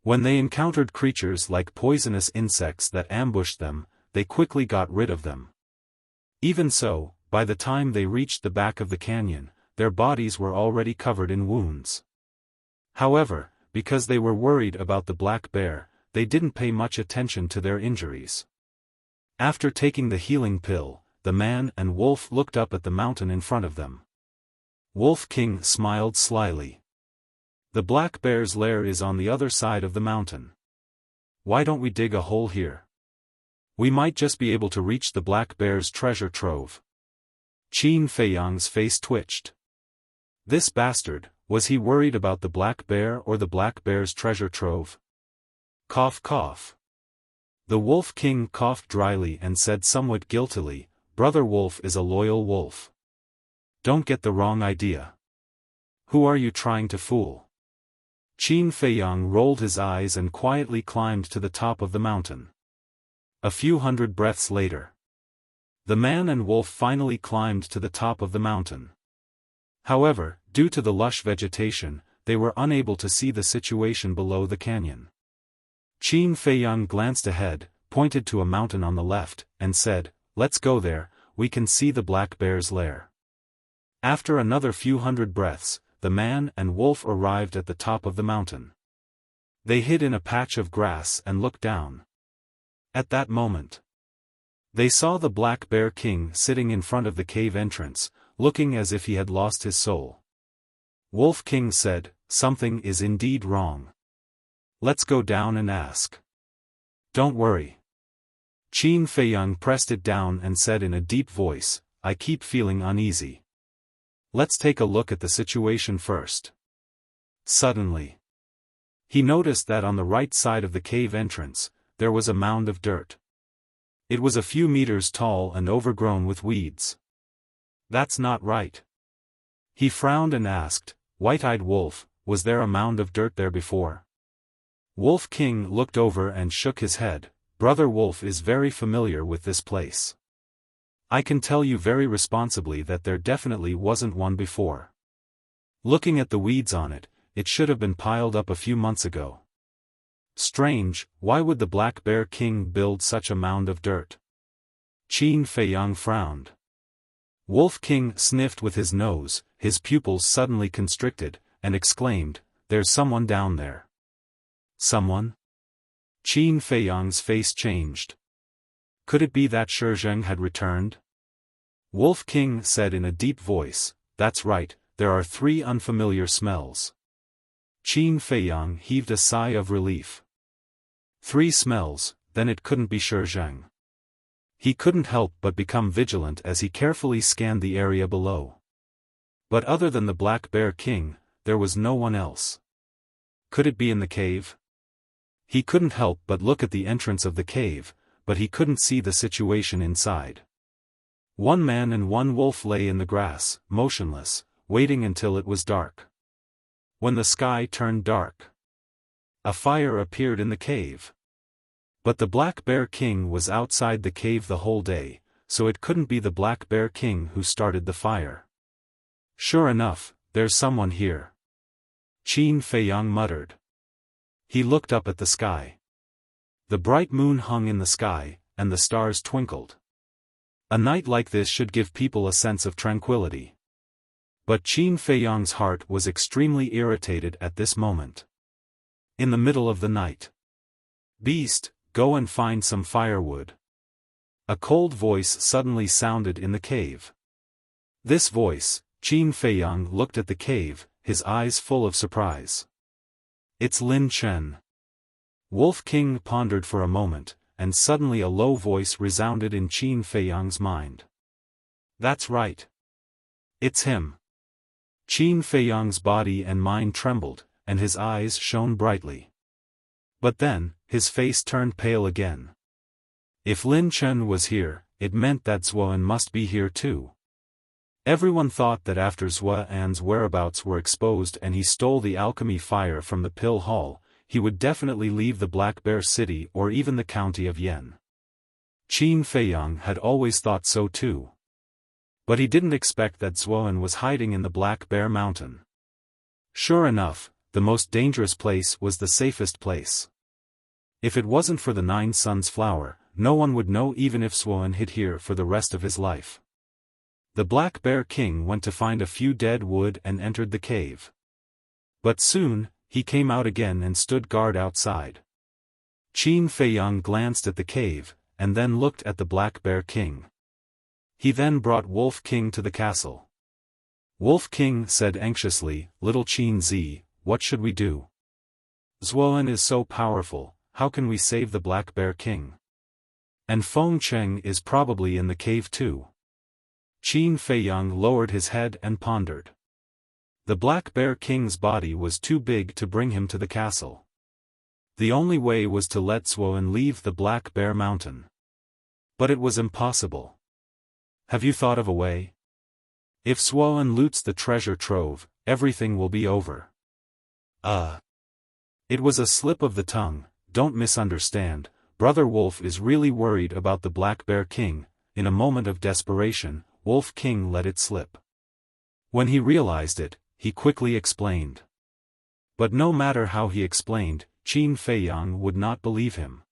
When they encountered creatures like poisonous insects that ambushed them, they quickly got rid of them. Even so, by the time they reached the back of the canyon, their bodies were already covered in wounds. However, because they were worried about the black bear, they didn't pay much attention to their injuries. After taking the healing pill, the man and wolf looked up at the mountain in front of them. Wolf King smiled slyly. "The black bear's lair is on the other side of the mountain. Why don't we dig a hole here? We might just be able to reach the black bear's treasure trove." Qin Feiyang's face twitched. This bastard, was he worried about the black bear or the black bear's treasure trove? Cough cough. The Wolf King coughed dryly and said somewhat guiltily, "Brother Wolf is a loyal wolf. Don't get the wrong idea. Who are you trying to fool?" Qin Feiyang rolled his eyes and quietly climbed to the top of the mountain. A few hundred breaths later, the man and wolf finally climbed to the top of the mountain. However, due to the lush vegetation, they were unable to see the situation below the canyon. Qin Feiyang glanced ahead, pointed to a mountain on the left, and said, "Let's go there, we can see the black bear's lair." After another few hundred breaths, the man and wolf arrived at the top of the mountain. They hid in a patch of grass and looked down. At that moment, they saw the black bear king sitting in front of the cave entrance, looking as if he had lost his soul. Wolf King said, "Something is indeed wrong. Let's go down and ask." "Don't worry." Qin Feiyang pressed it down and said in a deep voice, "I keep feeling uneasy. Let's take a look at the situation first." Suddenly, he noticed that on the right side of the cave entrance, there was a mound of dirt. It was a few meters tall and overgrown with weeds. "That's not right." He frowned and asked, "White-eyed wolf, was there a mound of dirt there before?" Wolf King looked over and shook his head. "Brother Wolf is very familiar with this place. I can tell you very responsibly that there definitely wasn't one before. Looking at the weeds on it, it should have been piled up a few months ago. Strange, why would the Black Bear King build such a mound of dirt?" Qin Feiyang frowned. Wolf King sniffed with his nose, his pupils suddenly constricted, and exclaimed, "There's someone down there." "Someone?" Qin Feiyang's face changed. Could it be that Shi Zheng had returned? Wolf King said in a deep voice, "That's right, there are 3 unfamiliar smells." Qin Feiyang heaved a sigh of relief. 3 smells, then it couldn't be Shi Zheng. He couldn't help but become vigilant as he carefully scanned the area below. But other than the Black Bear King, there was no one else. Could it be in the cave? He couldn't help but look at the entrance of the cave, but he couldn't see the situation inside. 1 man and 1 wolf lay in the grass, motionless, waiting until it was dark. When the sky turned dark, a fire appeared in the cave. But the Black Bear King was outside the cave the whole day, so it couldn't be the Black Bear King who started the fire. "Sure enough, there's someone here," Qin Feiyang muttered. He looked up at the sky. The bright moon hung in the sky, and the stars twinkled. A night like this should give people a sense of tranquility. But Qin Feiyang's heart was extremely irritated at this moment. In the middle of the night, "Beast, go and find some firewood." A cold voice suddenly sounded in the cave. This voice, Qin Feiyang looked at the cave, his eyes full of surprise. It's Lin Chen. Wolf King pondered for a moment, and suddenly a low voice resounded in Qin Feiyang's mind. That's right. It's him. Qin Feiyang's body and mind trembled, and his eyes shone brightly. But then, his face turned pale again. If Lin Chen was here, it meant that Zuoan must be here too. Everyone thought that after Zuoan's whereabouts were exposed and he stole the alchemy fire from the pill hall, he would definitely leave the Black Bear City or even the county of Yan. Qin Feiyang had always thought so too. But he didn't expect that Zuoan was hiding in the Black Bear Mountain. Sure enough, the most dangerous place was the safest place. If it wasn't for the Nine Suns flower, no one would know even if Zuoan hid here for the rest of his life. The Black Bear King went to find a few dead wood and entered the cave. But soon, he came out again and stood guard outside. Qin Feiyang glanced at the cave, and then looked at the Black Bear King. He then brought Wolf King to the castle. Wolf King said anxiously, "Little Qin Zi, what should we do? Zuoan is so powerful, how can we save the Black Bear King? And Feng Cheng is probably in the cave too." Qin Feiyang lowered his head and pondered. The Black Bear King's body was too big to bring him to the castle. The only way was to let Zuoan leave the Black Bear Mountain. But it was impossible. Have you thought of a way? If Zuoan loots the treasure trove, everything will be over. It was a slip of the tongue, don't misunderstand, Brother Wolf is really worried about the Black Bear King. In a moment of desperation, Wolf King let it slip. When he realized it, he quickly explained. But no matter how he explained, Qin Feiyang would not believe him.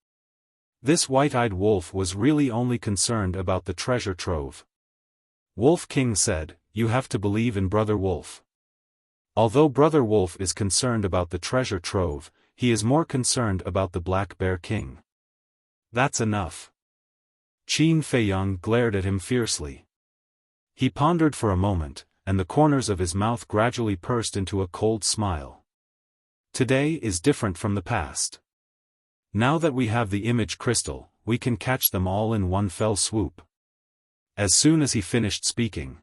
This white-eyed wolf was really only concerned about the treasure trove. Wolf King said, "You have to believe in Brother Wolf. Although Brother Wolf is concerned about the treasure trove, he is more concerned about the Black Bear King." That's enough. Qin Feiyang glared at him fiercely. He pondered for a moment, and the corners of his mouth gradually pursed into a cold smile. Today is different from the past. Now that we have the image crystal, we can catch them all in one fell swoop. As soon as he finished speaking,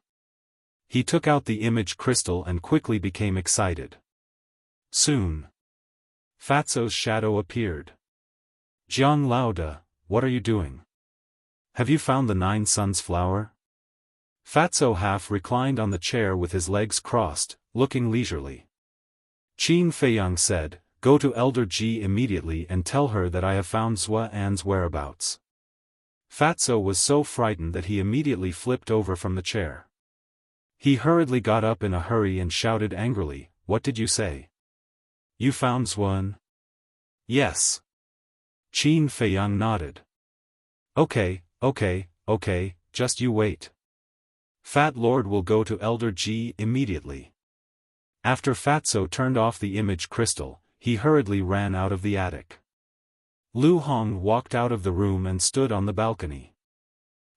he took out the image crystal and quickly became excited. Soon, Fatso's shadow appeared. "Jiang Laoda, what are you doing? Have you found the Nine Suns flower?" Fatso half reclined on the chair with his legs crossed, looking leisurely. Qin Feiyang said, "Go to Elder Ji immediately and tell her that I have found Zuoan's whereabouts." Fatso was so frightened that he immediately flipped over from the chair. He hurriedly got up in a hurry and shouted angrily, "What did you say? You found Zuoan?" "Yes." Qin Feiyang nodded. Okay, just you wait. Fat Lord will go to Elder Ji immediately." After Fatso turned off the image crystal, he hurriedly ran out of the attic. Lu Hong walked out of the room and stood on the balcony.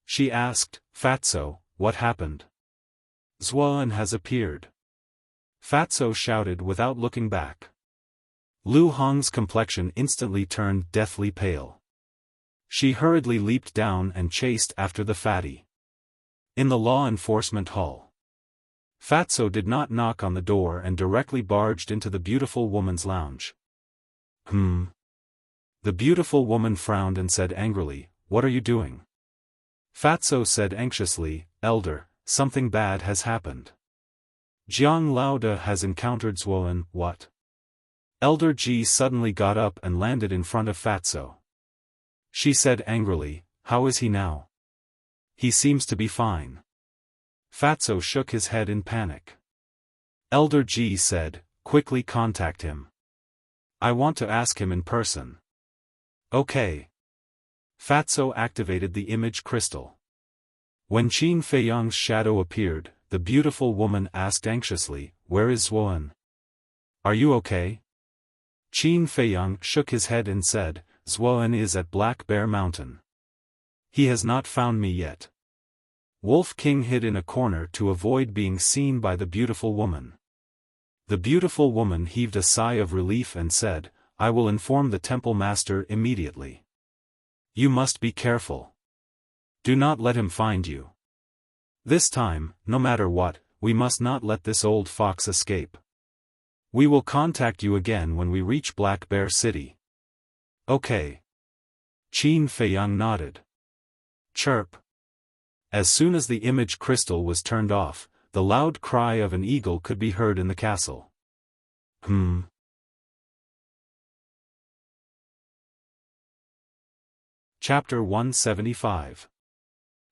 She asked, "Fatso, what happened?" "Zuoan has appeared." Fatso shouted without looking back. Lu Hong's complexion instantly turned deathly pale. She hurriedly leaped down and chased after the fatty. In the law enforcement hall, Fatso did not knock on the door and directly barged into the beautiful woman's lounge. The beautiful woman frowned and said angrily, "What are you doing?" Fatso said anxiously, "Elder, something bad has happened. Jiang Laoda has encountered Zuoan." "What?" Elder Ji suddenly got up and landed in front of Fatso. She said angrily, "How is he now?" "He seems to be fine." Fatso shook his head in panic. Elder Ji said, "Quickly contact him. I want to ask him in person." "Okay." Fatso activated the image crystal. When Qin Feiyang's shadow appeared, the beautiful woman asked anxiously, "Where is Zuoan? Are you okay?" Qin Feiyang shook his head and said, "Zuoan is at Black Bear Mountain. He has not found me yet." Wolf King hid in a corner to avoid being seen by the beautiful woman. The beautiful woman heaved a sigh of relief and said, I will inform the temple master immediately. You must be careful. Do not let him find you. This time, no matter what, we must not let this old fox escape. We will contact you again when we reach Black Bear City. Okay. Qin Feiyang nodded. Chirp. As soon as the image crystal was turned off, the loud cry of an eagle could be heard in the castle. Chapter 175.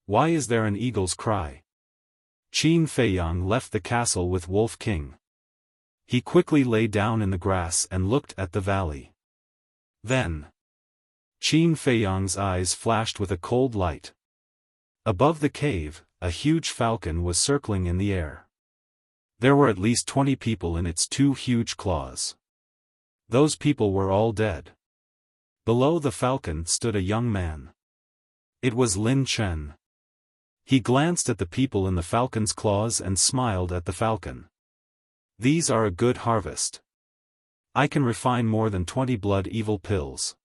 Why is there an eagle's cry? Qin Feiyang left the castle with Wolf King. He quickly lay down in the grass and looked at the valley. Then, Qin Feiyang's eyes flashed with a cold light. Above the cave, a huge falcon was circling in the air. There were at least 20 people in its 2 huge claws. Those people were all dead. Below the falcon stood a young man. It was Lin Chen. He glanced at the people in the falcon's claws and smiled at the falcon. These are a good harvest. I can refine more than 20 blood evil pills.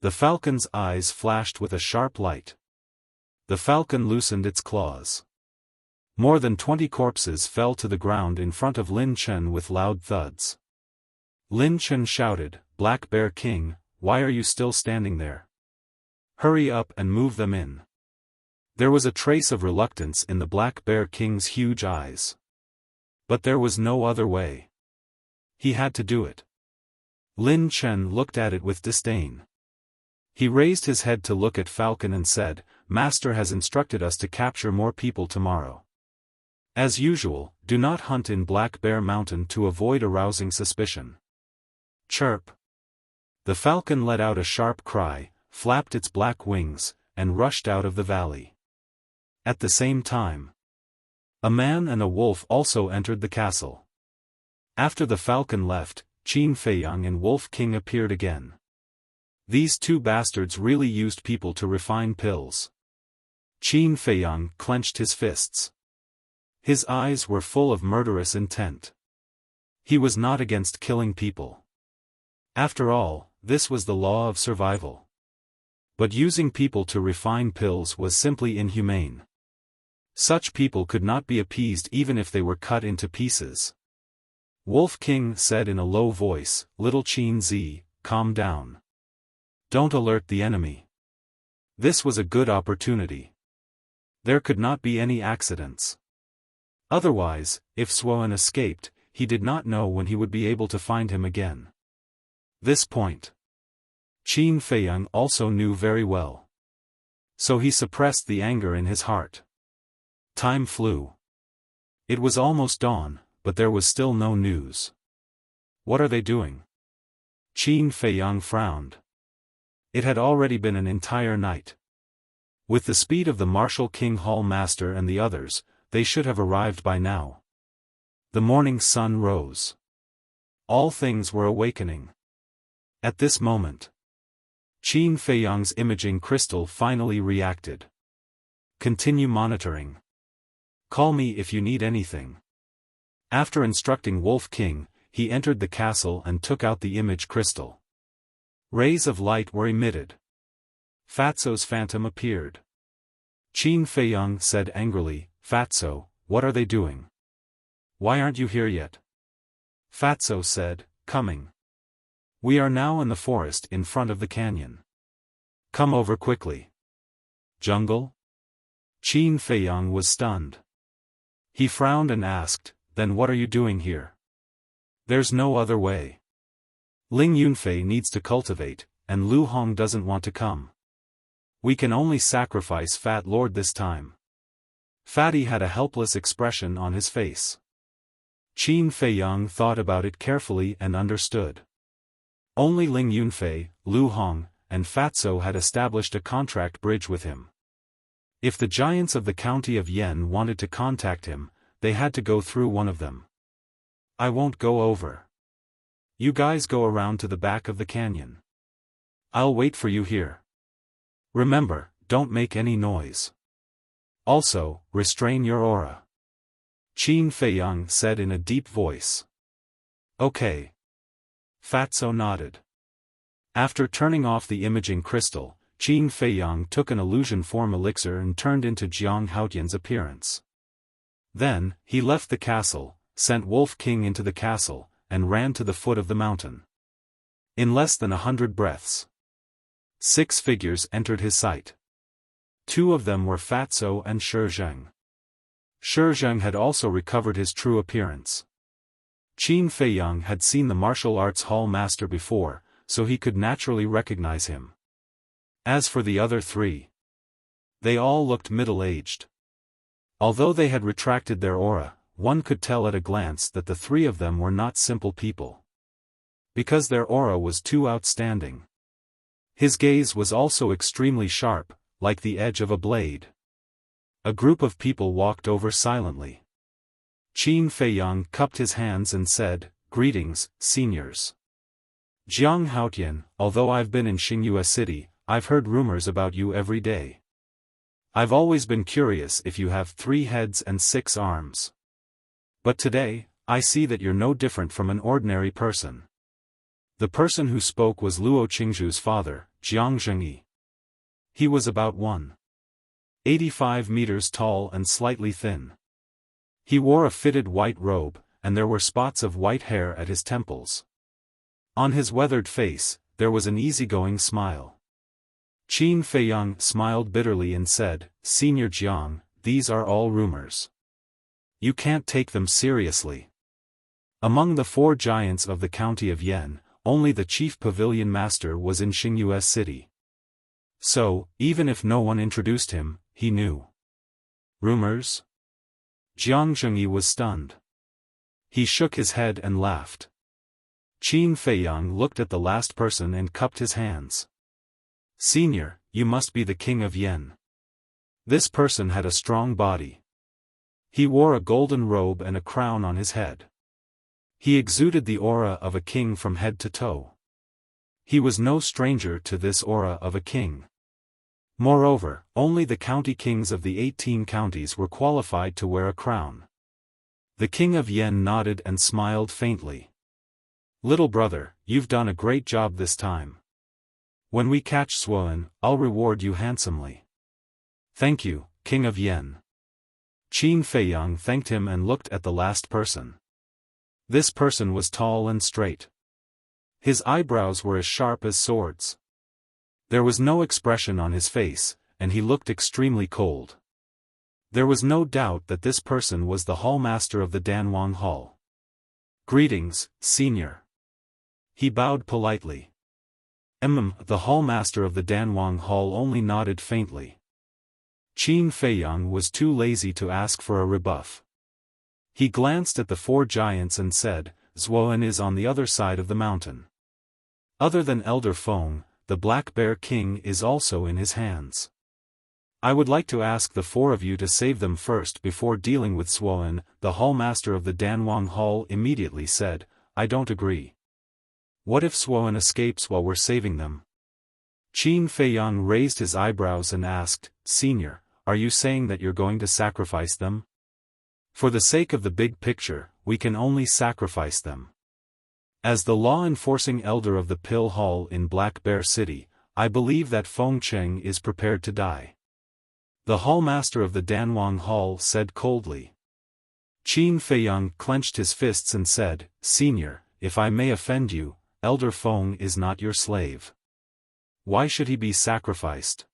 The falcon's eyes flashed with a sharp light. The falcon loosened its claws. More than 20 corpses fell to the ground in front of Lin Chen with loud thuds. Lin Chen shouted, Black Bear King, why are you still standing there? Hurry up and move them in. There was a trace of reluctance in the Black Bear King's huge eyes. But there was no other way. He had to do it. Lin Chen looked at it with disdain. He raised his head to look at Falcon and said, Master has instructed us to capture more people tomorrow. As usual, do not hunt in Black Bear Mountain to avoid arousing suspicion. Chirp. The falcon let out a sharp cry, flapped its black wings, and rushed out of the valley. At the same time, a man and a wolf also entered the castle. After the falcon left, Qin Feiyang and Wolf King appeared again. These 2 bastards really used people to refine pills. Qin Feiyang clenched his fists. His eyes were full of murderous intent. He was not against killing people. After all, this was the law of survival. But using people to refine pills was simply inhumane. Such people could not be appeased even if they were cut into pieces. Wolf King said in a low voice, Little Qin Zi, calm down. Don't alert the enemy. This was a good opportunity. There could not be any accidents. Otherwise, if Xuan escaped, he did not know when he would be able to find him again. This point, Qin Feiyang also knew very well. So he suppressed the anger in his heart. Time flew. It was almost dawn, but there was still no news. What are they doing? Qin Feiyang frowned. It had already been an entire night. With the speed of the Martial King Hall Master and the others, they should have arrived by now. The morning sun rose. All things were awakening. At this moment, Qin Feiyang's imaging crystal finally reacted. Continue monitoring. Call me if you need anything. After instructing Wolf King, he entered the castle and took out the image crystal. Rays of light were emitted. Fatso's phantom appeared. Qin Feiyang said angrily, Fatso, what are they doing? Why aren't you here yet? Fatso said, coming. We are now in the forest in front of the canyon. Come over quickly. Jungle? Qin Feiyang was stunned. He frowned and asked, then what are you doing here? There's no other way. Ling Yunfei needs to cultivate, and Lu Hong doesn't want to come. We can only sacrifice Fat Lord this time. Fatty had a helpless expression on his face. Qin Feiyang thought about it carefully and understood. Only Ling Yunfei, Lu Hong, and Fatso had established a contract bridge with him. If the giants of the county of Yen wanted to contact him, they had to go through one of them. I won't go over. You guys go around to the back of the canyon. I'll wait for you here. Remember, don't make any noise. Also, restrain your aura. Qin Feiyang said in a deep voice. Okay. Fatso nodded. After turning off the imaging crystal, Qin Feiyang took an illusion form elixir and turned into Jiang Haotian's appearance. Then, he left the castle, sent Wolf King into the castle, and ran to the foot of the mountain. In less than 100 breaths, 6 figures entered his sight. 2 of them were Fatso and Shi Zheng. Shi Zheng had also recovered his true appearance. Qin Feiyang had seen the martial arts hall master before, so he could naturally recognize him. As for the other 3, they all looked middle-aged. Although they had retracted their aura, one could tell at a glance that the 3 of them were not simple people. Because their aura was too outstanding. His gaze was also extremely sharp, like the edge of a blade. A group of people walked over silently. Qin Feiyang cupped his hands and said, "Greetings, seniors. Jiang Haotian, although I've been in Xingyue City, I've heard rumors about you every day. I've always been curious if you have 3 heads and 6 arms. But today, I see that you're no different from an ordinary person." The person who spoke was Luo Qingzhu's father, Jiang Zhengyi. He was about 1.85 meters tall and slightly thin. He wore a fitted white robe, and there were spots of white hair at his temples. On his weathered face, there was an easygoing smile. Qin Feiyang smiled bitterly and said, "Senior Jiang, these are all rumors. You can't take them seriously. Among the 4 giants of the county of Yan, only the chief pavilion master was in Xingyue City. So, even if no one introduced him, he knew." Rumors? Jiang Zhengyi was stunned. He shook his head and laughed. Qin Feiyang looked at the last person and cupped his hands. "Senior, you must be the king of Yan." This person had a strong body. He wore a golden robe and a crown on his head. He exuded the aura of a king from head to toe. He was no stranger to this aura of a king. Moreover, only the county kings of the 18 counties were qualified to wear a crown. The king of Yan nodded and smiled faintly. "Little brother, you've done a great job this time. When we catch Suoan, I'll reward you handsomely." "Thank you, king of Yan." Qin Feiyang thanked him and looked at the last person. This person was tall and straight. His eyebrows were as sharp as swords. There was no expression on his face, and he looked extremely cold. There was no doubt that this person was the hallmaster of the Danwang Hall. "Greetings, senior." He bowed politely. The hallmaster of the Danwang Hall only nodded faintly. Qin Feiyang was too lazy to ask for a rebuff. He glanced at the 4 giants and said, "Zuoan is on the other side of the mountain. Other than Elder Feng, the Black Bear King is also in his hands. I would like to ask the 4 of you to save them first before dealing with Zuoan." The hallmaster of the Danwang Hall immediately said, "I don't agree. What if Zuoan escapes while we're saving them?" Qin Feiyang raised his eyebrows and asked, "Senior, are you saying that you're going to sacrifice them?" "For the sake of the big picture, we can only sacrifice them. As the law-enforcing elder of the Pill Hall in Black Bear City, I believe that Feng Cheng is prepared to die." The hallmaster of the Danwang Hall said coldly. Qin Feiyang clenched his fists and said, "Senior, if I may offend you, Elder Feng is not your slave. Why should he be sacrificed?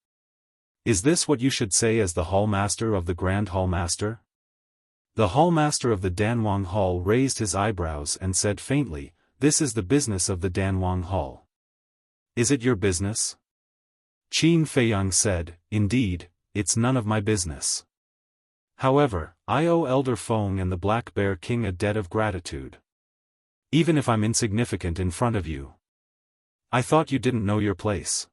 Is this what you should say as the hallmaster of the Grand Hallmaster?" The hallmaster of the Danwang Hall raised his eyebrows and said faintly, "This is the business of the Danwang Hall." "Is it your business?" Qin Feiyang said, "Indeed, it's none of my business. However, I owe Elder Feng and the Black Bear King a debt of gratitude. Even if I'm insignificant in front of you. I thought you didn't know your place."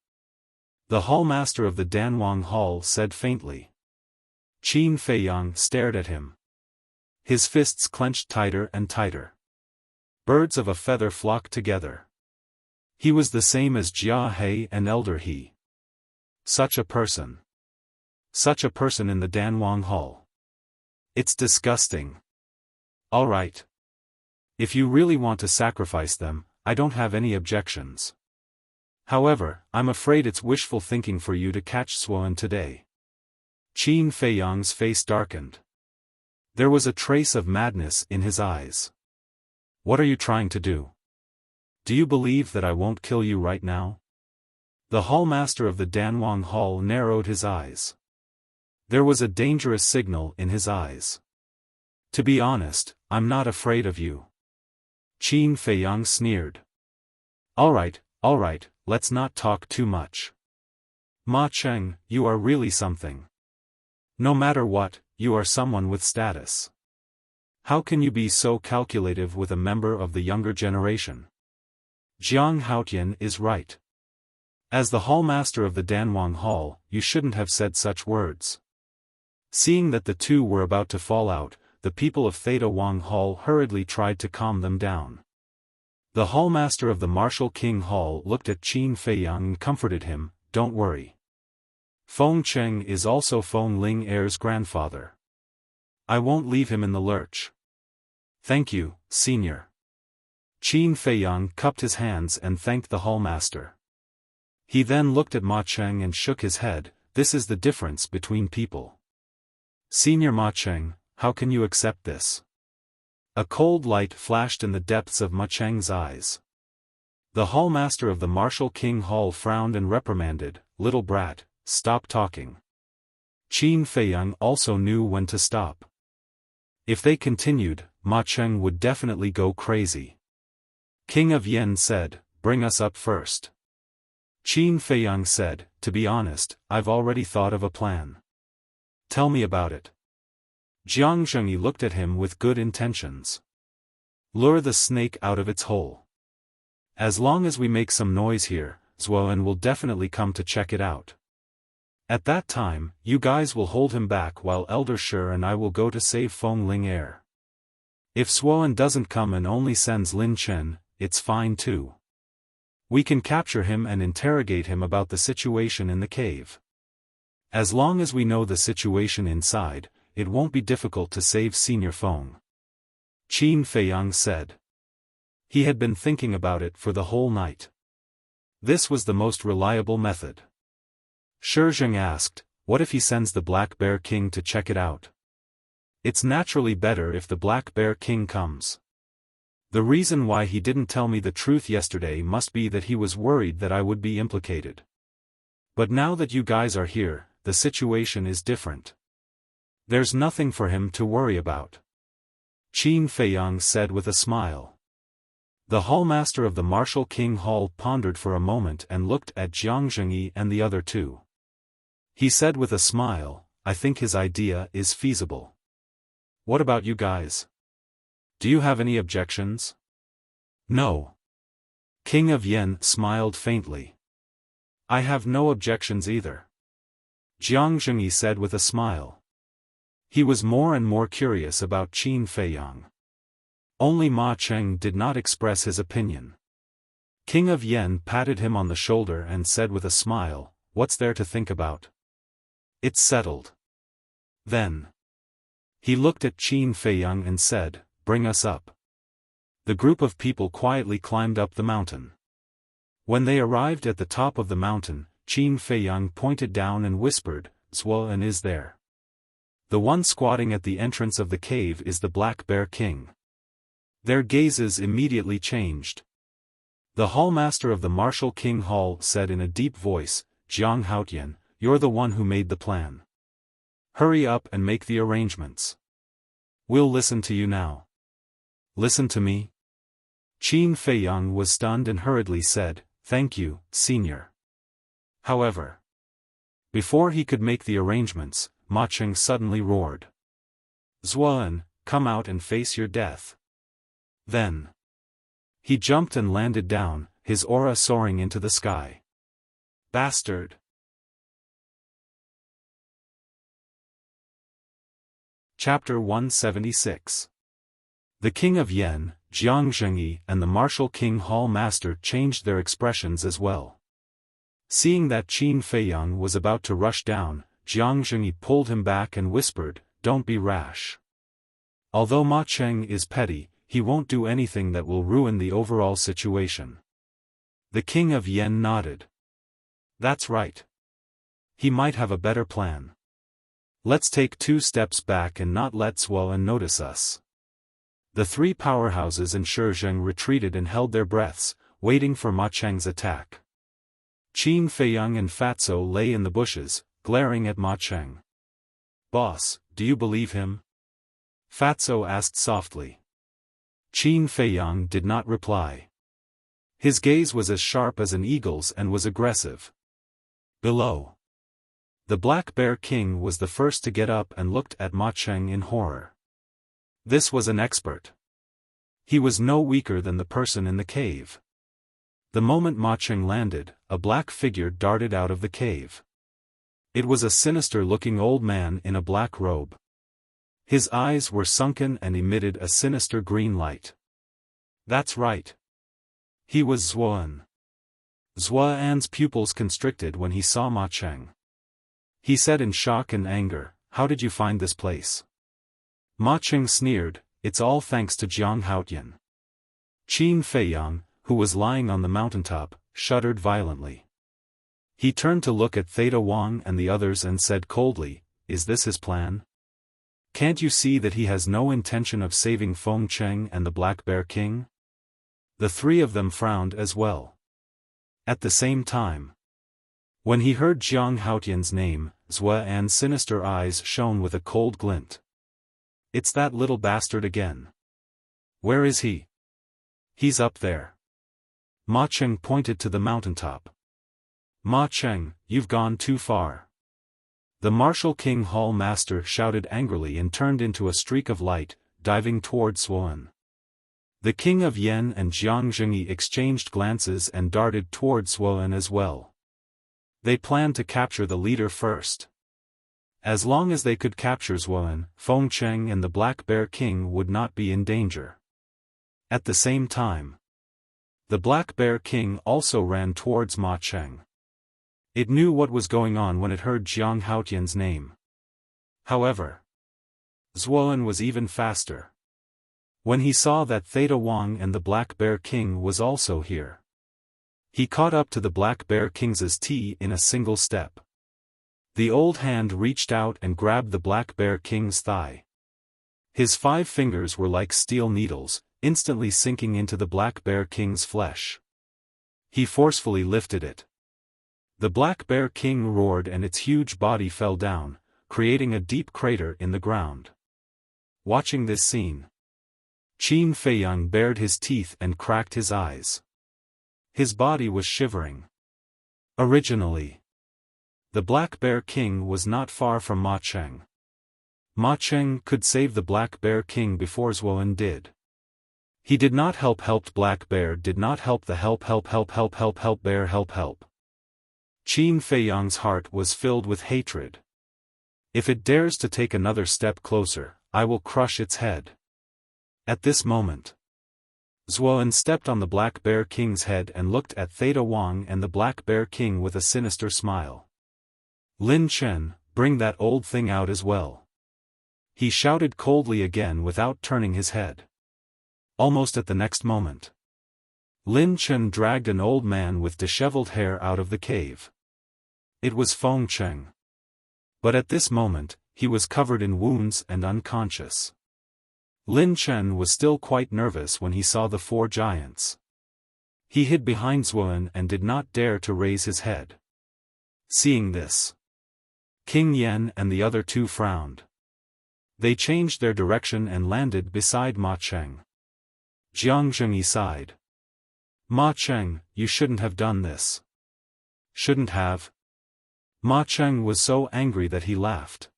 The hallmaster of the Danwang Hall said faintly. Qin Feiyang stared at him. His fists clenched tighter and tighter. Birds of a feather flocked together. He was the same as Jia He and Elder He. Such a person. Such a person in the Danwang Hall. It's disgusting. All right. If you really want to sacrifice them, I don't have any objections. However, I'm afraid it's wishful thinking for you to catch Xiaofan today. Qin Feiyang's face darkened. There was a trace of madness in his eyes. What are you trying to do? Do you believe that I won't kill you right now? The hallmaster of the Danwang Hall narrowed his eyes. There was a dangerous signal in his eyes. To be honest, I'm not afraid of you. Qin Feiyang sneered. All right, let's not talk too much. Ma Cheng, you are really something. No matter what, you are someone with status. How can you be so calculative with a member of the younger generation? Jiang Haotian is right. As the hallmaster of the Danwang Hall, you shouldn't have said such words. Seeing that the two were about to fall out, the people of Theta Wang Hall hurriedly tried to calm them down. The hallmaster of the Martial King Hall looked at Qin Feiyang and comforted him, "Don't worry. Feng Cheng is also Feng Ling Heir's grandfather. I won't leave him in the lurch." "Thank you, senior." Qin Feiyang cupped his hands and thanked the hallmaster. He then looked at Ma Cheng and shook his head. This is the difference between people. Senior Ma Cheng, how can you accept this? A cold light flashed in the depths of Ma Cheng's eyes. The hallmaster of the Martial King Hall frowned and reprimanded, "Little brat, stop talking." Qin Feiyang also knew when to stop. If they continued, Ma Cheng would definitely go crazy. King of Yen said, "Bring us up first." Qin Feiyang said, "To be honest, I've already thought of a plan." "Tell me about it." Jiang Zhengyi looked at him with good intentions. "Lure the snake out of its hole. As long as we make some noise here, Xiaofan will definitely come to check it out. At that time, you guys will hold him back while Elder Shi and I will go to save Feng Ling Heir. If Xiaofan doesn't come and only sends Lin Chen, it's fine too. We can capture him and interrogate him about the situation in the cave. As long as we know the situation inside, it won't be difficult to save Senior Feng." Qin Feiyang said. He had been thinking about it for the whole night. This was the most reliable method. Shi Zheng asked, "What if he sends the Black Bear King to check it out?" "It's naturally better if the Black Bear King comes. The reason why he didn't tell me the truth yesterday must be that he was worried that I would be implicated. But now that you guys are here, the situation is different. There's nothing for him to worry about." Qin Feiyang said with a smile. The hallmaster of the Martial King Hall pondered for a moment and looked at Jiang Zhengyi and the other two. He said with a smile, "I think his idea is feasible. What about you guys? Do you have any objections?" "No." King of Yen smiled faintly. "I have no objections either." Jiang Zhengyi said with a smile. He was more and more curious about Qin Feiyang. Only Ma Cheng did not express his opinion. King of Yen patted him on the shoulder and said with a smile, "What's there to think about? It's settled." Then he looked at Qin Feiyang and said, "Bring us up." The group of people quietly climbed up the mountain. When they arrived at the top of the mountain, Qin Feiyang pointed down and whispered, "Xiaofan is there. The one squatting at the entrance of the cave is the Black Bear King." Their gazes immediately changed. The hallmaster of the Martial King Hall said in a deep voice, "Jiang Haotian, you're the one who made the plan. Hurry up and make the arrangements. We'll listen to you now." "Listen to me?" Qin Feiyang was stunned and hurriedly said, "Thank you, senior." However, before he could make the arrangements, Ma Cheng suddenly roared, "Xiaofan, come out and face your death." Then he jumped and landed down, his aura soaring into the sky. "Bastard!" Chapter 176. The King of Yen, Jiang Zhengyi and the Martial King Hall Master changed their expressions as well. Seeing that Qin Feiyang was about to rush down, Jiang Zhengyi pulled him back and whispered, "Don't be rash. Although Ma Cheng is petty, he won't do anything that will ruin the overall situation. The King of Yen nodded. That's right. He might have a better plan. Let's take 2 steps back and not let Zuoan notice us. The 3 powerhouses and Shizheng retreated and held their breaths, waiting for Ma Cheng's attack. Qin Feiyang and Fatso lay in the bushes, glaring at Ma Cheng. Boss, do you believe him? Fatso asked softly. Qin Feiyang did not reply. His gaze was as sharp as an eagle's and was aggressive. Below. The Black Bear King was the first to get up and looked at Ma Cheng in horror. This was an expert. He was no weaker than the person in the cave. The moment Ma Cheng landed, a black figure darted out of the cave. It was a sinister-looking old man in a black robe. His eyes were sunken and emitted a sinister green light. That's right. He was Zuoan. Zuoan's pupils constricted when he saw Ma Cheng. He said in shock and anger, "How did you find this place?" Ma Cheng sneered, "It's all thanks to Jiang Haotian." Qin Feiyang, who was lying on the mountaintop, shuddered violently. He turned to look at Theta Wang and the others and said coldly, "Is this his plan? Can't you see that he has no intention of saving Feng Cheng and the Black Bear King?" The 3 of them frowned as well. At the same time, when he heard Jiang Haotian's name, Zuoan's sinister eyes shone with a cold glint. "It's that little bastard again. Where is he?" "He's up there." Ma Cheng pointed to the mountaintop. "Ma Cheng, you've gone too far." The Martial King Hall Master shouted angrily and turned into a streak of light, diving toward Zuoan. The King of Yen and Jiang Zhengyi exchanged glances and darted toward Zuoan as well. They planned to capture the leader first. As long as they could capture Zuoan, Feng Cheng and the Black Bear King would not be in danger. At the same time, the Black Bear King also ran towards Ma Cheng. It knew what was going on when it heard Jiang Haotian's name. However, Zuoan was even faster. When he saw that Theta Wang and the Black Bear King was also here, he caught up to the Black Bear King's tea in a single step. The old hand reached out and grabbed the Black Bear King's thigh. His 5 fingers were like steel needles, instantly sinking into the Black Bear King's flesh. He forcefully lifted it. The Black Bear King roared and its huge body fell down, creating a deep crater in the ground. Watching this scene, Qin Feiyang bared his teeth and cracked his eyes. His body was shivering. Originally, the Black Bear King was not far from Ma Cheng. Ma Cheng could save the Black Bear King before Zuoan did. He did not helped Black Bear did not help the help bear help. Qin Feiyang's heart was filled with hatred. If it dares to take another step closer, I will crush its head. At this moment, Zuoan stepped on the Black Bear King's head and looked at Theta Wang and the Black Bear King with a sinister smile. "Lin Chen, bring that old thing out as well." He shouted coldly again without turning his head. Almost at the next moment, Lin Chen dragged an old man with disheveled hair out of the cave. It was Feng Cheng. But at this moment, he was covered in wounds and unconscious. Lin Chen was still quite nervous when he saw the 4 giants. He hid behind Zuoan and did not dare to raise his head. Seeing this, King Yen and the other 2 frowned. They changed their direction and landed beside Ma Cheng. Jiang Zhengyi sighed. "Ma Cheng, you shouldn't have done this." "Shouldn't have?" Ma Cheng was so angry that he laughed.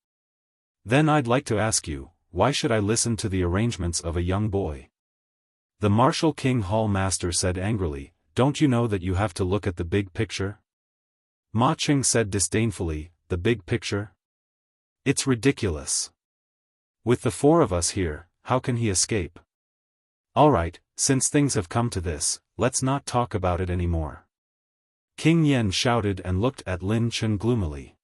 "Then I'd like to ask you, why should I listen to the arrangements of a young boy?" The Martial King Hall Master said angrily, "Don't you know that you have to look at the big picture?" Ma Cheng said disdainfully, "The big picture? It's ridiculous. With the 4 of us here, how can he escape?" "Alright, since things have come to this, let's not talk about it anymore." King Yen shouted and looked at Lin Chen gloomily.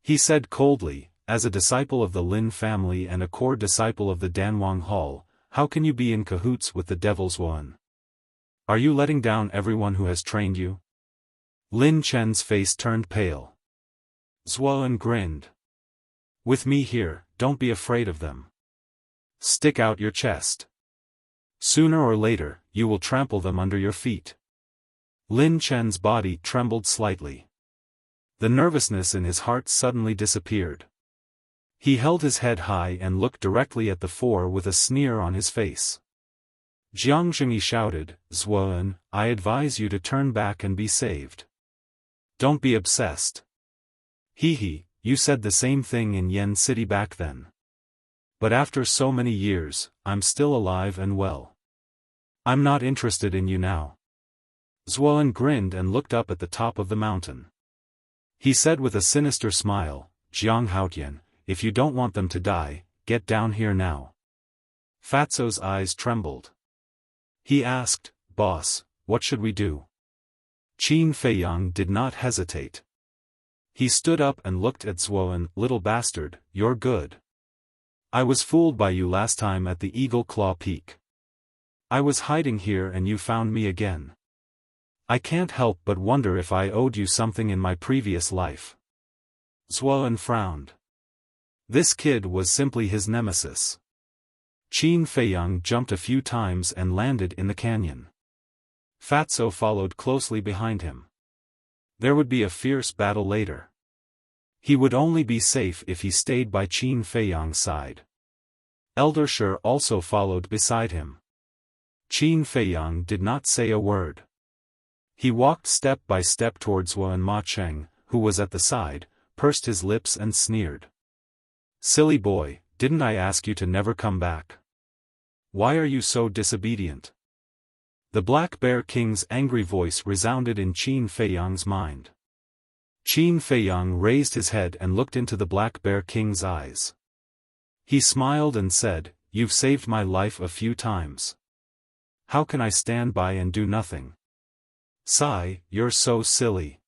He said coldly, "As a disciple of the Lin family and a core disciple of the Danwang Hall, How can you be in cahoots with the devil's one? Are you letting down everyone who has trained you? Lin Chen's face turned pale. Zuoan grinned. With me here, don't be afraid of them. Stick out your chest. Sooner or later, you will trample them under your feet. Lin Chen's body trembled slightly. The nervousness in his heart suddenly disappeared. He held his head high and looked directly at the four with a sneer on his face. Jiang Zhengyi shouted, Zuoan, I advise you to turn back and be saved. Don't be obsessed. Hee, you said the same thing in Yen City back then. But after so many years, I'm still alive and well. I'm not interested in you now. Zuoan grinned and looked up at the top of the mountain. He said with a sinister smile, Jiang Haotian, if you don't want them to die, get down here now. Fatso's eyes trembled. He asked, Boss, what should we do? Qin Feiyang did not hesitate. He stood up and looked at Zuoan, little bastard, you're good. I was fooled by you last time at the Eagle Claw Peak. I was hiding here and you found me again. I can't help but wonder if I owed you something in my previous life. Zuoan frowned. This kid was simply his nemesis. Qin Feiyang jumped a few times and landed in the canyon. Fatso followed closely behind him. There would be a fierce battle later. He would only be safe if he stayed by Qin Feiyang's side. Elder Shi also followed beside him. Qin Feiyang did not say a word. He walked step by step towards Zuoan. Ma Cheng, who was at the side, pursed his lips and sneered. Silly boy, didn't I ask you to never come back? Why are you so disobedient? The Black Bear King's angry voice resounded in Qin Feiyang's mind. Qin Feiyang raised his head and looked into the Black Bear King's eyes. He smiled and said, You've saved my life a few times. How can I stand by and do nothing? Sigh, you're so silly.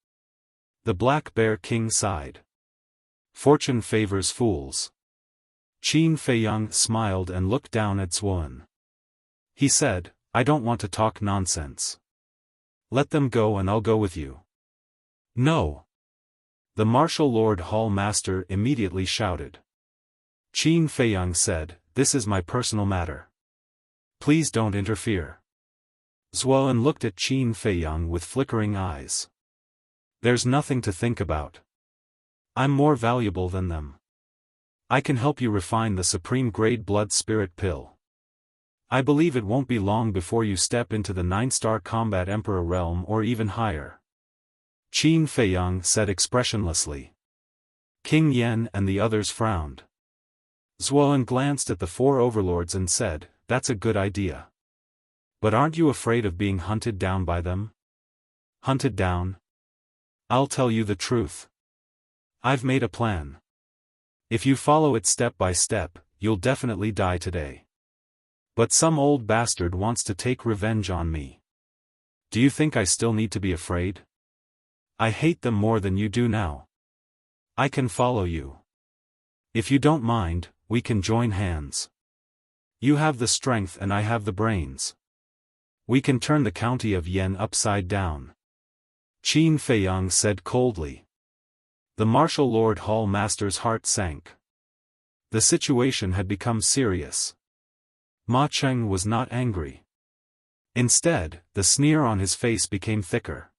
The Black Bear King sighed. Fortune favors fools. Qin Feiyang smiled and looked down at Zuoan. He said, I don't want to talk nonsense. Let them go and I'll go with you. No. The Martial Lord Hall Master immediately shouted. Qin Feiyang said, This is my personal matter. Please don't interfere. Zuoan looked at Qin Feiyang with flickering eyes. There's nothing to think about. I'm more valuable than them. I can help you refine the supreme grade blood spirit pill. I believe it won't be long before you step into the 9-star combat emperor realm or even higher. Qin Feiyang said expressionlessly. King Yen and the others frowned. Zuoan glanced at the four overlords and said, That's a good idea. But aren't you afraid of being hunted down by them? Hunted down? I'll tell you the truth. I've made a plan. If you follow it step by step, you'll definitely die today. But some old bastard wants to take revenge on me. Do you think I still need to be afraid? I hate them more than you do now. I can follow you. If you don't mind, we can join hands. You have the strength and I have the brains. We can turn the county of Yen upside down. Qin Feiyang said coldly. The Martial Lord Hall Master's heart sank. The situation had become serious. Ma Cheng was not angry. Instead, the sneer on his face became thicker.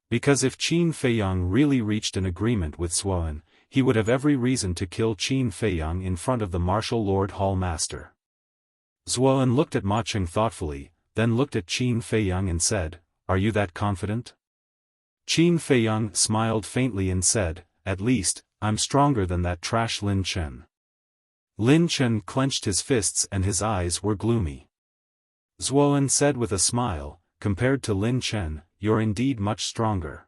Because if Qin Feiyang really reached an agreement with Zuoan, he would have every reason to kill Qin Feiyang in front of the Martial Lord Hall Master. Zuoan looked at Ma Cheng thoughtfully, then looked at Qin Feiyang and said, Are you that confident? Qin Feiyang smiled faintly and said, At least, I'm stronger than that trash Lin Chen. Lin Chen clenched his fists and his eyes were gloomy. Zuoan said with a smile, Compared to Lin Chen, you're indeed much stronger.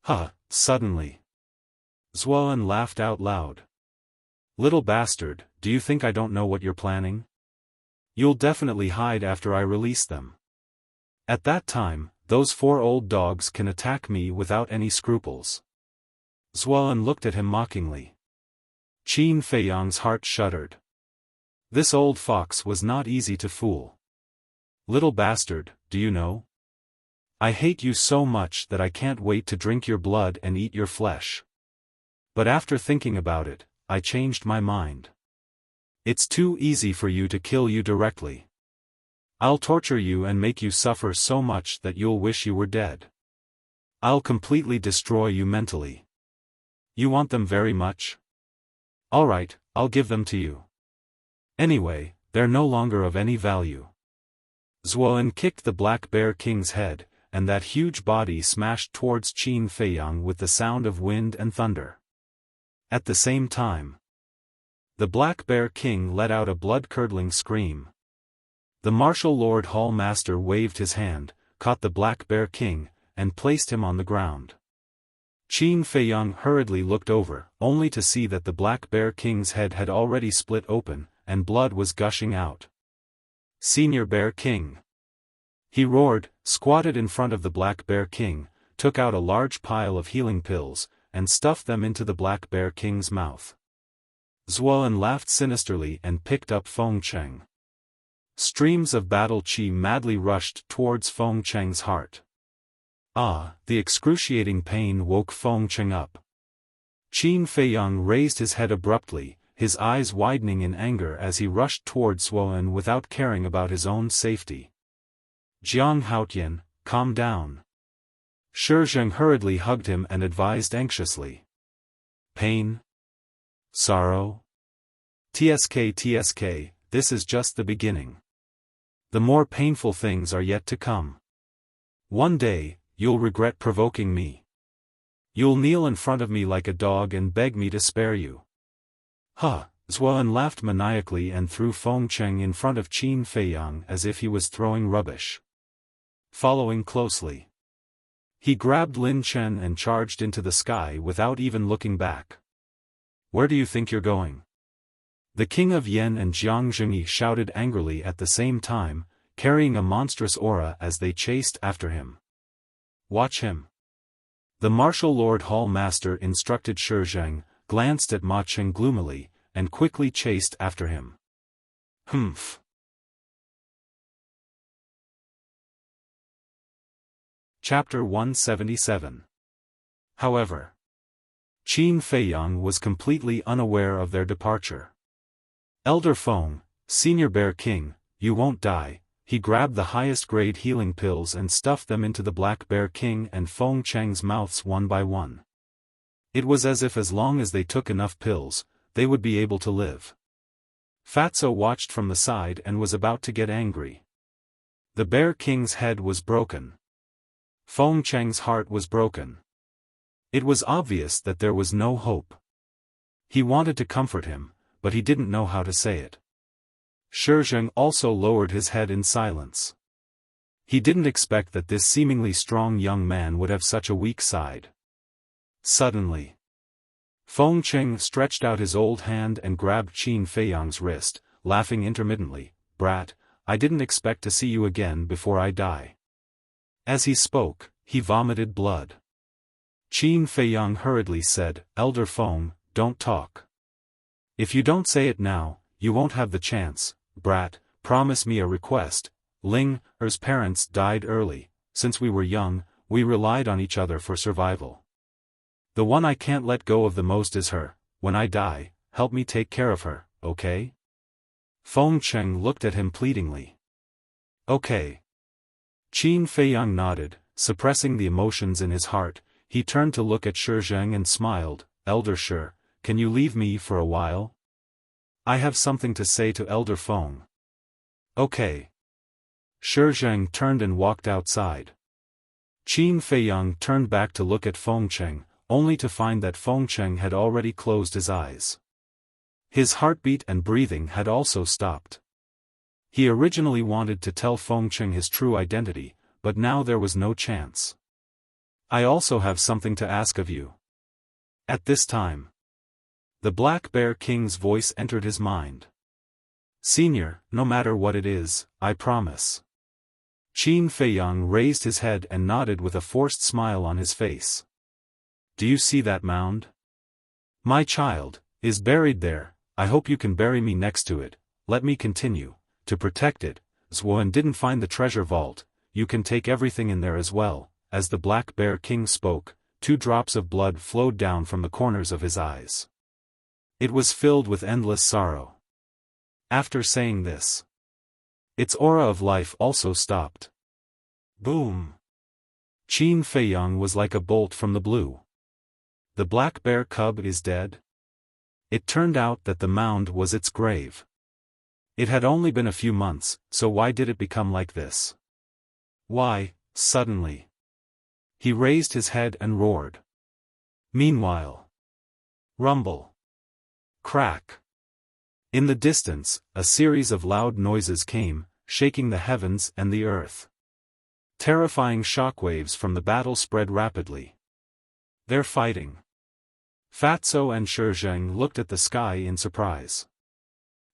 Huh, suddenly. Zuoan laughed out loud. Little bastard, do you think I don't know what you're planning? You'll definitely hide after I release them. At that time, those 4 old dogs can attack me without any scruples. Zuoan looked at him mockingly. Qin Feiyang's heart shuddered. This old fox was not easy to fool. Little bastard, do you know? I hate you so much that I can't wait to drink your blood and eat your flesh. But after thinking about it, I changed my mind. It's too easy for you to kill you directly. I'll torture you and make you suffer so much that you'll wish you were dead. I'll completely destroy you mentally. You want them very much? Alright, I'll give them to you. Anyway, they're no longer of any value. Zuoan kicked the Black Bear King's head, and that huge body smashed towards Qin Feiyang with the sound of wind and thunder. At the same time, the Black Bear King let out a blood-curdling scream. The Martial Lord Hall Master waved his hand, caught the Black Bear King, and placed him on the ground. Qin Feiyang hurriedly looked over, only to see that the Black Bear King's head had already split open, and blood was gushing out. Senior Bear King. He roared, squatted in front of the Black Bear King, took out a large pile of healing pills, and stuffed them into the Black Bear King's mouth. Zuoan laughed sinisterly and picked up Feng Cheng. Streams of battle qi madly rushed towards Feng Cheng's heart. The excruciating pain woke Feng Cheng up. Qin Feiyang raised his head abruptly, his eyes widening in anger as he rushed towards Zuoan without caring about his own safety. Jiang Haotian, calm down. Shi Zheng hurriedly hugged him and advised anxiously. Pain? Sorrow? TSK, this is just the beginning. The more painful things are yet to come. One day, you'll regret provoking me. You'll kneel in front of me like a dog and beg me to spare you. Zuoan laughed maniacally and threw Feng Cheng in front of Qin Feiyang as if he was throwing rubbish. Following closely, he grabbed Lin Chen and charged into the sky without even looking back. Where do you think you're going? The King of Yen and Jiang Zhengyi shouted angrily at the same time, carrying a monstrous aura as they chased after him. Watch him. The Martial Lord Hall Master instructed Shi Zheng, glanced at Ma Cheng gloomily, and quickly chased after him. Humph. Chapter 177. However, Qin Feiyang was completely unaware of their departure. Elder Feng, Senior Bear King, you won't die. He grabbed the highest-grade healing pills and stuffed them into the Black Bear King and Feng Cheng's mouths one by one. It was as if as long as they took enough pills, they would be able to live. Fatso watched from the side and was about to get angry. The Bear King's head was broken. Feng Cheng's heart was broken. It was obvious that there was no hope. He wanted to comfort him, but he didn't know how to say it. Shi Zheng also lowered his head in silence. He didn't expect that this seemingly strong young man would have such a weak side. Suddenly, Feng Cheng stretched out his old hand and grabbed Qin Feiyang's wrist, laughing intermittently. Brat, I didn't expect to see you again before I die. As he spoke, he vomited blood. Qin Feiyang hurriedly said, Elder Feng, don't talk. If you don't say it now, you won't have the chance. Brat, promise me a request. Ling Er's parents died early. Since we were young, we relied on each other for survival. The one I can't let go of the most is her. When I die, help me take care of her, okay? Feng Cheng looked at him pleadingly. Okay. Qin Feiyang nodded, suppressing the emotions in his heart. He turned to look at Shi Zheng and smiled. Elder Shi, can you leave me for a while? I have something to say to Elder Feng. Okay. Shi Zheng turned and walked outside. Qin Feiyang turned back to look at Feng Cheng, only to find that Feng Cheng had already closed his eyes. His heartbeat and breathing had also stopped. He originally wanted to tell Feng Cheng his true identity, but now there was no chance. I also have something to ask of you. At this time, the Black Bear King's voice entered his mind. Senior, no matter what it is, I promise. Qin Feiyang raised his head and nodded with a forced smile on his face. Do you see that mound? My child is buried there. I hope you can bury me next to it. let me continue, to protect it. Xuan didn't find the treasure vault, you can take everything in there as well. As the Black Bear King spoke, 2 drops of blood flowed down from the corners of his eyes. It was filled with endless sorrow. After saying this, its aura of life also stopped. Boom! Qin Feiyang was like a bolt from the blue. The black bear cub is dead? It turned out that the mound was its grave. It had only been a few months, so why did it become like this? Why, suddenly? He raised his head and roared. Meanwhile, rumble. Crack. In the distance, a series of loud noises came, shaking the heavens and the earth. Terrifying shockwaves from the battle spread rapidly. They're fighting. Fatso and Shizheng looked at the sky in surprise.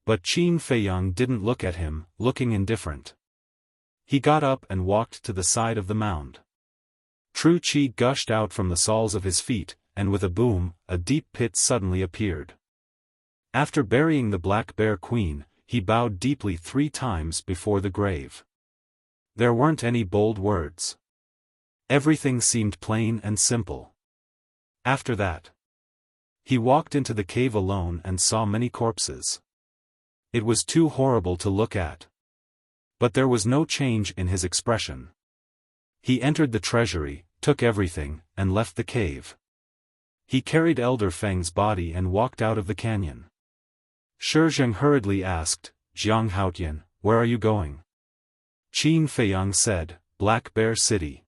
But Qin Feiyang didn't look at him, looking indifferent. He got up and walked to the side of the mound. True qi gushed out from the soles of his feet, and with a boom, a deep pit suddenly appeared. After burying the Black Bear Queen, he bowed deeply 3 times before the grave. There weren't any bold words. Everything seemed plain and simple. After that, he walked into the cave alone and saw many corpses. It was too horrible to look at. But there was no change in his expression. He entered the treasury, took everything, and left the cave. He carried Elder Feng's body and walked out of the canyon. Shizheng hurriedly asked, Jiang Haotian, where are you going? Qin Feiyang said, Black Bear City.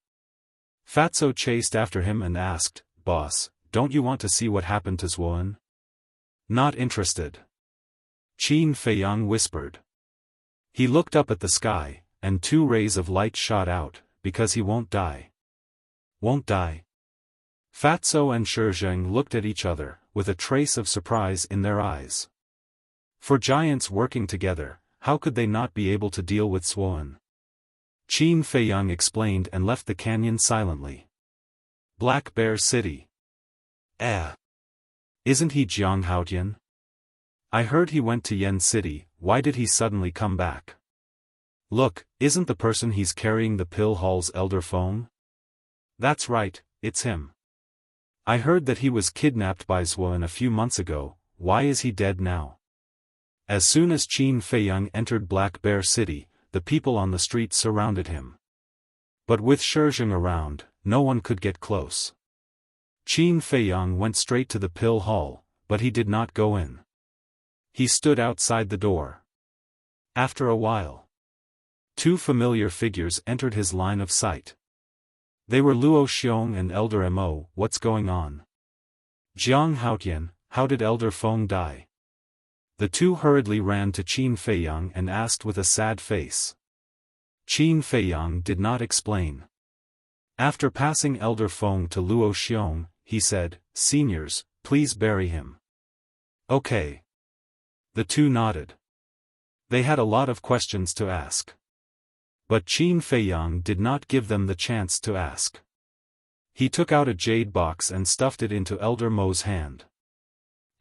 Fatso chased after him and asked, Boss, don't you want to see what happened to Xuan? Not interested. Qin Feiyang whispered. He looked up at the sky, and 2 rays of light shot out, because he won't die. Won't die? Fatso and Shizheng looked at each other, with a trace of surprise in their eyes. For giants working together, how could they not be able to deal with Xuan? Qin Feiyang explained and left the canyon silently. Black Bear City. Isn't he Jiang Haotian? I heard he went to Yen City, why did he suddenly come back? Look, isn't the person he's carrying the pill hall's Elder Feng? That's right, it's him. I heard that he was kidnapped by Xuan a few months ago, why is he dead now? As soon as Qin Feiyang entered Black Bear City, the people on the streets surrounded him. But with Shizheng around, no one could get close. Qin Feiyang went straight to the pill hall, but he did not go in. He stood outside the door. After a while, 2 familiar figures entered his line of sight. They were Luo Xiong and Elder Mo. What's going on? Jiang Haotian, how did Elder Feng die? The 2 hurriedly ran to Qin Feiyang and asked with a sad face. Qin Feiyang did not explain. After passing Elder Feng to Luo Xiong, he said, Seniors, please bury him. Okay. The 2 nodded. They had a lot of questions to ask. But Qin Feiyang did not give them the chance to ask. He took out a jade box and stuffed it into Elder Mo's hand.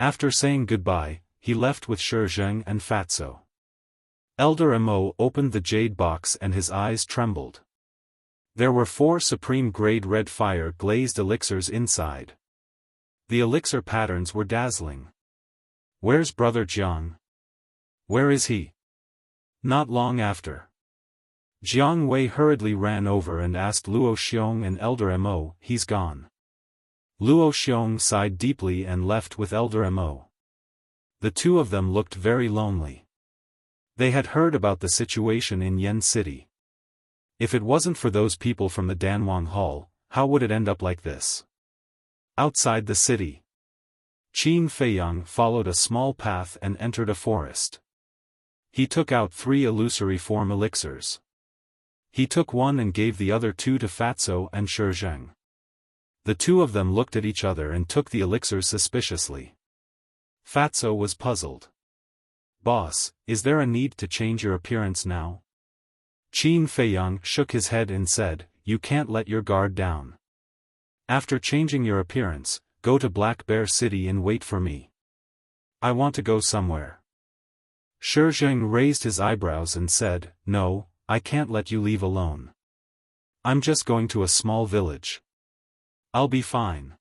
After saying goodbye, he left with Shizheng and Fatso. Elder Mo opened the jade box and his eyes trembled. There were 4 supreme-grade red fire-glazed elixirs inside. The elixir patterns were dazzling. Where's Brother Jiang? Where is he? Not long after, Jiang Wei hurriedly ran over and asked Luo Xiong and Elder Mo, he's gone. Luo Xiong sighed deeply and left with Elder Mo. The 2 of them looked very lonely. They had heard about the situation in Yen City. If it wasn't for those people from the Danwang Hall, how would it end up like this? Outside the city, Qin Feiyang followed a small path and entered a forest. He took out 3 illusory form elixirs. He took one and gave the other 2 to Fatso and Shizheng. The 2 of them looked at each other and took the elixirs suspiciously. Fatso was puzzled. Boss, is there a need to change your appearance now? Qin Feiyang shook his head and said, you can't let your guard down. After changing your appearance, go to Black Bear City and wait for me. I want to go somewhere. Shi Zheng raised his eyebrows and said, "No, I can't let you leave alone. I'm just going to a small village. I'll be fine."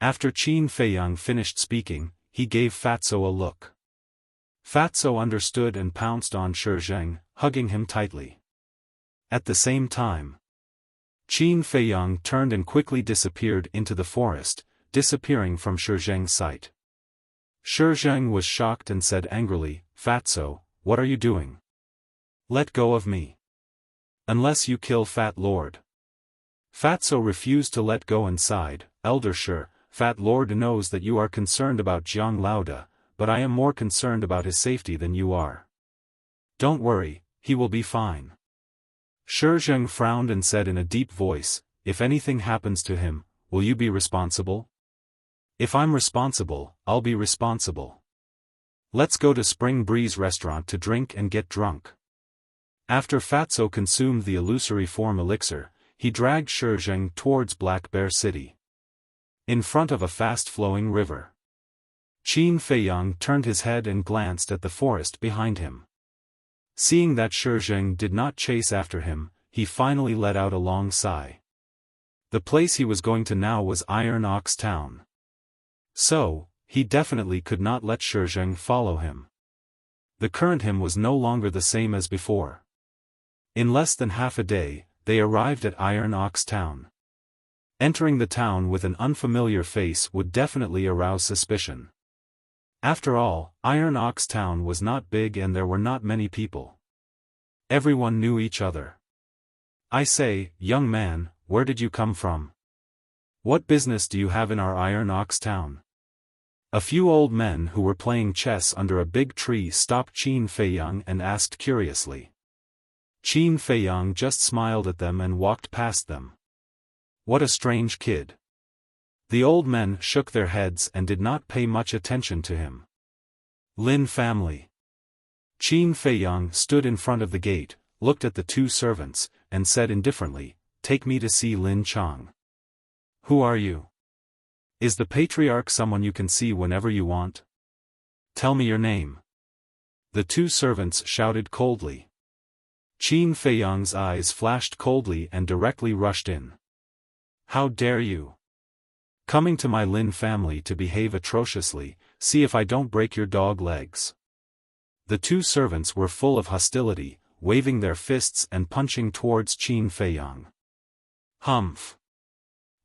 After Qin Feiyang finished speaking, he gave Fatso a look. Fatso understood and pounced on Shi Zheng, hugging him tightly. At the same time, Qin Feiyang turned and quickly disappeared into the forest, disappearing from Shi Zheng's sight. Shi Zheng was shocked and said angrily, "Fatso, what are you doing? Let go of me. Unless you kill Fat Lord." Fatso refused to let go and sighed, "Elder Shi, Fat Lord knows that you are concerned about Jiang Laoda, but I am more concerned about his safety than you are. Don't worry, he will be fine." Shi Zheng frowned and said in a deep voice, "If anything happens to him, will you be responsible?" "If I'm responsible, I'll be responsible. Let's go to Spring Breeze restaurant to drink and get drunk." After Fatso consumed the illusory form elixir, he dragged Shi Zheng towards Black Bear City. In front of a fast-flowing river, Qin Feiyang turned his head and glanced at the forest behind him. Seeing that Shi Zheng did not chase after him, he finally let out a long sigh. The place he was going to now was Iron Ox Town. So, he definitely could not let Shi Zheng follow him. The current him was no longer the same as before. In less than half a day, they arrived at Iron Ox Town. Entering the town with an unfamiliar face would definitely arouse suspicion. After all, Iron Ox Town was not big and there were not many people. Everyone knew each other. "I say, young man, where did you come from? What business do you have in our Iron Ox Town?" A few old men who were playing chess under a big tree stopped Qin Feiyang and asked curiously. Qin Feiyang just smiled at them and walked past them. What a strange kid. The old men shook their heads and did not pay much attention to him. Lin family. Qin Feiyang stood in front of the gate, looked at the two servants, and said indifferently, "Take me to see Lin Chang." "Who are you? Is the patriarch someone you can see whenever you want? Tell me your name." The two servants shouted coldly. Qin Feiyang's eyes flashed coldly and directly rushed in. "How dare you? Coming to my Lin family to behave atrociously, see if I don't break your dog legs." The two servants were full of hostility, waving their fists and punching towards Qin Feiyang. "Humph!"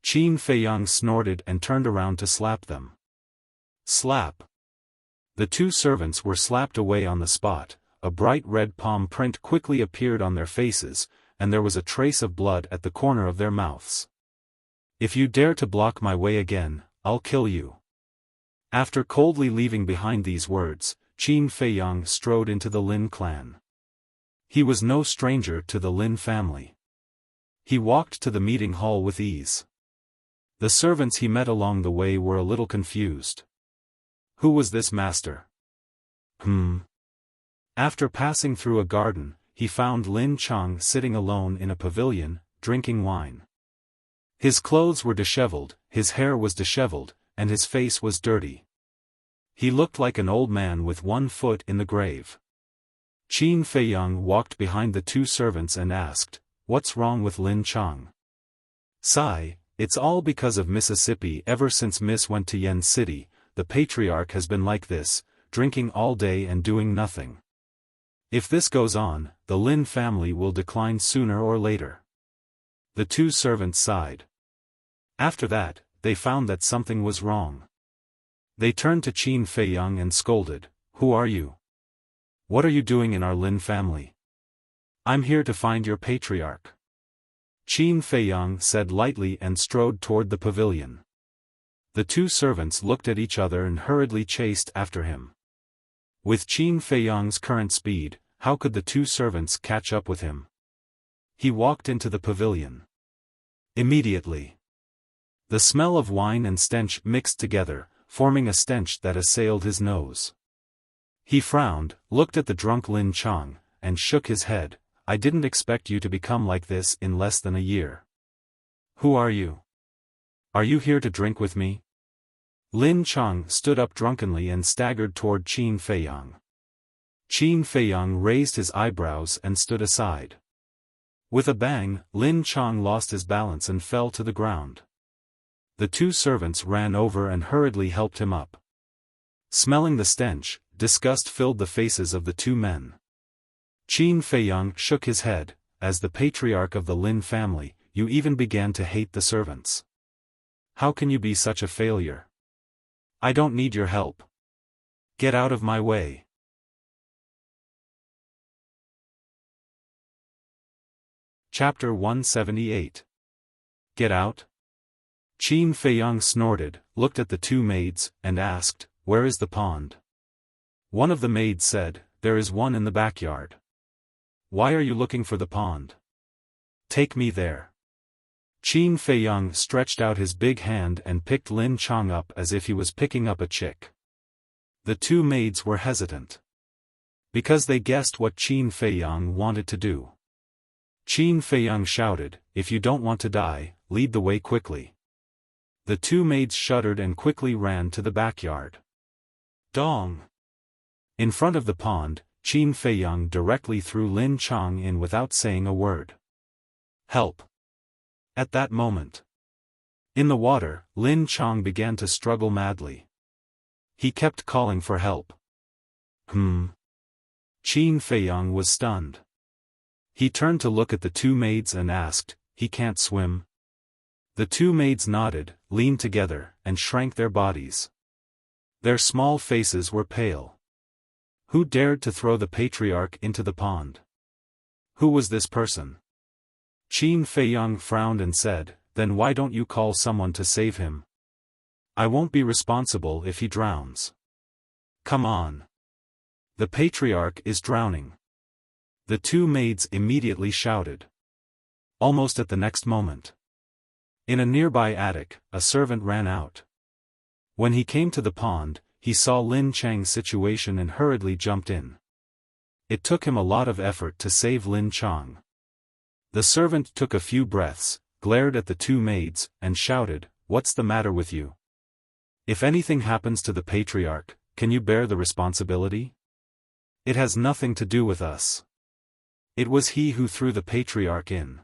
Qin Feiyang snorted and turned around to slap them. Slap! The two servants were slapped away on the spot, a bright red palm print quickly appeared on their faces, and there was a trace of blood at the corner of their mouths. "If you dare to block my way again, I'll kill you." After coldly leaving behind these words, Qin Feiyang strode into the Lin clan. He was no stranger to the Lin family. He walked to the meeting hall with ease. The servants he met along the way were a little confused. Who was this master? After passing through a garden, he found Lin Chang sitting alone in a pavilion, drinking wine. His clothes were disheveled, his hair was disheveled, and his face was dirty. He looked like an old man with one foot in the grave. Qin Feiyang walked behind the two servants and asked, "What's wrong with Lin Chang?" "Sigh, it's all because of Mississippi. Ever since Miss went to Yen City, the patriarch has been like this, drinking all day and doing nothing. If this goes on, the Lin family will decline sooner or later." The two servants sighed. After that, they found that something was wrong. They turned to Qin Feiyang and scolded, "Who are you? What are you doing in our Lin family?" "I'm here to find your patriarch." Qin Feiyang said lightly and strode toward the pavilion. The two servants looked at each other and hurriedly chased after him. With Qin Feiyang's current speed, how could the two servants catch up with him? He walked into the pavilion. Immediately, the smell of wine and stench mixed together, forming a stench that assailed his nose. He frowned, looked at the drunk Lin Chang, and shook his head. "I didn't expect you to become like this in less than a year. Who are you? Are you here to drink with me?" Lin Chang stood up drunkenly and staggered toward Qin Feiyang. Qin Feiyang raised his eyebrows and stood aside. With a bang, Lin Chang lost his balance and fell to the ground. The two servants ran over and hurriedly helped him up. Smelling the stench, disgust filled the faces of the two men. Qin Feiyang shook his head. As the patriarch of the Lin family, you even began to hate the servants. How can you be such a failure? I don't need your help. Get out of my way. Chapter 178. Get out? Qin Feiyang snorted, looked at the two maids, and asked, "Where is the pond?" One of the maids said, "There is one in the backyard." "Why are you looking for the pond?" "Take me there." Qin Feiyang stretched out his big hand and picked Lin Chang up as if he was picking up a chick. The two maids were hesitant. Because they guessed what Qin Feiyang wanted to do. Qin Feiyang shouted, "If you don't want to die, lead the way quickly." The two maids shuddered and quickly ran to the backyard. Dong! In front of the pond, Qin Feiyang directly threw Lin Chang in without saying a word. Help! At that moment. In the water, Lin Chang began to struggle madly. He kept calling for help. Qin Feiyang was stunned. He turned to look at the two maids and asked, "He can't swim?" The two maids nodded, leaned together, and shrank their bodies. Their small faces were pale. Who dared to throw the patriarch into the pond? Who was this person? Qin Feiyang frowned and said, "Then why don't you call someone to save him? I won't be responsible if he drowns." "Come on. The patriarch is drowning." The two maids immediately shouted. Almost at the next moment. In a nearby attic, a servant ran out. When he came to the pond, he saw Lin Chang's situation and hurriedly jumped in. It took him a lot of effort to save Lin Chang. The servant took a few breaths, glared at the two maids, and shouted, "What's the matter with you? If anything happens to the patriarch, can you bear the responsibility? It has nothing to do with us. It was he who threw the patriarch in."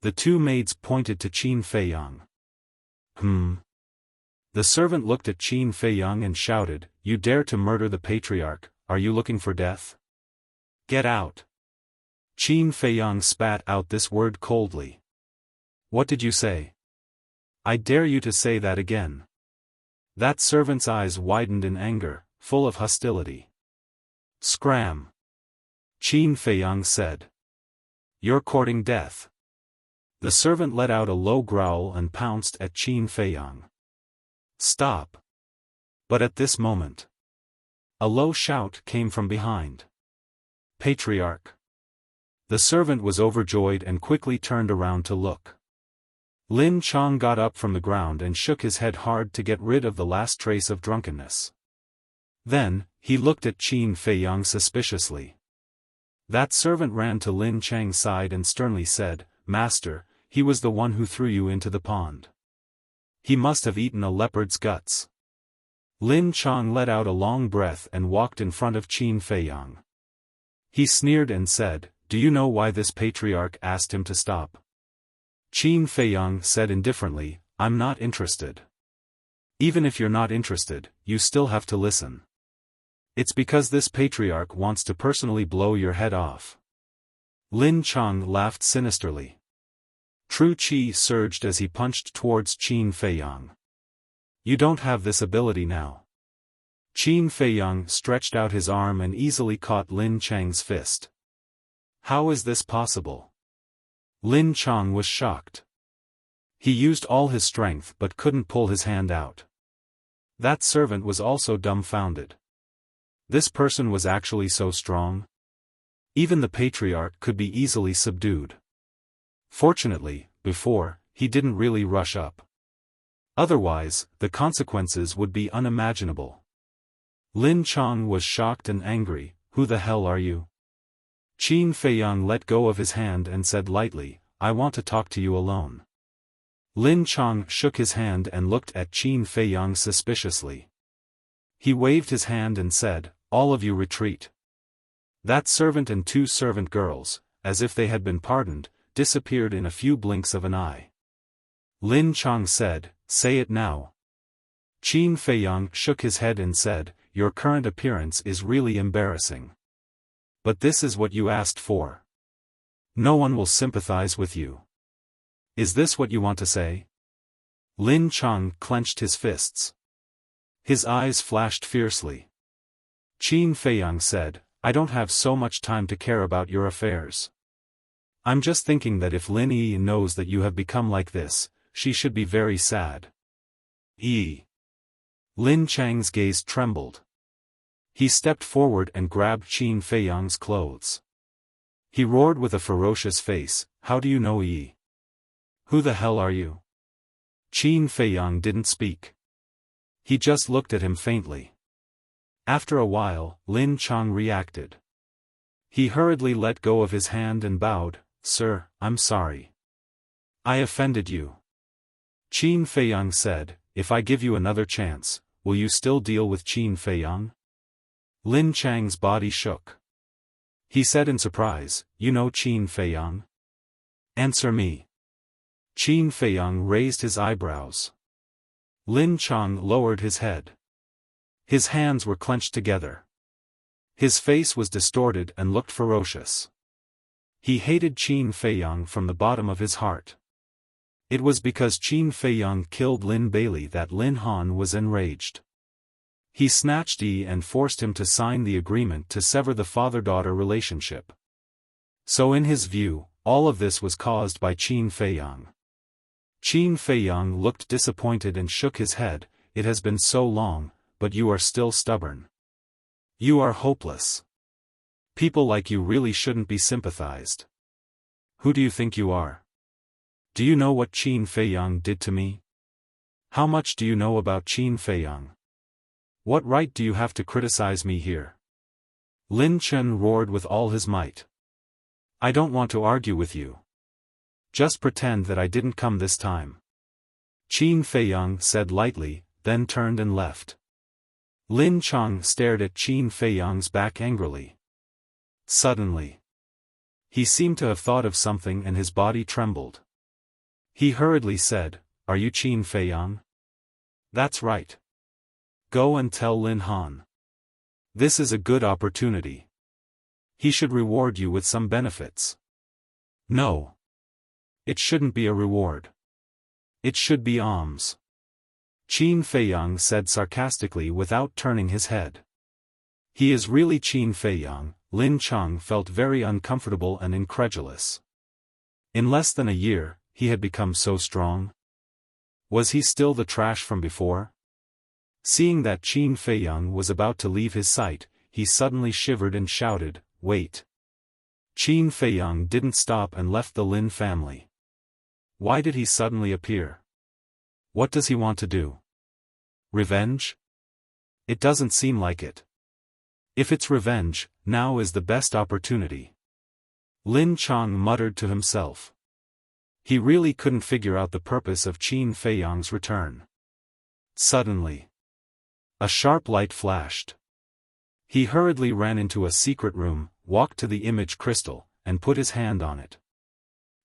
The two maids pointed to Qin Feiyang. The servant looked at Qin Feiyang and shouted, "You dare to murder the patriarch, are you looking for death? Get out." Qin Feiyang spat out this word coldly. "What did you say? I dare you to say that again." That servant's eyes widened in anger, full of hostility. "Scram!" Qin Feiyang said. "You're courting death." The servant let out a low growl and pounced at Qin Feiyang. "Stop!" But at this moment, a low shout came from behind. "Patriarch!" The servant was overjoyed and quickly turned around to look. Lin Chang got up from the ground and shook his head hard to get rid of the last trace of drunkenness. Then, he looked at Qin Feiyang suspiciously. That servant ran to Lin Chang's side and sternly said, "Master, he was the one who threw you into the pond. He must have eaten a leopard's guts." Lin Chang let out a long breath and walked in front of Qin Feiyang. He sneered and said, "Do you know why this patriarch asked him to stop?" Qin Feiyang said indifferently, "I'm not interested." "Even if you're not interested, you still have to listen. It's because this patriarch wants to personally blow your head off." Lin Chang laughed sinisterly. True Qi surged as he punched towards Qin Feiyang. "You don't have this ability now." Qin Feiyang stretched out his arm and easily caught Lin Chang's fist. "How is this possible?" Lin Chang was shocked. He used all his strength but couldn't pull his hand out. That servant was also dumbfounded. This person was actually so strong? Even the patriarch could be easily subdued. Fortunately, before, he didn't really rush up. Otherwise, the consequences would be unimaginable. Lin Chang was shocked and angry. "Who the hell are you?" Qin Feiyang let go of his hand and said lightly, "I want to talk to you alone." Lin Chang shook his hand and looked at Qin Feiyang suspiciously. He waved his hand and said, "All of you retreat." That servant and 2 servant girls, as if they had been pardoned, disappeared in a few blinks of an eye. Lin Chang said, "Say it now." Qin Feiyang shook his head and said, "Your current appearance is really embarrassing. But this is what you asked for. No one will sympathize with you. Is this what you want to say?" Lin Chang clenched his fists. His eyes flashed fiercely. Qin Feiyang said, "I don't have so much time to care about your affairs. I'm just thinking that if Lin Yi knows that you have become like this, she should be very sad." Yi. Lin Chang's gaze trembled. He stepped forward and grabbed Qin Feiyang's clothes. He roared with a ferocious face, "How do you know Yi? Who the hell are you?" Qin Feiyang didn't speak. He just looked at him faintly. After a while, Lin Chang reacted. He hurriedly let go of his hand and bowed, "Sir, I'm sorry. I offended you." Qin Feiyang said, "If I give you another chance, will you still deal with Qin Feiyang?" Lin Chang's body shook. He said in surprise, "You know Qin Feiyang? Answer me." Qin Feiyang raised his eyebrows. Lin Chang lowered his head. His hands were clenched together. His face was distorted and looked ferocious. He hated Qin Feiyang from the bottom of his heart. It was because Qin Feiyang killed Lin Bailey that Lin Han was enraged. He snatched Yi and forced him to sign the agreement to sever the father-daughter relationship. So in his view, all of this was caused by Qin Feiyang. Qin Feiyang looked disappointed and shook his head, "It has been so long, but you are still stubborn. You are hopeless. People like you really shouldn't be sympathized. Who do you think you are? Do you know what Qin Feiyang did to me? How much do you know about Qin Feiyang? What right do you have to criticize me here?" Lin Chen roared with all his might. "I don't want to argue with you. Just pretend that I didn't come this time." Qin Feiyang said lightly, then turned and left. Lin Chang stared at Qin Feiyang's back angrily. Suddenly, he seemed to have thought of something and his body trembled. He hurriedly said, "Are you Qin Feiyang?" "That's right. Go and tell Lin Han. This is a good opportunity. He should reward you with some benefits." "No. It shouldn't be a reward. It should be alms," Qin Feiyang said sarcastically without turning his head. "He is really Qin Feiyang." Lin Chang felt very uncomfortable and incredulous. In less than a year, he had become so strong. Was he still the trash from before? Seeing that Qin Feiyang was about to leave his sight, he suddenly shivered and shouted, "Wait!" Qin Feiyang didn't stop and left the Lin family. Why did he suddenly appear? What does he want to do? Revenge? It doesn't seem like it. If it's revenge, now is the best opportunity. Lin Chang muttered to himself. He really couldn't figure out the purpose of Qin Feiyang's return. Suddenly, a sharp light flashed. He hurriedly ran into a secret room, walked to the image crystal, and put his hand on it.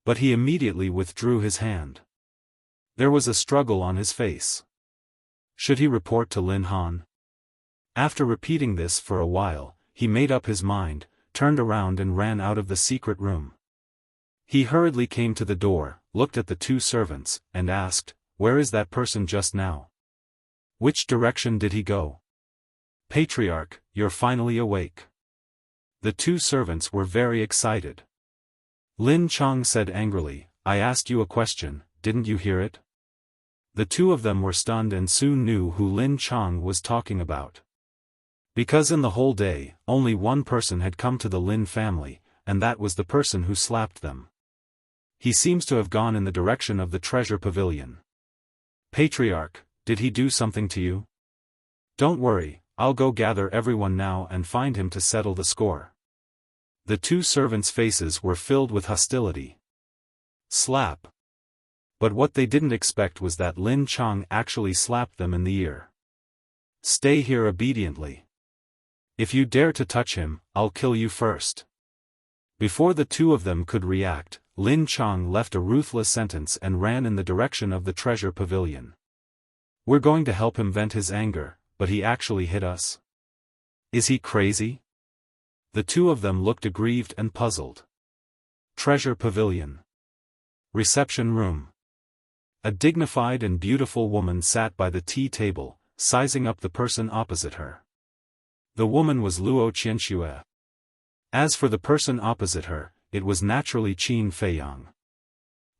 But he immediately withdrew his hand. There was a struggle on his face. Should he report to Lin Han? After repeating this for a while, he made up his mind, turned around and ran out of the secret room. He hurriedly came to the door, looked at the 2 servants, and asked, "Where is that person just now? Which direction did he go?" "Patriarch, you're finally awake." The 2 servants were very excited. Lin Chang said angrily, "I asked you a question, didn't you hear it?" The 2 of them were stunned and soon knew who Lin Chang was talking about. Because in the whole day, only one person had come to the Lin family, and that was the person who slapped them. He seems to have gone in the direction of the treasure pavilion. "Patriarch, did he do something to you?" "Don't worry, I'll go gather everyone now and find him to settle the score." The 2 servants' faces were filled with hostility. Slap. But what they didn't expect was that Lin Chang actually slapped them in the ear. "Stay here obediently. If you dare to touch him, I'll kill you first. Before the two of them could react, Lin Chang left a ruthless sentence and ran in the direction of the treasure pavilion. We're going to help him vent his anger, but he actually hit us. Is he crazy? The two of them looked aggrieved and puzzled. Treasure pavilion. Reception room. A dignified and beautiful woman sat by the tea table, sizing up the person opposite her. The woman was Luo Qianxue. As for the person opposite her, it was naturally Qin Feiyang.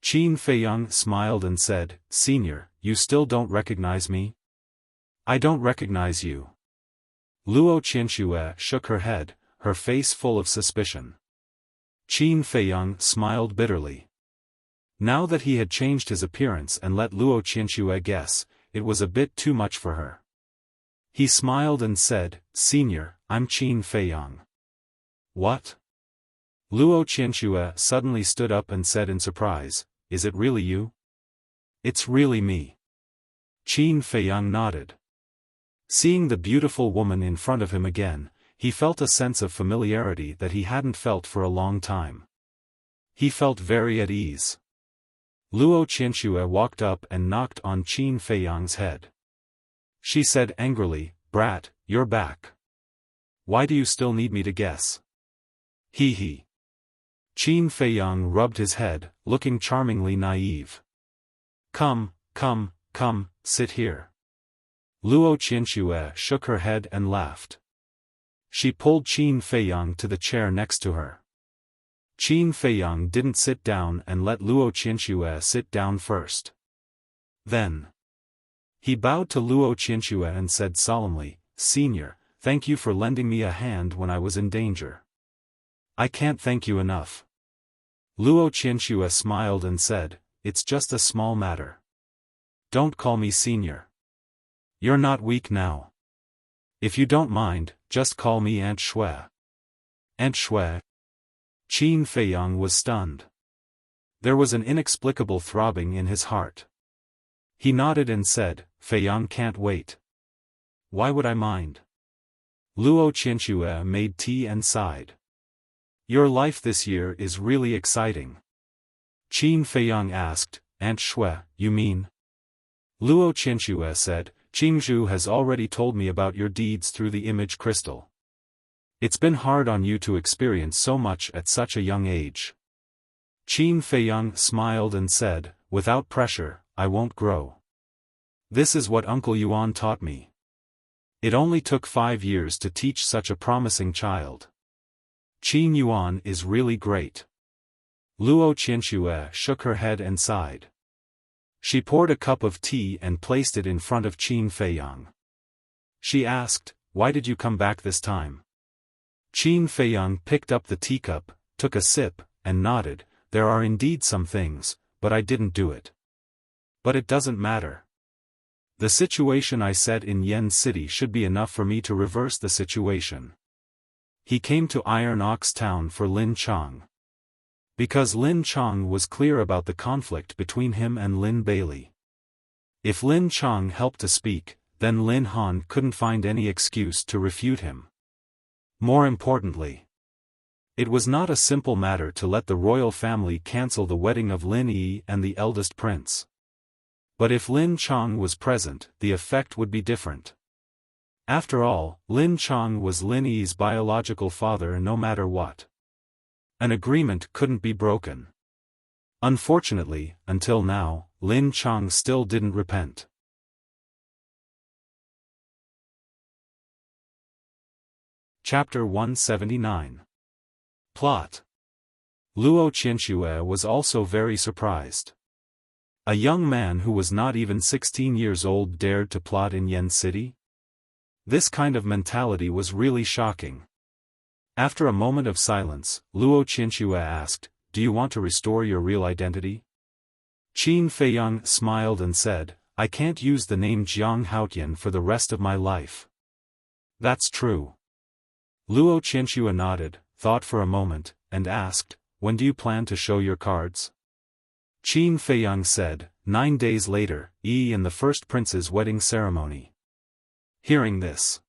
Qin Feiyang smiled and said, "Senior, you still don't recognize me?" "I don't recognize you." Luo Qianxue shook her head, her face full of suspicion. Qin Feiyang smiled bitterly. Now that he had changed his appearance and let Luo Qianxue guess, it was a bit too much for her. He smiled and said, "Senior, I'm Qin Feiyang." "What?" Luo Qianxue suddenly stood up and said in surprise, "Is it really you?" "It's really me." Qin Feiyang nodded. Seeing the beautiful woman in front of him again, he felt a sense of familiarity that he hadn't felt for a long time. He felt very at ease. Luo Qianxue walked up and knocked on Qin Feiyang's head. She said angrily, "Brat, you're back. Why do you still need me to guess?" He. Qin Feiyang rubbed his head, looking charmingly naive. Come, sit here." Luo Qianxue shook her head and laughed. She pulled Qin Feiyang to the chair next to her. Qin Feiyang didn't sit down and let Luo Qianxue sit down first. Then he bowed to Luo Qianxue and said solemnly, "Senior, thank you for lending me a hand when I was in danger." "I can't thank you enough." Luo Qianxue smiled and said, "It's just a small matter. Don't call me senior. You're not weak now. If you don't mind, just call me Aunt Shui." "Aunt Shui?" Qin Feiyang was stunned. There was an inexplicable throbbing in his heart. He nodded and said, "Feiyang can't wait." "Why would I mind?" Luo Qianxue made tea and sighed. "Your life this year is really exciting." Qin Feiyang asked, "Aunt Shui, you mean?" Luo Qianxue said, "Qingzhu has already told me about your deeds through the image crystal. It's been hard on you to experience so much at such a young age." Qin Feiyang smiled and said, "Without pressure, I won't grow. This is what Uncle Yuan taught me. It only took 5 years to teach such a promising child. Qin Yuan is really great." Luo Qianxue shook her head and sighed. She poured a cup of tea and placed it in front of Qin Feiyang. She asked, "Why did you come back this time?" Qin Feiyang picked up the teacup, took a sip, and nodded, "There are indeed some things, but I didn't do it. But it doesn't matter. The situation I set in Yen City should be enough for me to reverse the situation." He came to Iron Ox Town for Lin Chang. Because Lin Chang was clear about the conflict between him and Lin Bailey. If Lin Chang helped to speak, then Lin Han couldn't find any excuse to refute him. More importantly, it was not a simple matter to let the royal family cancel the wedding of Lin Yi and the eldest prince. But if Lin Chang was present, the effect would be different. After all, Lin Chang was Lin Yi's biological father no matter what. An agreement couldn't be broken. Unfortunately, until now, Lin Chang still didn't repent. Chapter 179. Plot. Luo Qianxue was also very surprised. A young man who was not even 16 years old dared to plot in Yen City? This kind of mentality was really shocking. After a moment of silence, Luo Qianxue asked, "Do you want to restore your real identity?" Qin Feiyang smiled and said, "I can't use the name Jiang Haotian for the rest of my life." "That's true." Luo Qianxue nodded, thought for a moment, and asked, "When do you plan to show your cards?" Qin Feiyang said, 9 days later, and the first prince's wedding ceremony." Hearing this,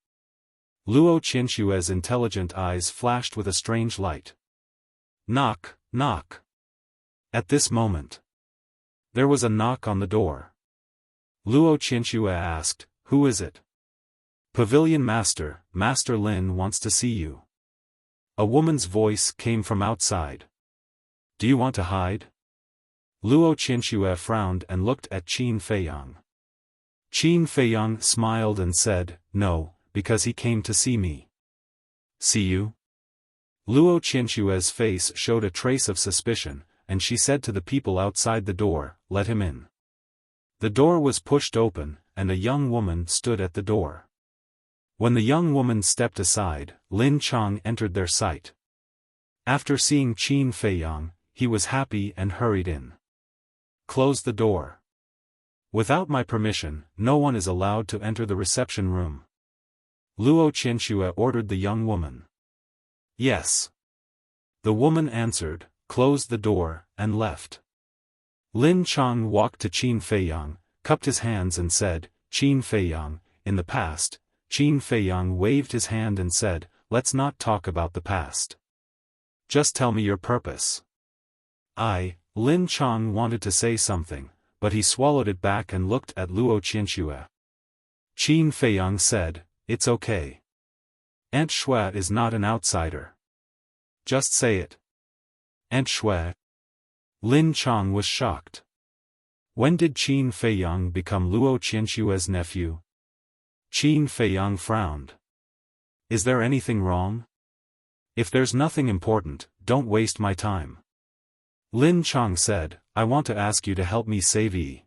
Luo Qinshue's intelligent eyes flashed with a strange light. Knock, knock. At this moment, there was a knock on the door. Luo Qinsue asked, "Who is it?" "Pavilion Master, Master Lin wants to see you." A woman's voice came from outside. "Do you want to hide?" Luo Qinsue frowned and looked at Qin Feiyang. Qin Feiyang smiled and said, "No, because he came to see me." "See you?" Luo Qinshue's face showed a trace of suspicion, and she said to the people outside the door, "Let him in." The door was pushed open, and a young woman stood at the door. When the young woman stepped aside, Lin Chang entered their sight. After seeing Qin Feiyang, he was happy and hurried in. "Close the door. Without my permission, no one is allowed to enter the reception room." Luo Qinsue ordered the young woman. "Yes." The woman answered, closed the door, and left. Lin Chang walked to Qin Feiyang, cupped his hands and said, "Qin Feiyang, in the past." Qin Feiyang waved his hand and said, "Let's not talk about the past. Just tell me your purpose." Lin Chang wanted to say something, but he swallowed it back and looked at Luo Qinsue. Qin Feiyang said, "It's okay. Aunt Shui is not an outsider. Just say it." "Aunt Shui?" Lin Chang was shocked. When did Qin Feiyang become Luo Qinshue's nephew? Qin Feiyang frowned. "Is there anything wrong? If there's nothing important, don't waste my time." Lin Chang said, "I want to ask you to help me save Yi.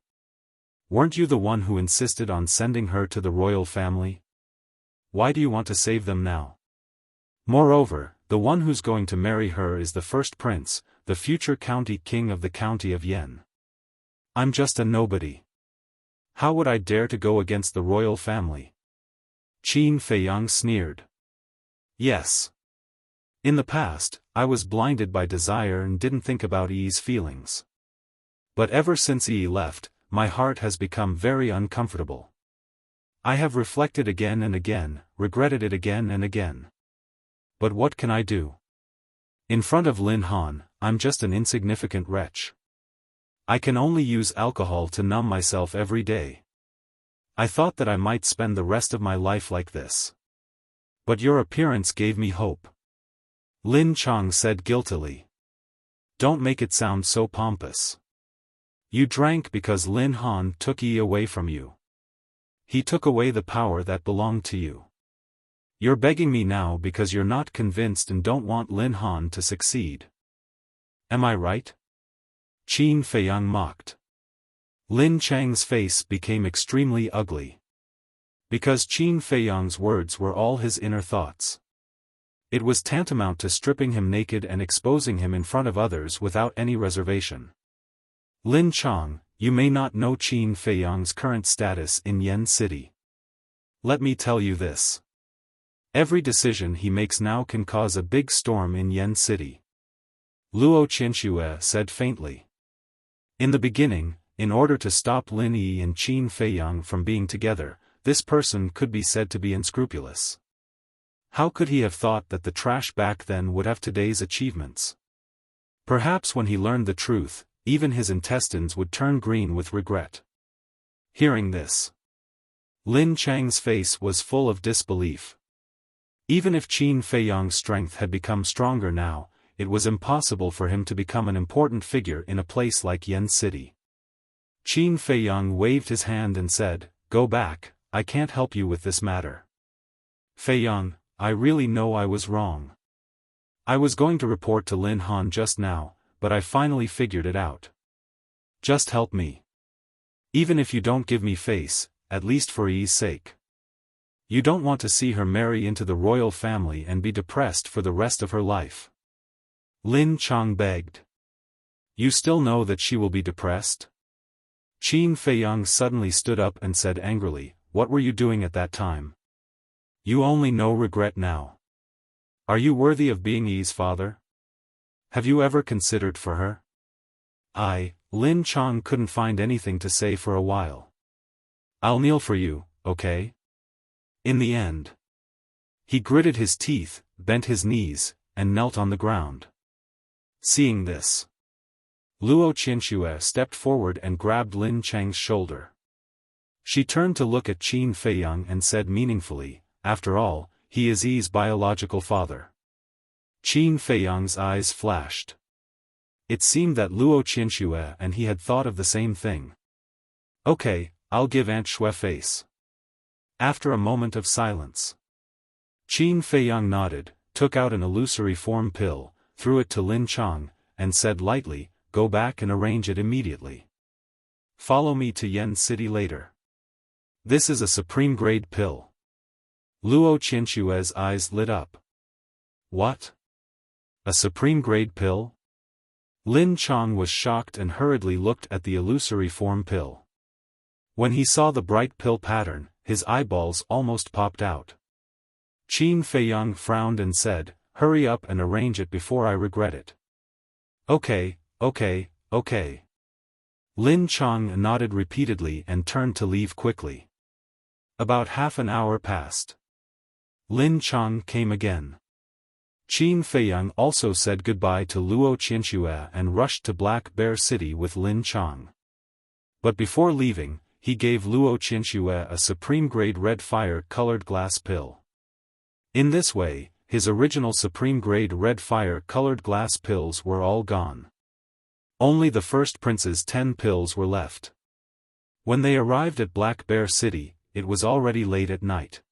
Weren't you the one who insisted on sending her to the royal family? Why do you want to save them now? Moreover, the one who's going to marry her is the first prince, the future county king of the county of Yan. I'm just a nobody. How would I dare to go against the royal family?" Qin Feiyang sneered. "Yes. In the past, I was blinded by desire and didn't think about Yi's feelings. But ever since Yi left, my heart has become very uncomfortable. I have reflected again and again, regretted it again and again. But what can I do? In front of Lin Han, I'm just an insignificant wretch. I can only use alcohol to numb myself every day. I thought that I might spend the rest of my life like this. But your appearance gave me hope." Lin Chang said guiltily. "Don't make it sound so pompous. You drank because Lin Han took Yi away from you. He took away the power that belonged to you. You're begging me now because you're not convinced and don't want Lin Han to succeed. Am I right?" Qin Feiyang mocked. Lin Chang's face became extremely ugly. Because Qin Feiyang's words were all his inner thoughts. It was tantamount to stripping him naked and exposing him in front of others without any reservation. "Lin Chang, you may not know Qin Feiyang's current status in Yan City. Let me tell you this. Every decision he makes now can cause a big storm in Yan City." Luo Qinsue said faintly. In the beginning, in order to stop Lin Yi and Qin Feiyang from being together, this person could be said to be unscrupulous. How could he have thought that the trash back then would have today's achievements? Perhaps when he learned the truth, even his intestines would turn green with regret. Hearing this, Lin Chang's face was full of disbelief. Even if Qin Feiyang's strength had become stronger now, it was impossible for him to become an important figure in a place like Yan City. Qin Feiyang waved his hand and said, "Go back, I can't help you with this matter. Feiyang, I really know I was wrong. I was going to report to Lin Han just now, but I finally figured it out. Just help me. Even if you don't give me face, at least for Yi's sake. You don't want to see her marry into the royal family and be depressed for the rest of her life." Lin Chang begged. "You still know that she will be depressed?" Qin Feiyang suddenly stood up and said angrily, "What were you doing at that time? You only know regret now. Are you worthy of being Yi's father? Have you ever considered for her?" Lin Chang couldn't find anything to say for a while. "I'll kneel for you, okay?" In the end, He gritted his teeth, bent his knees, and knelt on the ground. Seeing this, Luo Qianxue stepped forward and grabbed Lin Chang's shoulder. She turned to look at Qin Feiyang and said meaningfully, "After all, he is Yi's biological father." Qin Feiyang's eyes flashed. It seemed that Luo Qianxue and he had thought of the same thing. "Okay, I'll give Aunt Xue face." After a moment of silence, Qin Feiyang nodded, took out an illusory form pill, threw it to Lin Chang, and said lightly, "Go back and arrange it immediately. Follow me to Yen City later. This is a supreme-grade pill." Luo Qianxue's eyes lit up. "What? A supreme-grade pill?" Lin Chang was shocked and hurriedly looked at the illusory form pill. When he saw the bright pill pattern, his eyeballs almost popped out. Qin Feiyang frowned and said, "Hurry up and arrange it before I regret it." "Okay, okay, okay." Lin Chang nodded repeatedly and turned to leave quickly. About half an hour passed. Lin Chang came again. Qin Feiyang also said goodbye to Luo Qianxue and rushed to Black Bear City with Lin Chang. But before leaving, he gave Luo Qianxue a supreme-grade red fire-colored glass pill. In this way, his original supreme-grade red fire-colored glass pills were all gone. Only the first prince's 10 pills were left. When they arrived at Black Bear City, it was already late at night.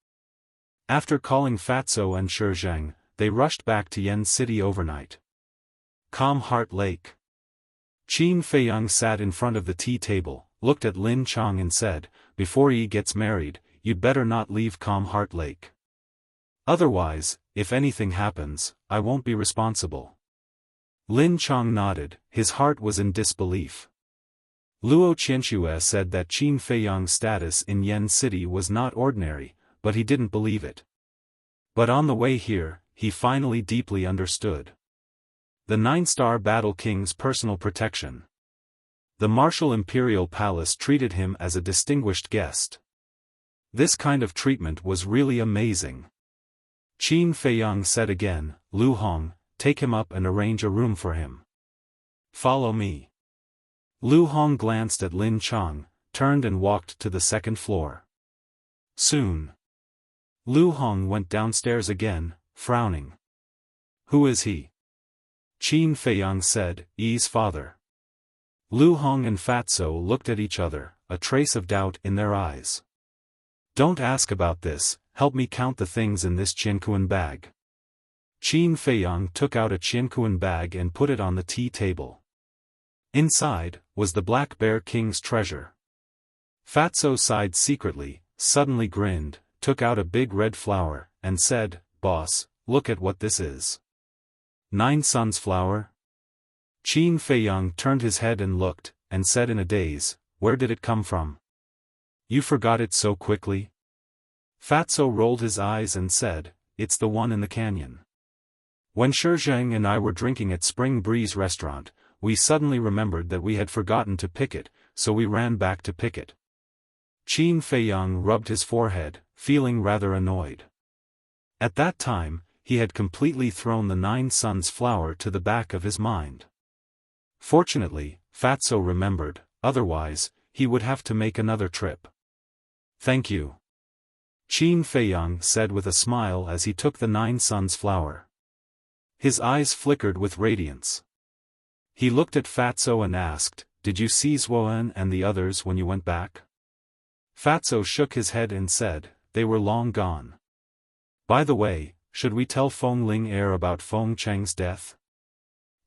After calling Fatso and Shizhang, they rushed back to Yen City overnight. Calm Heart Lake. Qin Feiyang sat in front of the tea table, looked at Lin Chang and said, "Before Yi gets married, you'd better not leave Calm Heart Lake. Otherwise, if anything happens, I won't be responsible." Lin Chang nodded, his heart was in disbelief. Luo Qianxue said that Qin Feiyang's status in Yen City was not ordinary, but he didn't believe it. But on the way here, he finally deeply understood. The 9-star Battle King's personal protection. The martial imperial palace treated him as a distinguished guest. This kind of treatment was really amazing. Qin Feiyang said again, "Lu Hong, take him up and arrange a room for him. Follow me." Lu Hong glanced at Lin Chang, turned and walked to the second floor. Soon, Lu Hong went downstairs again, frowning. "Who is he?" Qin Feiyang said, "Yi's father." Lu Hong and Fatso looked at each other, a trace of doubt in their eyes. "Don't ask about this, help me count the things in this Qiankuan bag." Qin Feiyang took out a Qiankuan bag and put it on the tea table. Inside, was the Black Bear King's treasure. Fatso sighed secretly, suddenly grinned, took out a big red flower, and said, "Boss, look at what this is." 9 Suns flower? Qin Feiyang turned his head and looked, and said in a daze, "Where did it come from? You forgot it so quickly?" Fatso rolled his eyes and said, "It's the one in the canyon. When Shizhang and I were drinking at Spring Breeze restaurant, we suddenly remembered that we had forgotten to pick it, so we ran back to pick it." Qin Feiyang rubbed his forehead, feeling rather annoyed. At that time, he had completely thrown the 9 Suns flower to the back of his mind. Fortunately, Fatso remembered, otherwise, he would have to make another trip. "Thank you," Qin Feiyang said with a smile as he took the 9 Suns flower. His eyes flickered with radiance. He looked at Fatso and asked, "Did you see Zuoan and the others when you went back?" Fatso shook his head and said, "They were long gone. By the way, should we tell Feng Ling heir about Feng Cheng's death?"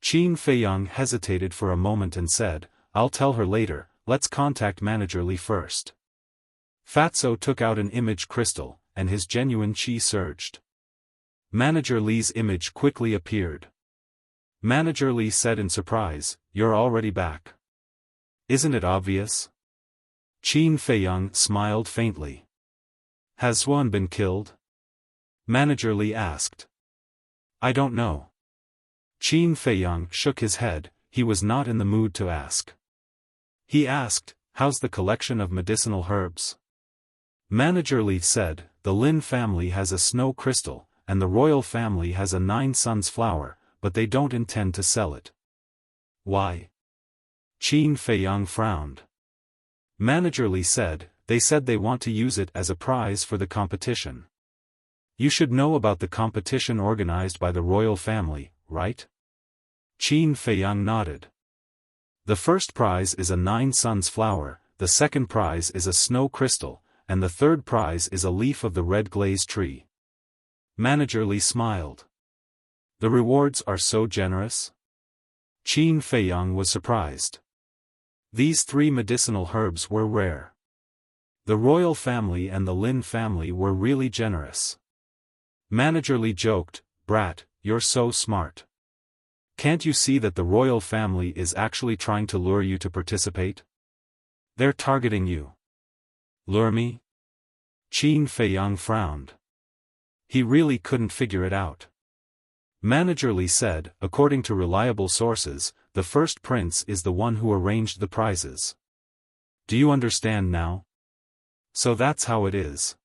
Qin Feiyang hesitated for a moment and said, "I'll tell her later, let's contact Manager Li first." Fatso took out an image crystal, and his genuine qi surged. Manager Li's image quickly appeared. Manager Li said in surprise, "You're already back. Isn't it obvious?" Qin Feiyang smiled faintly. "Has Zuan been killed?" Manager Li asked. "I don't know." Qin Feiyang shook his head, he was not in the mood to ask. He asked, "How's the collection of medicinal herbs?" Manager Li said, the Lin family has a snow crystal, and the royal family has a 9 suns flower, but they don't intend to sell it. Why? Qin Feiyang frowned. Manager Li said, they said they want to use it as a prize for the competition. You should know about the competition organized by the royal family, right? Qin Feiyang nodded. The first prize is a 9 suns flower, the second prize is a snow crystal, and the third prize is a leaf of the red glaze tree. Manager Li smiled. The rewards are so generous? Qin Feiyang was surprised. These 3 medicinal herbs were rare. The royal family and the Lin family were really generous. Manager Li joked, "Brat, you're so smart. Can't you see that the royal family is actually trying to lure you to participate? They're targeting you." Lure me? Qin Feiyang frowned. He really couldn't figure it out. Manager Li said, according to reliable sources, the first prince is the one who arranged the prizes. Do you understand now? So that's how it is.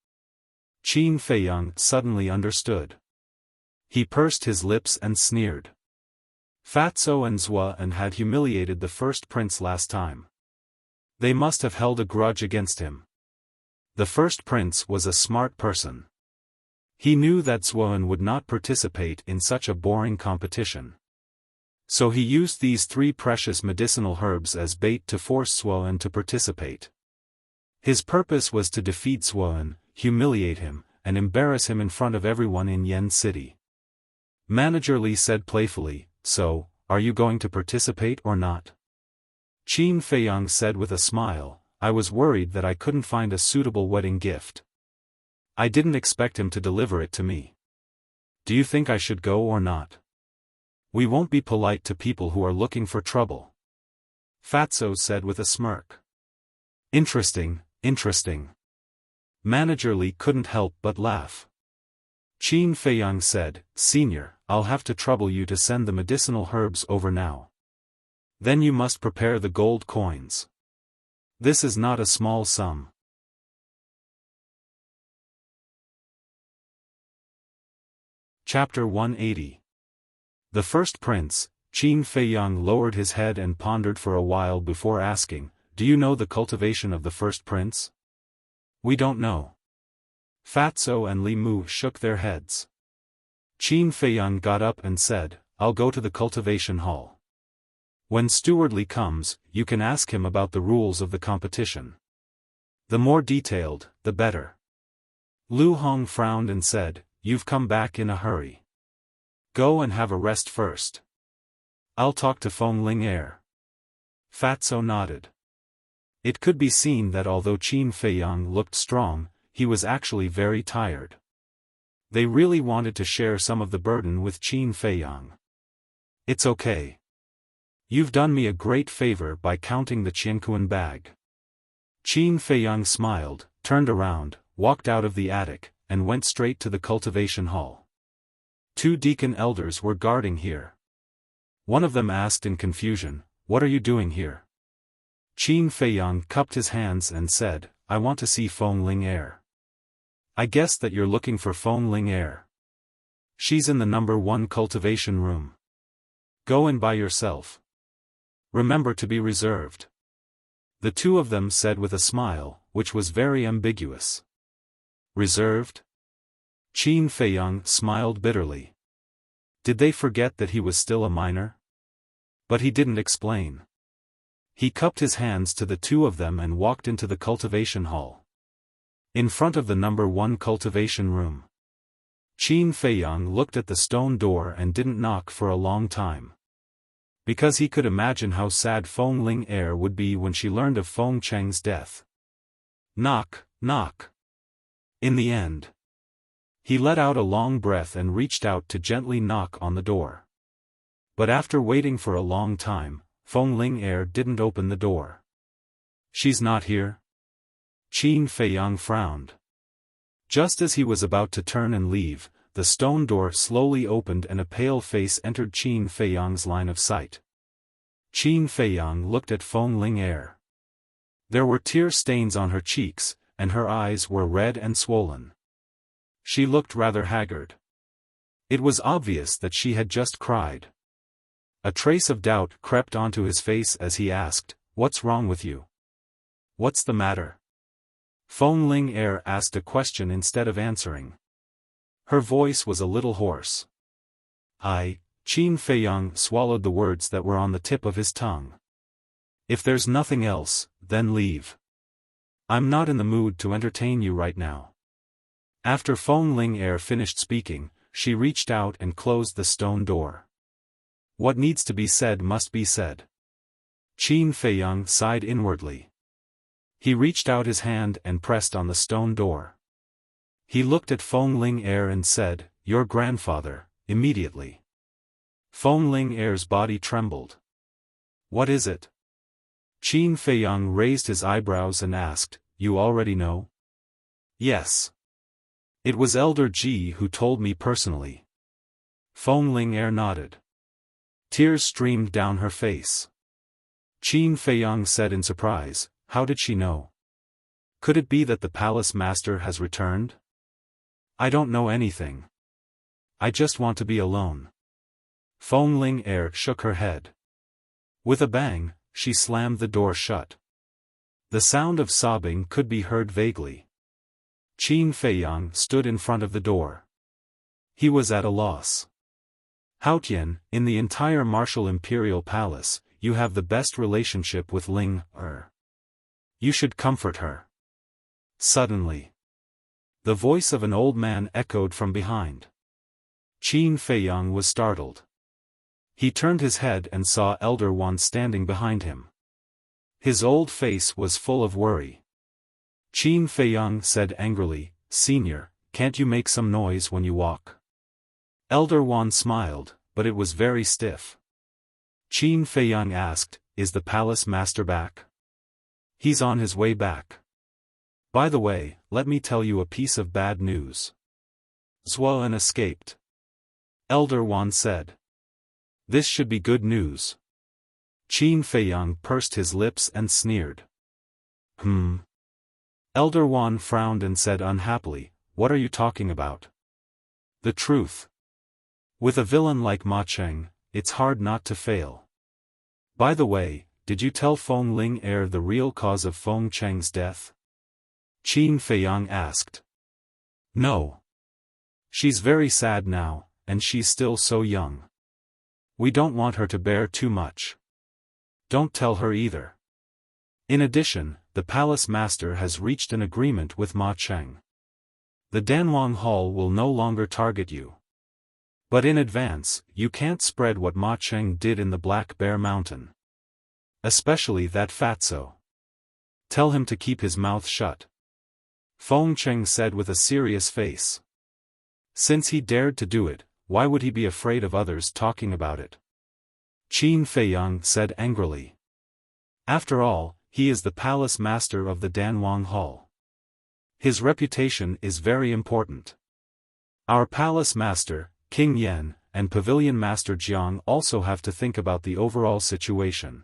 Qin Feiyang suddenly understood. He pursed his lips and sneered. Fatso and Zuan had humiliated the first prince last time. They must have held a grudge against him. The first prince was a smart person. He knew that Zuan would not participate in such a boring competition. So he used these 3 precious medicinal herbs as bait to force Zuan to participate. His purpose was to defeat Zuan, humiliate him, and embarrass him in front of everyone in Yen City. Manager Li said playfully, "So, are you going to participate or not?" Qin Feiyang said with a smile, "I was worried that I couldn't find a suitable wedding gift. I didn't expect him to deliver it to me. Do you think I should go or not? We won't be polite to people who are looking for trouble." Fatso said with a smirk. Interesting, interesting. Manager Li couldn't help but laugh. Qin Feiyang said, "Senior, I'll have to trouble you to send the medicinal herbs over now. Then you must prepare the gold coins. This is not a small sum." Chapter 180. The first prince, Qin Feiyang lowered his head and pondered for a while before asking, "Do you know the cultivation of the first prince?" "We don't know." Fatso and Li Mu shook their heads. Qin Feiyang got up and said, "I'll go to the cultivation hall. When Steward Li comes, you can ask him about the rules of the competition. The more detailed, the better." Lu Hong frowned and said, "You've come back in a hurry. Go and have a rest first. I'll talk to Feng Ling Air." Fatso nodded. It could be seen that although Qin Feiyang looked strong, he was actually very tired. They really wanted to share some of the burden with Qin Feiyang. "It's okay. You've done me a great favor by counting the Qiankuan bag." Qin Feiyang smiled, turned around, walked out of the attic, and went straight to the cultivation hall. 2 deacon elders were guarding here. One of them asked in confusion, "What are you doing here?" Qin Feiyang cupped his hands and said, "I want to see Feng Ling Air." "I guess that you're looking for Feng Ling Air. She's in the number 1 cultivation room. Go in by yourself. Remember to be reserved." The 2 of them said with a smile, which was very ambiguous. Reserved? Qin Feiyang smiled bitterly. Did they forget that he was still a minor? But he didn't explain. He cupped his hands to the 2 of them and walked into the cultivation hall. In front of the number 1 cultivation room. Qin Feiyang looked at the stone door and didn't knock for a long time. Because he could imagine how sad Feng Ling Air would be when she learned of Feng Cheng's death. Knock, knock. In the end, he let out a long breath and reached out to gently knock on the door. But after waiting for a long time, Feng Ling Air didn't open the door. "She's not here?" Qin Feiyang frowned. Just as he was about to turn and leave, the stone door slowly opened and a pale face entered Qin Feiyang's line of sight. Qin Feiyang looked at Feng Ling Air. There were tear stains on her cheeks, and her eyes were red and swollen. She looked rather haggard. It was obvious that she had just cried. A trace of doubt crept onto his face as he asked, "What's wrong with you? What's the matter?" Feng Ling asked a question instead of answering. Her voice was a little hoarse. Qin Feiyang swallowed the words that were on the tip of his tongue. "If there's nothing else, then leave. I'm not in the mood to entertain you right now." After Feng Ling finished speaking, she reached out and closed the stone door. What needs to be said must be said. Qin Feiyang sighed inwardly. He reached out his hand and pressed on the stone door. He looked at Feng Ling and said, "Your grandfather," immediately. Feng Ling body trembled. "What is it?" Qin Feiyang raised his eyebrows and asked, "You already know?" "Yes. It was Elder Ji who told me personally." Feng Ling nodded. Tears streamed down her face. Qin Feiyang said in surprise, "How did she know? Could it be that the palace master has returned?" "I don't know anything. I just want to be alone." Feng Ling shook her head. With a bang, she slammed the door shut. The sound of sobbing could be heard vaguely. Qin Feiyang stood in front of the door. He was at a loss. "Haotian, in the entire martial imperial palace, you have the best relationship with Ling Er. You should comfort her." Suddenly, the voice of an old man echoed from behind. Qin Feiyang was startled. He turned his head and saw Elder Wan standing behind him. His old face was full of worry. Qin Feiyang said angrily, "Senior, can't you make some noise when you walk?" Elder Wan smiled, but it was very stiff. Qin Feiyang asked, "Is the palace master back?" "He's on his way back. By the way, let me tell you a piece of bad news. Zuan escaped." Elder Wan said. "This should be good news." Qin Feiyang pursed his lips and sneered. Elder Wan frowned and said unhappily, "What are you talking about?" "The truth. With a villain like Ma Cheng, it's hard not to fail. By the way, did you tell Feng Ling the real cause of Feng Cheng's death?" Qin Feiyang asked. "No. She's very sad now, and she's still so young. We don't want her to bear too much. Don't tell her either. In addition, the palace master has reached an agreement with Ma Cheng. The Danwang Hall will no longer target you. But in advance, you can't spread what Ma Cheng did in the Black Bear Mountain. Especially that fatso. Tell him to keep his mouth shut." Feng Cheng said with a serious face. Since he dared to do it, why would he be afraid of others talking about it? Qin Feiyang said angrily. After all, he is the palace master of the Danwang Hall. His reputation is very important. Our palace master, King Yan, and Pavilion Master Jiang also have to think about the overall situation.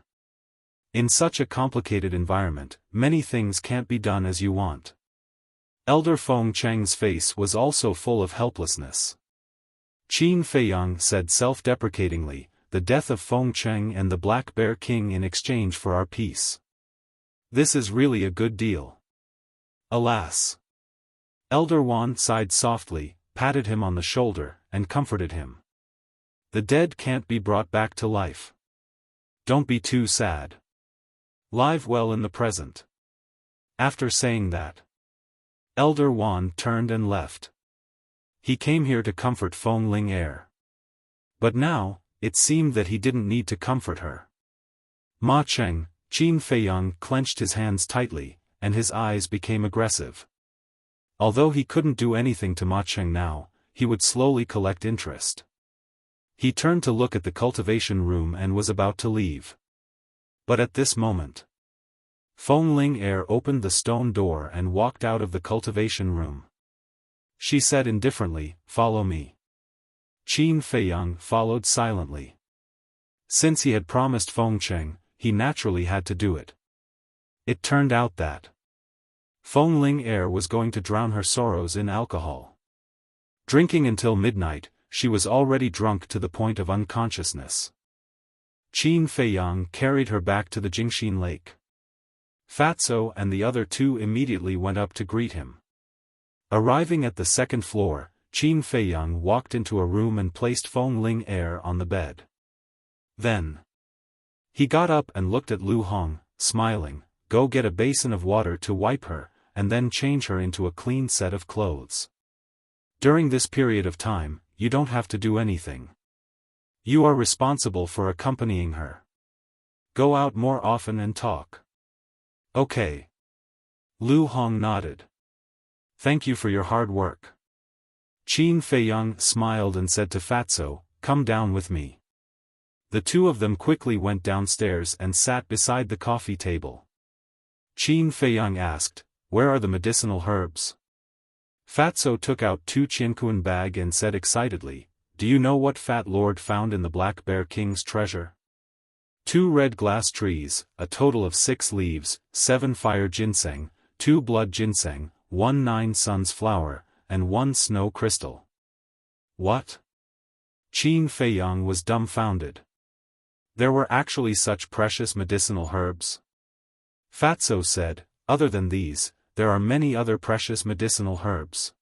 In such a complicated environment, many things can't be done as you want. Elder Feng Cheng's face was also full of helplessness. Qin Feiyang said self-deprecatingly, "The death of Feng Cheng and the Black Bear King in exchange for our peace. This is really a good deal." Alas. Elder Wan sighed softly, patted him on the shoulder, and comforted him. "The dead can't be brought back to life. Don't be too sad. Live well in the present." After saying that, Elder Wan turned and left. He came here to comfort Feng Ling But now, it seemed that he didn't need to comfort her. Ma Cheng, Qin Feiyang clenched his hands tightly, and his eyes became aggressive. Although he couldn't do anything to Ma Cheng now, he would slowly collect interest. He turned to look at the cultivation room and was about to leave. But at this moment, Feng Ling opened the stone door and walked out of the cultivation room. She said indifferently, "Follow me." Qin Feiyang followed silently. Since he had promised Feng Cheng, he naturally had to do it. It turned out that Feng Ling Er was going to drown her sorrows in alcohol. Drinking until midnight, she was already drunk to the point of unconsciousness. Qin Feiyang carried her back to the Jingxin Lake. Fatso and the other two immediately went up to greet him. Arriving at the second floor, Qin Feiyang walked into a room and placed Feng Ling Er on the bed. Then he got up and looked at Lu Hong, smiling. Go get a basin of water to wipe her, and then change her into a clean set of clothes. During this period of time, you don't have to do anything. You are responsible for accompanying her. Go out more often and talk. Okay. Lu Hong nodded. Thank you for your hard work. Qin Feiyang smiled and said to Fatso, come down with me. The two of them quickly went downstairs and sat beside the coffee table. Qin Feiyang asked, where are the medicinal herbs? Fatso took out 2 Qiankuan bag and said excitedly, do you know what Fat Lord found in the Black Bear King's treasure? 2 red glass trees, a total of 6 leaves, 7 fire ginseng, 2 blood ginseng, 1 9 suns flower, and 1 snow crystal. What? Qin Feiyang was dumbfounded. There were actually such precious medicinal herbs? Fatso said, other than these, there are many other precious medicinal herbs.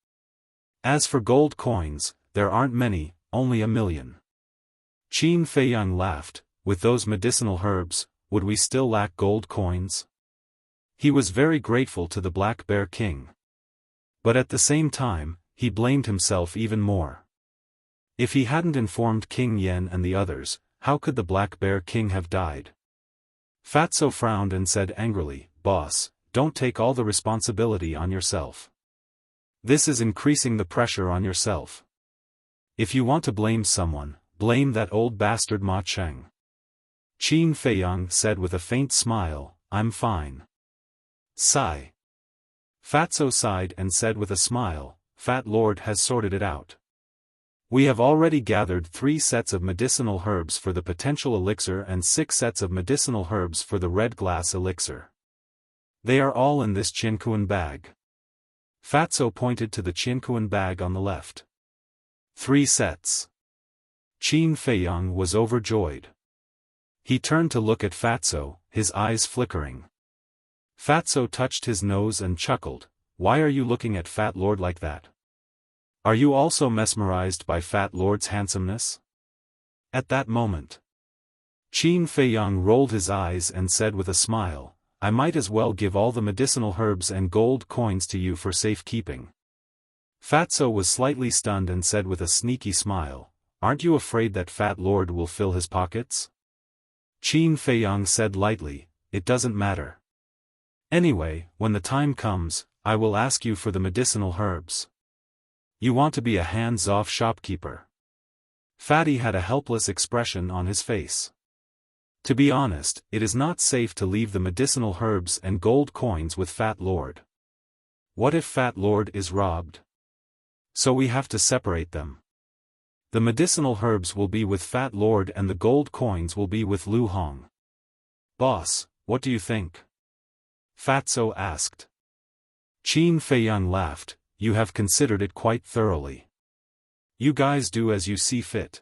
As for gold coins, there aren't many, only 1 million. Qin Feiyang laughed, with those medicinal herbs, would we still lack gold coins? He was very grateful to the Black Bear King. But at the same time, he blamed himself even more. If he hadn't informed King Yen and the others, how could the Black Bear King have died? Fatso frowned and said angrily, boss, don't take all the responsibility on yourself. This is increasing the pressure on yourself. If you want to blame someone, blame that old bastard Ma Cheng. Qin Feiyang said with a faint smile, I'm fine. Sigh. Fatso sighed and said with a smile, Fat Lord has sorted it out. We have already gathered 3 sets of medicinal herbs for the potential elixir and 6 sets of medicinal herbs for the red glass elixir. They are all in this Qiankuan bag. Fatso pointed to the Qiankuan bag on the left. 3 sets. Qin Feiyang was overjoyed. He turned to look at Fatso, his eyes flickering. Fatso touched his nose and chuckled, why are you looking at Fat Lord like that? Are you also mesmerized by Fat Lord's handsomeness? At that moment, Qin Feiyang rolled his eyes and said with a smile, I might as well give all the medicinal herbs and gold coins to you for safekeeping. Fatso was slightly stunned and said with a sneaky smile, aren't you afraid that Fat Lord will fill his pockets? Qin Feiyang said lightly, it doesn't matter. Anyway, when the time comes, I will ask you for the medicinal herbs. You want to be a hands-off shopkeeper. Fatty had a helpless expression on his face. To be honest, it is not safe to leave the medicinal herbs and gold coins with Fat Lord. What if Fat Lord is robbed? So we have to separate them. The medicinal herbs will be with Fat Lord and the gold coins will be with Lu Hong. Boss, what do you think? Fatso asked. Qin Feiyang laughed, you have considered it quite thoroughly. You guys do as you see fit.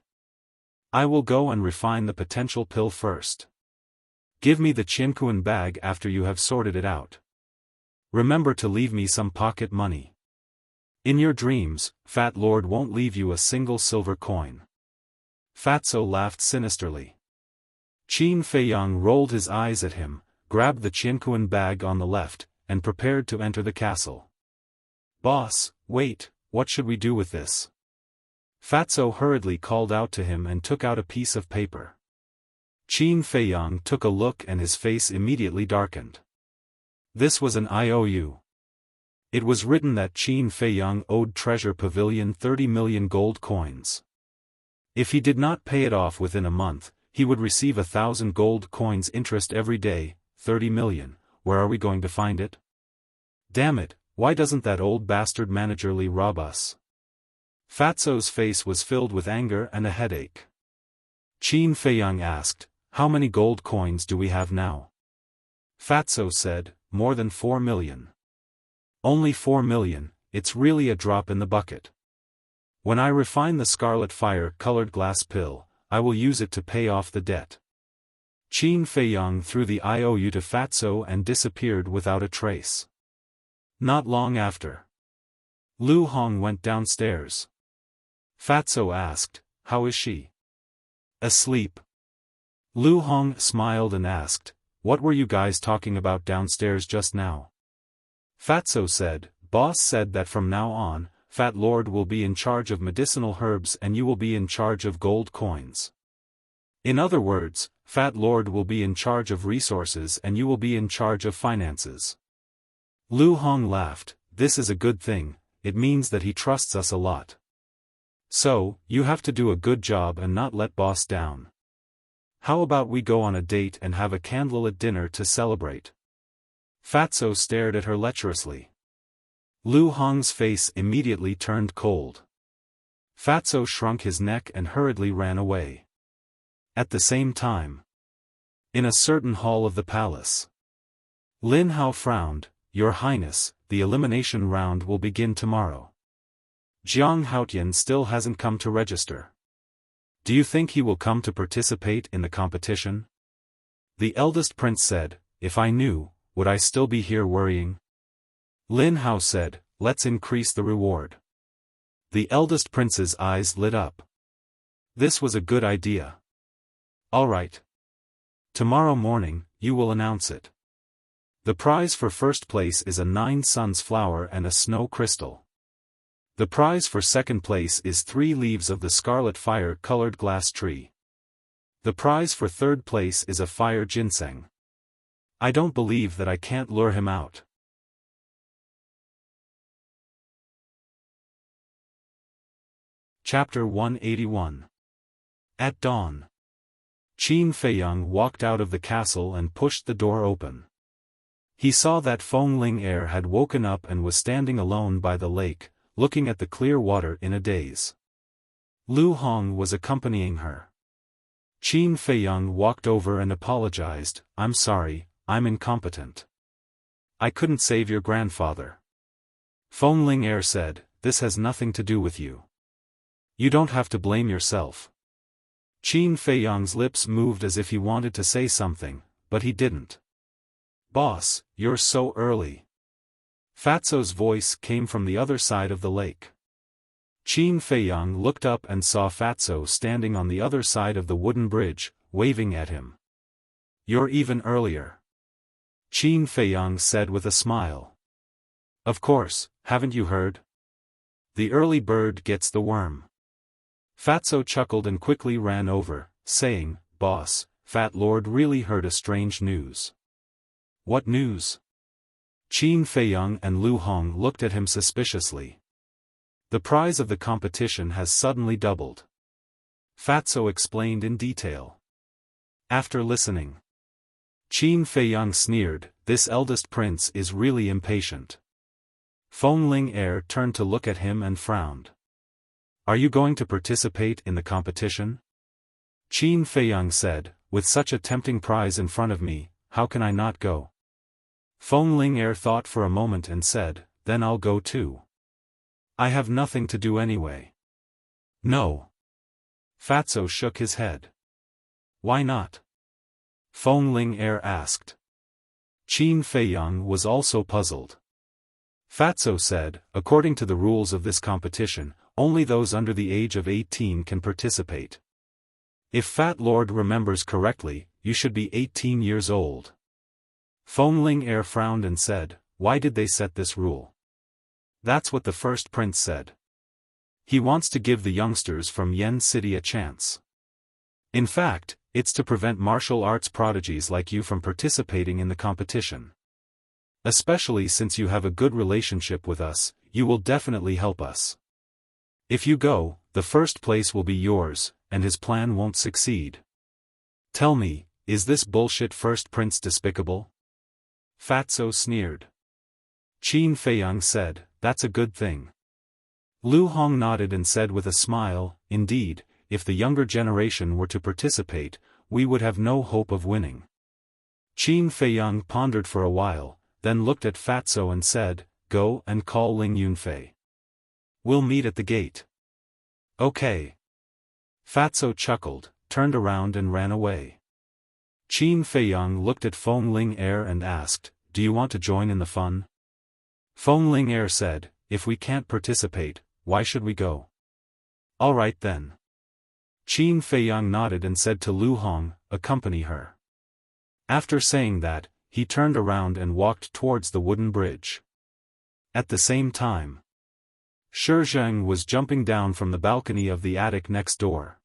I will go and refine the potential pill first. Give me the Qiankuan bag after you have sorted it out. Remember to leave me some pocket money. In your dreams, Fat Lord won't leave you a single silver coin. Fatso laughed sinisterly. Qin Feiyang rolled his eyes at him, grabbed the Qiankuan bag on the left, and prepared to enter the castle. Boss, wait, what should we do with this? Fatso hurriedly called out to him and took out a piece of paper. Qin Feiyang took a look and his face immediately darkened. This was an IOU. It was written that Qin Feiyang owed Treasure Pavilion 30 million gold coins. If he did not pay it off within a month, he would receive 1,000 gold coins interest every day. 30 million, where are we going to find it? Damn it, why doesn't that old bastard managerly rob us? Fatso's face was filled with anger and a headache. Qin Feiyang asked, how many gold coins do we have now? Fatso said, more than 4 million. Only 4 million, it's really a drop in the bucket. When I refine the scarlet fire-colored glass pill, I will use it to pay off the debt. Qin Feiyang threw the IOU to Fatso and disappeared without a trace. Not long after, Lu Hong went downstairs. Fatso asked, "How is she?" "Asleep." Lu Hong smiled and asked, "What were you guys talking about downstairs just now?" Fatso said, "Boss said that from now on, Fat Lord will be in charge of medicinal herbs and you will be in charge of gold coins. In other words, Fat Lord will be in charge of resources and you will be in charge of finances." Lu Hong laughed, "This is a good thing, it means that he trusts us a lot. So, you have to do a good job and not let boss down. How about we go on a date and have a candlelit dinner to celebrate?" Fatso stared at her lecherously. Lu Hong's face immediately turned cold. Fatso shrunk his neck and hurriedly ran away. At the same time, in a certain hall of the palace, Lin Hao frowned, "Your Highness, the elimination round will begin tomorrow. Jiang Haotian still hasn't come to register. Do you think he will come to participate in the competition?" The eldest prince said, "If I knew, would I still be here worrying?" Lin Hao said, "Let's increase the reward." The eldest prince's eyes lit up. This was a good idea. "All right. Tomorrow morning, you will announce it. The prize for first place is a 9 suns flower and a snow crystal. The prize for second place is 3 leaves of the scarlet fire-colored glass tree. The prize for third place is a fire ginseng. I don't believe that I can't lure him out." Chapter 181. At dawn, Qin Feiyang walked out of the castle and pushed the door open. He saw that Feng Ling Heir had woken up and was standing alone by the lake, looking at the clear water in a daze. Lu Hong was accompanying her. Qin Feiyang walked over and apologized, "I'm sorry, I'm incompetent. I couldn't save your grandfather." Feng Ling Heir said, "This has nothing to do with you. You don't have to blame yourself." Qin Feiyang's lips moved as if he wanted to say something, but he didn't. "Boss, you're so early." Fatso's voice came from the other side of the lake. Qin Feiyang looked up and saw Fatso standing on the other side of the wooden bridge, waving at him. "You're even earlier," Qin Feiyang said with a smile. "Of course, haven't you heard? The early bird gets the worm." Fatso chuckled and quickly ran over, saying, "Boss, Fat Lord really heard a strange news." "What news?" Qin Feiyang and Lu Hong looked at him suspiciously. "The prize of the competition has suddenly doubled." Fatso explained in detail. After listening, Qin Feiyang sneered, "This eldest prince is really impatient." Feng Ling Heir turned to look at him and frowned. "Are you going to participate in the competition?" Qin Feiyang said, "With such a tempting prize in front of me, how can I not go?" Feng Ling Heir thought for a moment and said, "Then I'll go too. I have nothing to do anyway." "No." Fatso shook his head. "Why not?" Feng Ling Heir asked. Qin Feiyang was also puzzled. Fatso said, "According to the rules of this competition, only those under the age of 18 can participate. If Fat Lord remembers correctly, you should be 18 years old." Feng Ling Heir frowned and said, "Why did they set this rule?" "That's what the first prince said. He wants to give the youngsters from Yen City a chance. In fact, it's to prevent martial arts prodigies like you from participating in the competition. Especially since you have a good relationship with us, you will definitely help us. If you go, the first place will be yours, and his plan won't succeed. Tell me, is this bullshit first prince despicable?" Fatso sneered. Qin Feiyang said, "That's a good thing." Lu Hong nodded and said with a smile, "Indeed, if the younger generation were to participate, we would have no hope of winning." Qin Feiyang pondered for a while, then looked at Fatso and said, go and call Ling Yunfei. We'll meet at the gate. Okay. Fatso chuckled, turned around and ran away. Qin Feiyang looked at Feng Ling Er and asked, do you want to join in the fun? Feng Ling Er said, if we can't participate, why should we go? All right then. Qin Feiyang nodded and said to Lu Hong, accompany her. After saying that, he turned around and walked towards the wooden bridge. At the same time, Shi Zheng was jumping down from the balcony of the attic next door.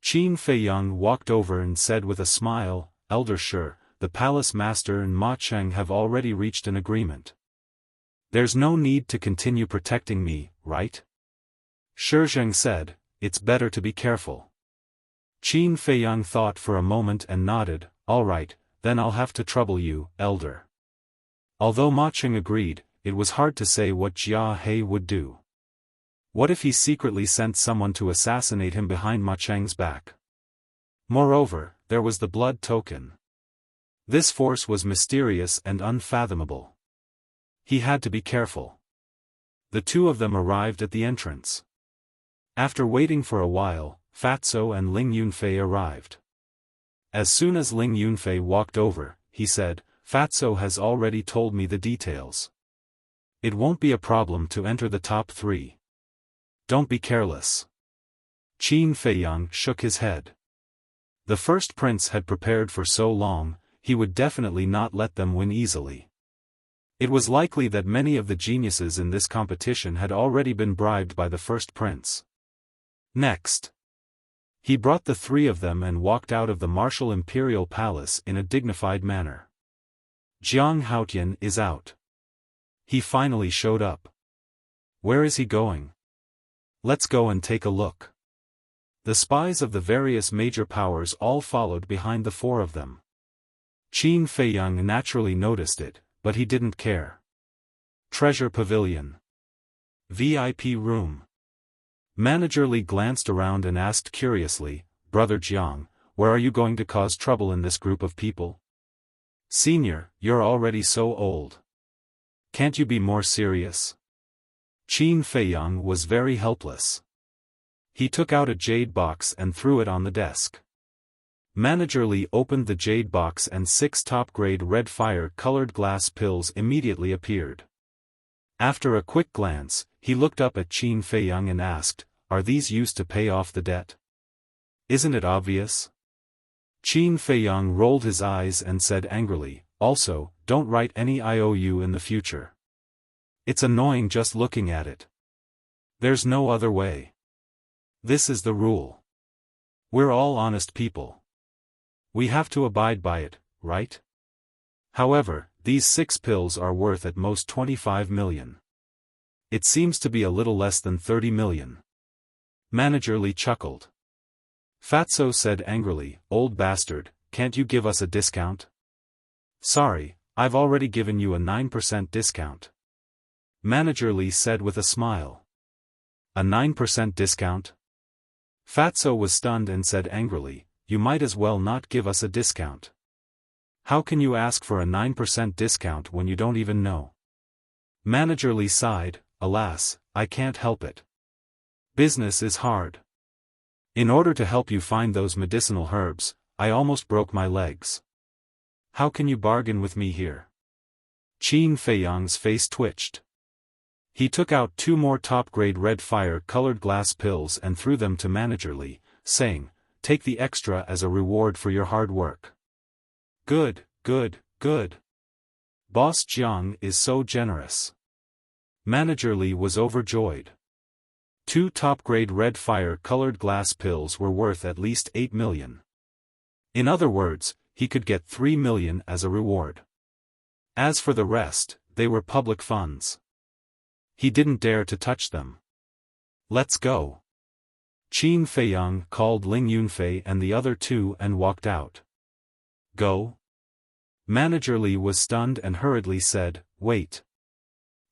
Qin Feiyang walked over and said with a smile, Elder Shi, the palace master and Ma Cheng have already reached an agreement. There's no need to continue protecting me, right? Shi Zheng said, it's better to be careful. Qin Feiyang thought for a moment and nodded, all right, then I'll have to trouble you, Elder. Although Ma Cheng agreed, it was hard to say what Jia He would do. What if he secretly sent someone to assassinate him behind Ma Cheng's back? Moreover, there was the blood token. This force was mysterious and unfathomable. He had to be careful. The two of them arrived at the entrance. After waiting for a while, Fatso and Ling Yunfei arrived. As soon as Ling Yunfei walked over, he said, Fatso has already told me the details. It won't be a problem to enter the top 3. Don't be careless. Qin Feiyang shook his head. The first prince had prepared for so long, he would definitely not let them win easily. It was likely that many of the geniuses in this competition had already been bribed by the first prince. Next, he brought the 3 of them and walked out of the martial imperial palace in a dignified manner. Jiang Haotian is out. He finally showed up. Where is he going? Let's go and take a look. The spies of the various major powers all followed behind the 4 of them. Qin Feiyang naturally noticed it, but he didn't care. Treasure Pavilion. VIP room. Manager Li glanced around and asked curiously, Brother Jiang, where are you going to cause trouble in this group of people? Senior, you're already so old. Can't you be more serious? Qin Feiyang was very helpless. He took out a jade box and threw it on the desk. Manager Li opened the jade box and 6 top-grade red fire-colored glass pills immediately appeared. After a quick glance, he looked up at Qin Feiyang and asked, are these used to pay off the debt? Isn't it obvious? Qin Feiyang rolled his eyes and said angrily, also, don't write any IOU in the future. It's annoying just looking at it. There's no other way. This is the rule. We're all honest people. We have to abide by it, right? However, these 6 pills are worth at most 25 million. It seems to be a little less than 30 million. Manager Li chuckled. Fatso said angrily, old bastard, can't you give us a discount? Sorry, I've already given you a 9% discount. Manager Li said with a smile. A 9% discount? Fatso was stunned and said angrily, you might as well not give us a discount. How can you ask for a 9% discount when you don't even know? Manager Li sighed, alas, I can't help it. Business is hard. In order to help you find those medicinal herbs, I almost broke my legs. How can you bargain with me here? Qin Feiyang's face twitched. He took out 2 more top-grade red fire-colored glass pills and threw them to Manager Li, saying, take the extra as a reward for your hard work. Good, good, good. Boss Jiang is so generous. Manager Li was overjoyed. 2 top-grade red fire-colored glass pills were worth at least 8 million. In other words, he could get 3 million as a reward. As for the rest, they were public funds. He didn't dare to touch them. Let's go. Qin Feiyang called Ling Yunfei and the other 2 and walked out. Go? Manager Li was stunned and hurriedly said, wait.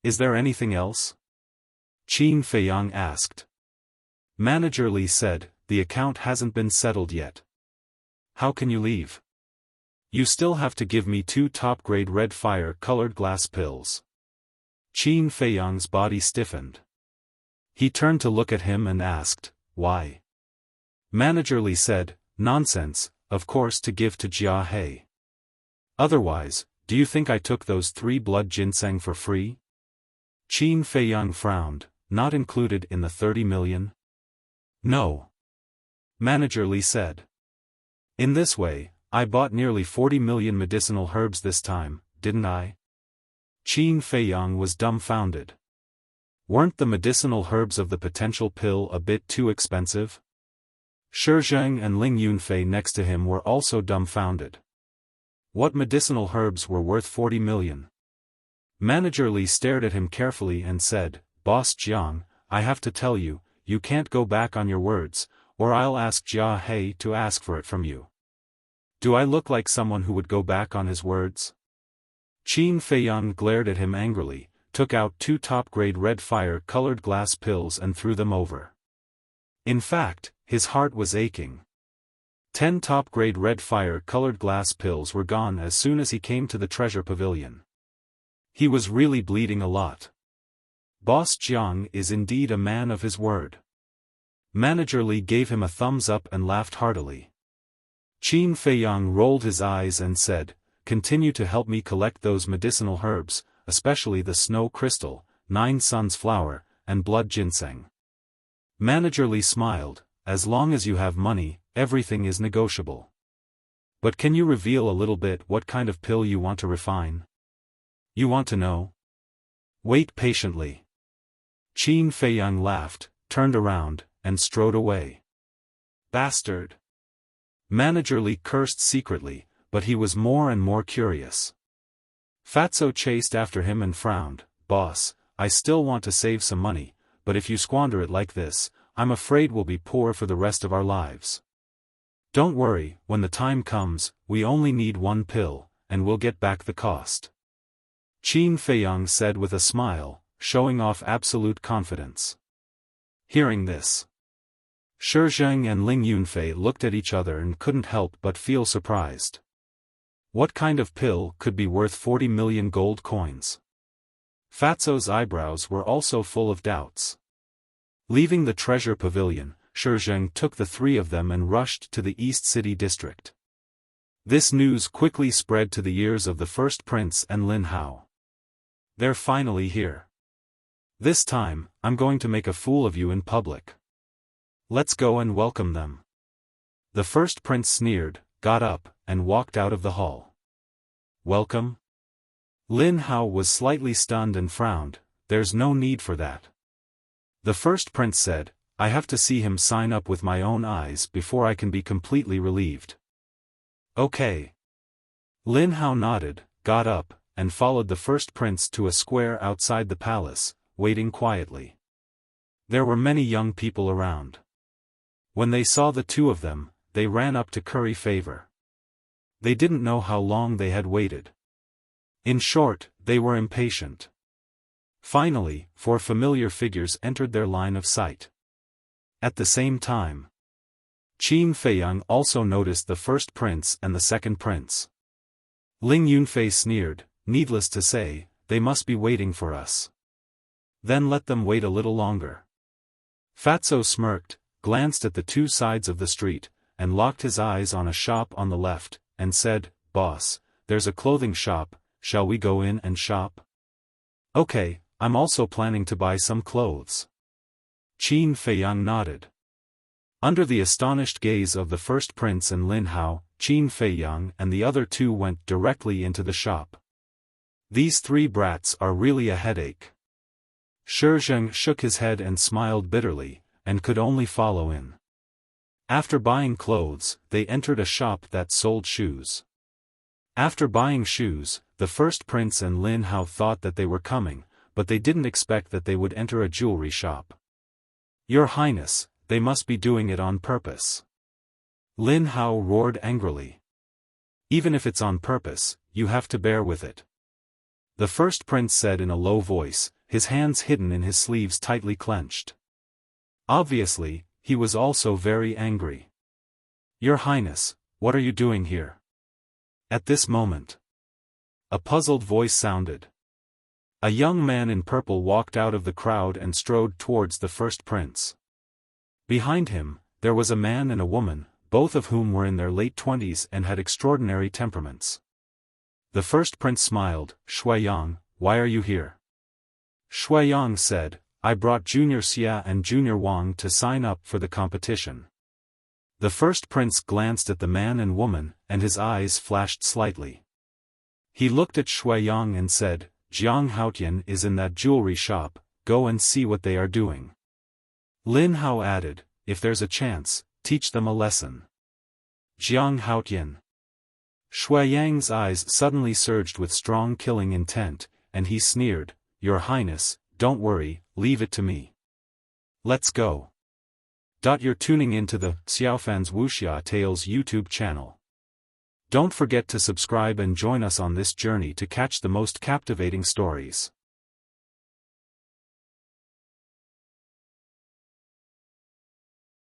Is there anything else? Qin Feiyang asked. Manager Li said, the account hasn't been settled yet. How can you leave? You still have to give me 2 top-grade red fire-colored glass pills. Qin Feiyang's body stiffened. He turned to look at him and asked, "Why?" Manager Li said, "Nonsense, of course to give to Jia He. Otherwise, do you think I took those 3 blood ginseng for free?" Qin Feiyang frowned, "Not included in the 30 million? No. Manager Li said. "In this way, I bought nearly 40 million medicinal herbs this time, didn't I?" Qin Feiyang was dumbfounded. Weren't the medicinal herbs of the potential pill a bit too expensive? Shi Zheng and Ling Yunfei next to him were also dumbfounded. What medicinal herbs were worth 40 million? Manager Li stared at him carefully and said, "Boss Jiang, I have to tell you, you can't go back on your words, or I'll ask Jia He to ask for it from you." "Do I look like someone who would go back on his words?" Qin Feiyang glared at him angrily, took out 2 top-grade red fire-colored glass pills and threw them over. In fact, his heart was aching. 10 top-grade red fire-colored glass pills were gone as soon as he came to the treasure pavilion. He was really bleeding a lot. Boss Jiang is indeed a man of his word. Manager Li gave him a thumbs up and laughed heartily. Qin Feiyang rolled his eyes and said, "Continue to help me collect those medicinal herbs, especially the snow crystal, 9 suns flower, and blood ginseng." Manager Li smiled, "As long as you have money, everything is negotiable. But can you reveal a little bit what kind of pill you want to refine? You want to know? Wait patiently." Qin Feiyang laughed, turned around, and strode away. "Bastard!" Manager Li cursed secretly, but he was more and more curious. Fatso chased after him and frowned, "Boss, I still want to save some money, but if you squander it like this, I'm afraid we'll be poor for the rest of our lives." "Don't worry, when the time comes, we only need 1 pill, and we'll get back the cost," Qin Feiyang said with a smile, showing off absolute confidence. Hearing this, Shi Zheng and Ling Yunfei looked at each other and couldn't help but feel surprised. What kind of pill could be worth 40 million gold coins? Fatso's eyebrows were also full of doubts. Leaving the treasure pavilion, Shi Zheng took the 3 of them and rushed to the East City district. This news quickly spread to the ears of the first prince and Lin Hao. "They're finally here. This time, I'm going to make a fool of you in public. Let's go and welcome them." The first prince sneered, got up, and walked out of the hall. "Welcome?" Lin Hao was slightly stunned and frowned, "There's no need for that." The first prince said, "I have to see him sign up with my own eyes before I can be completely relieved." "Okay." Lin Hao nodded, got up, and followed the first prince to a square outside the palace, waiting quietly. There were many young people around. When they saw the 2 of them, they ran up to curry favor. They didn't know how long they had waited. In short, they were impatient. Finally, 4 familiar figures entered their line of sight. At the same time, Qin Feiyang also noticed the first prince and the second prince. Ling Yunfei sneered, "Needless to say, they must be waiting for us. Then let them wait a little longer." Fatso smirked, glanced at the 2 sides of the street, and locked his eyes on a shop on the left, and said, "Boss, there's a clothing shop, shall we go in and shop?" "Okay, I'm also planning to buy some clothes." Qin Feiyang nodded. Under the astonished gaze of the first prince and Lin Hao, Qin Feiyang and the other 2 went directly into the shop. "These 3 brats are really a headache." Shi Zheng shook his head and smiled bitterly, and could only follow in. After buying clothes, they entered a shop that sold shoes. After buying shoes, the first prince and Lin Hao thought that they were coming, but they didn't expect that they would enter a jewelry shop. "Your Highness, they must be doing it on purpose." Lin Hao roared angrily. "Even if it's on purpose, you have to bear with it," the first prince said in a low voice, his hands hidden in his sleeves tightly clenched. Obviously, he was also very angry. "Your Highness, what are you doing here?" At this moment, a puzzled voice sounded. A young man in purple walked out of the crowd and strode towards the first prince. Behind him, there was a man and a woman, both of whom were in their late 20s and had extraordinary temperaments. The first prince smiled. "Shuiyang, why are you here?" Shuiyang said, "I brought Junior Xia and Junior Wang to sign up for the competition." The first prince glanced at the man and woman, and his eyes flashed slightly. He looked at Shuiyang and said, "Jiang Haotian is in that jewelry shop, go and see what they are doing." Lin Hao added, "If there's a chance, teach them a lesson." Jiang Haotian. Shuiyang's eyes suddenly surged with strong killing intent, and he sneered, "Your Highness, don't worry, leave it to me. Let's go." You're tuning into the Xiaofan's Wuxia Tales YouTube channel. Don't forget to subscribe and join us on this journey to catch the most captivating stories.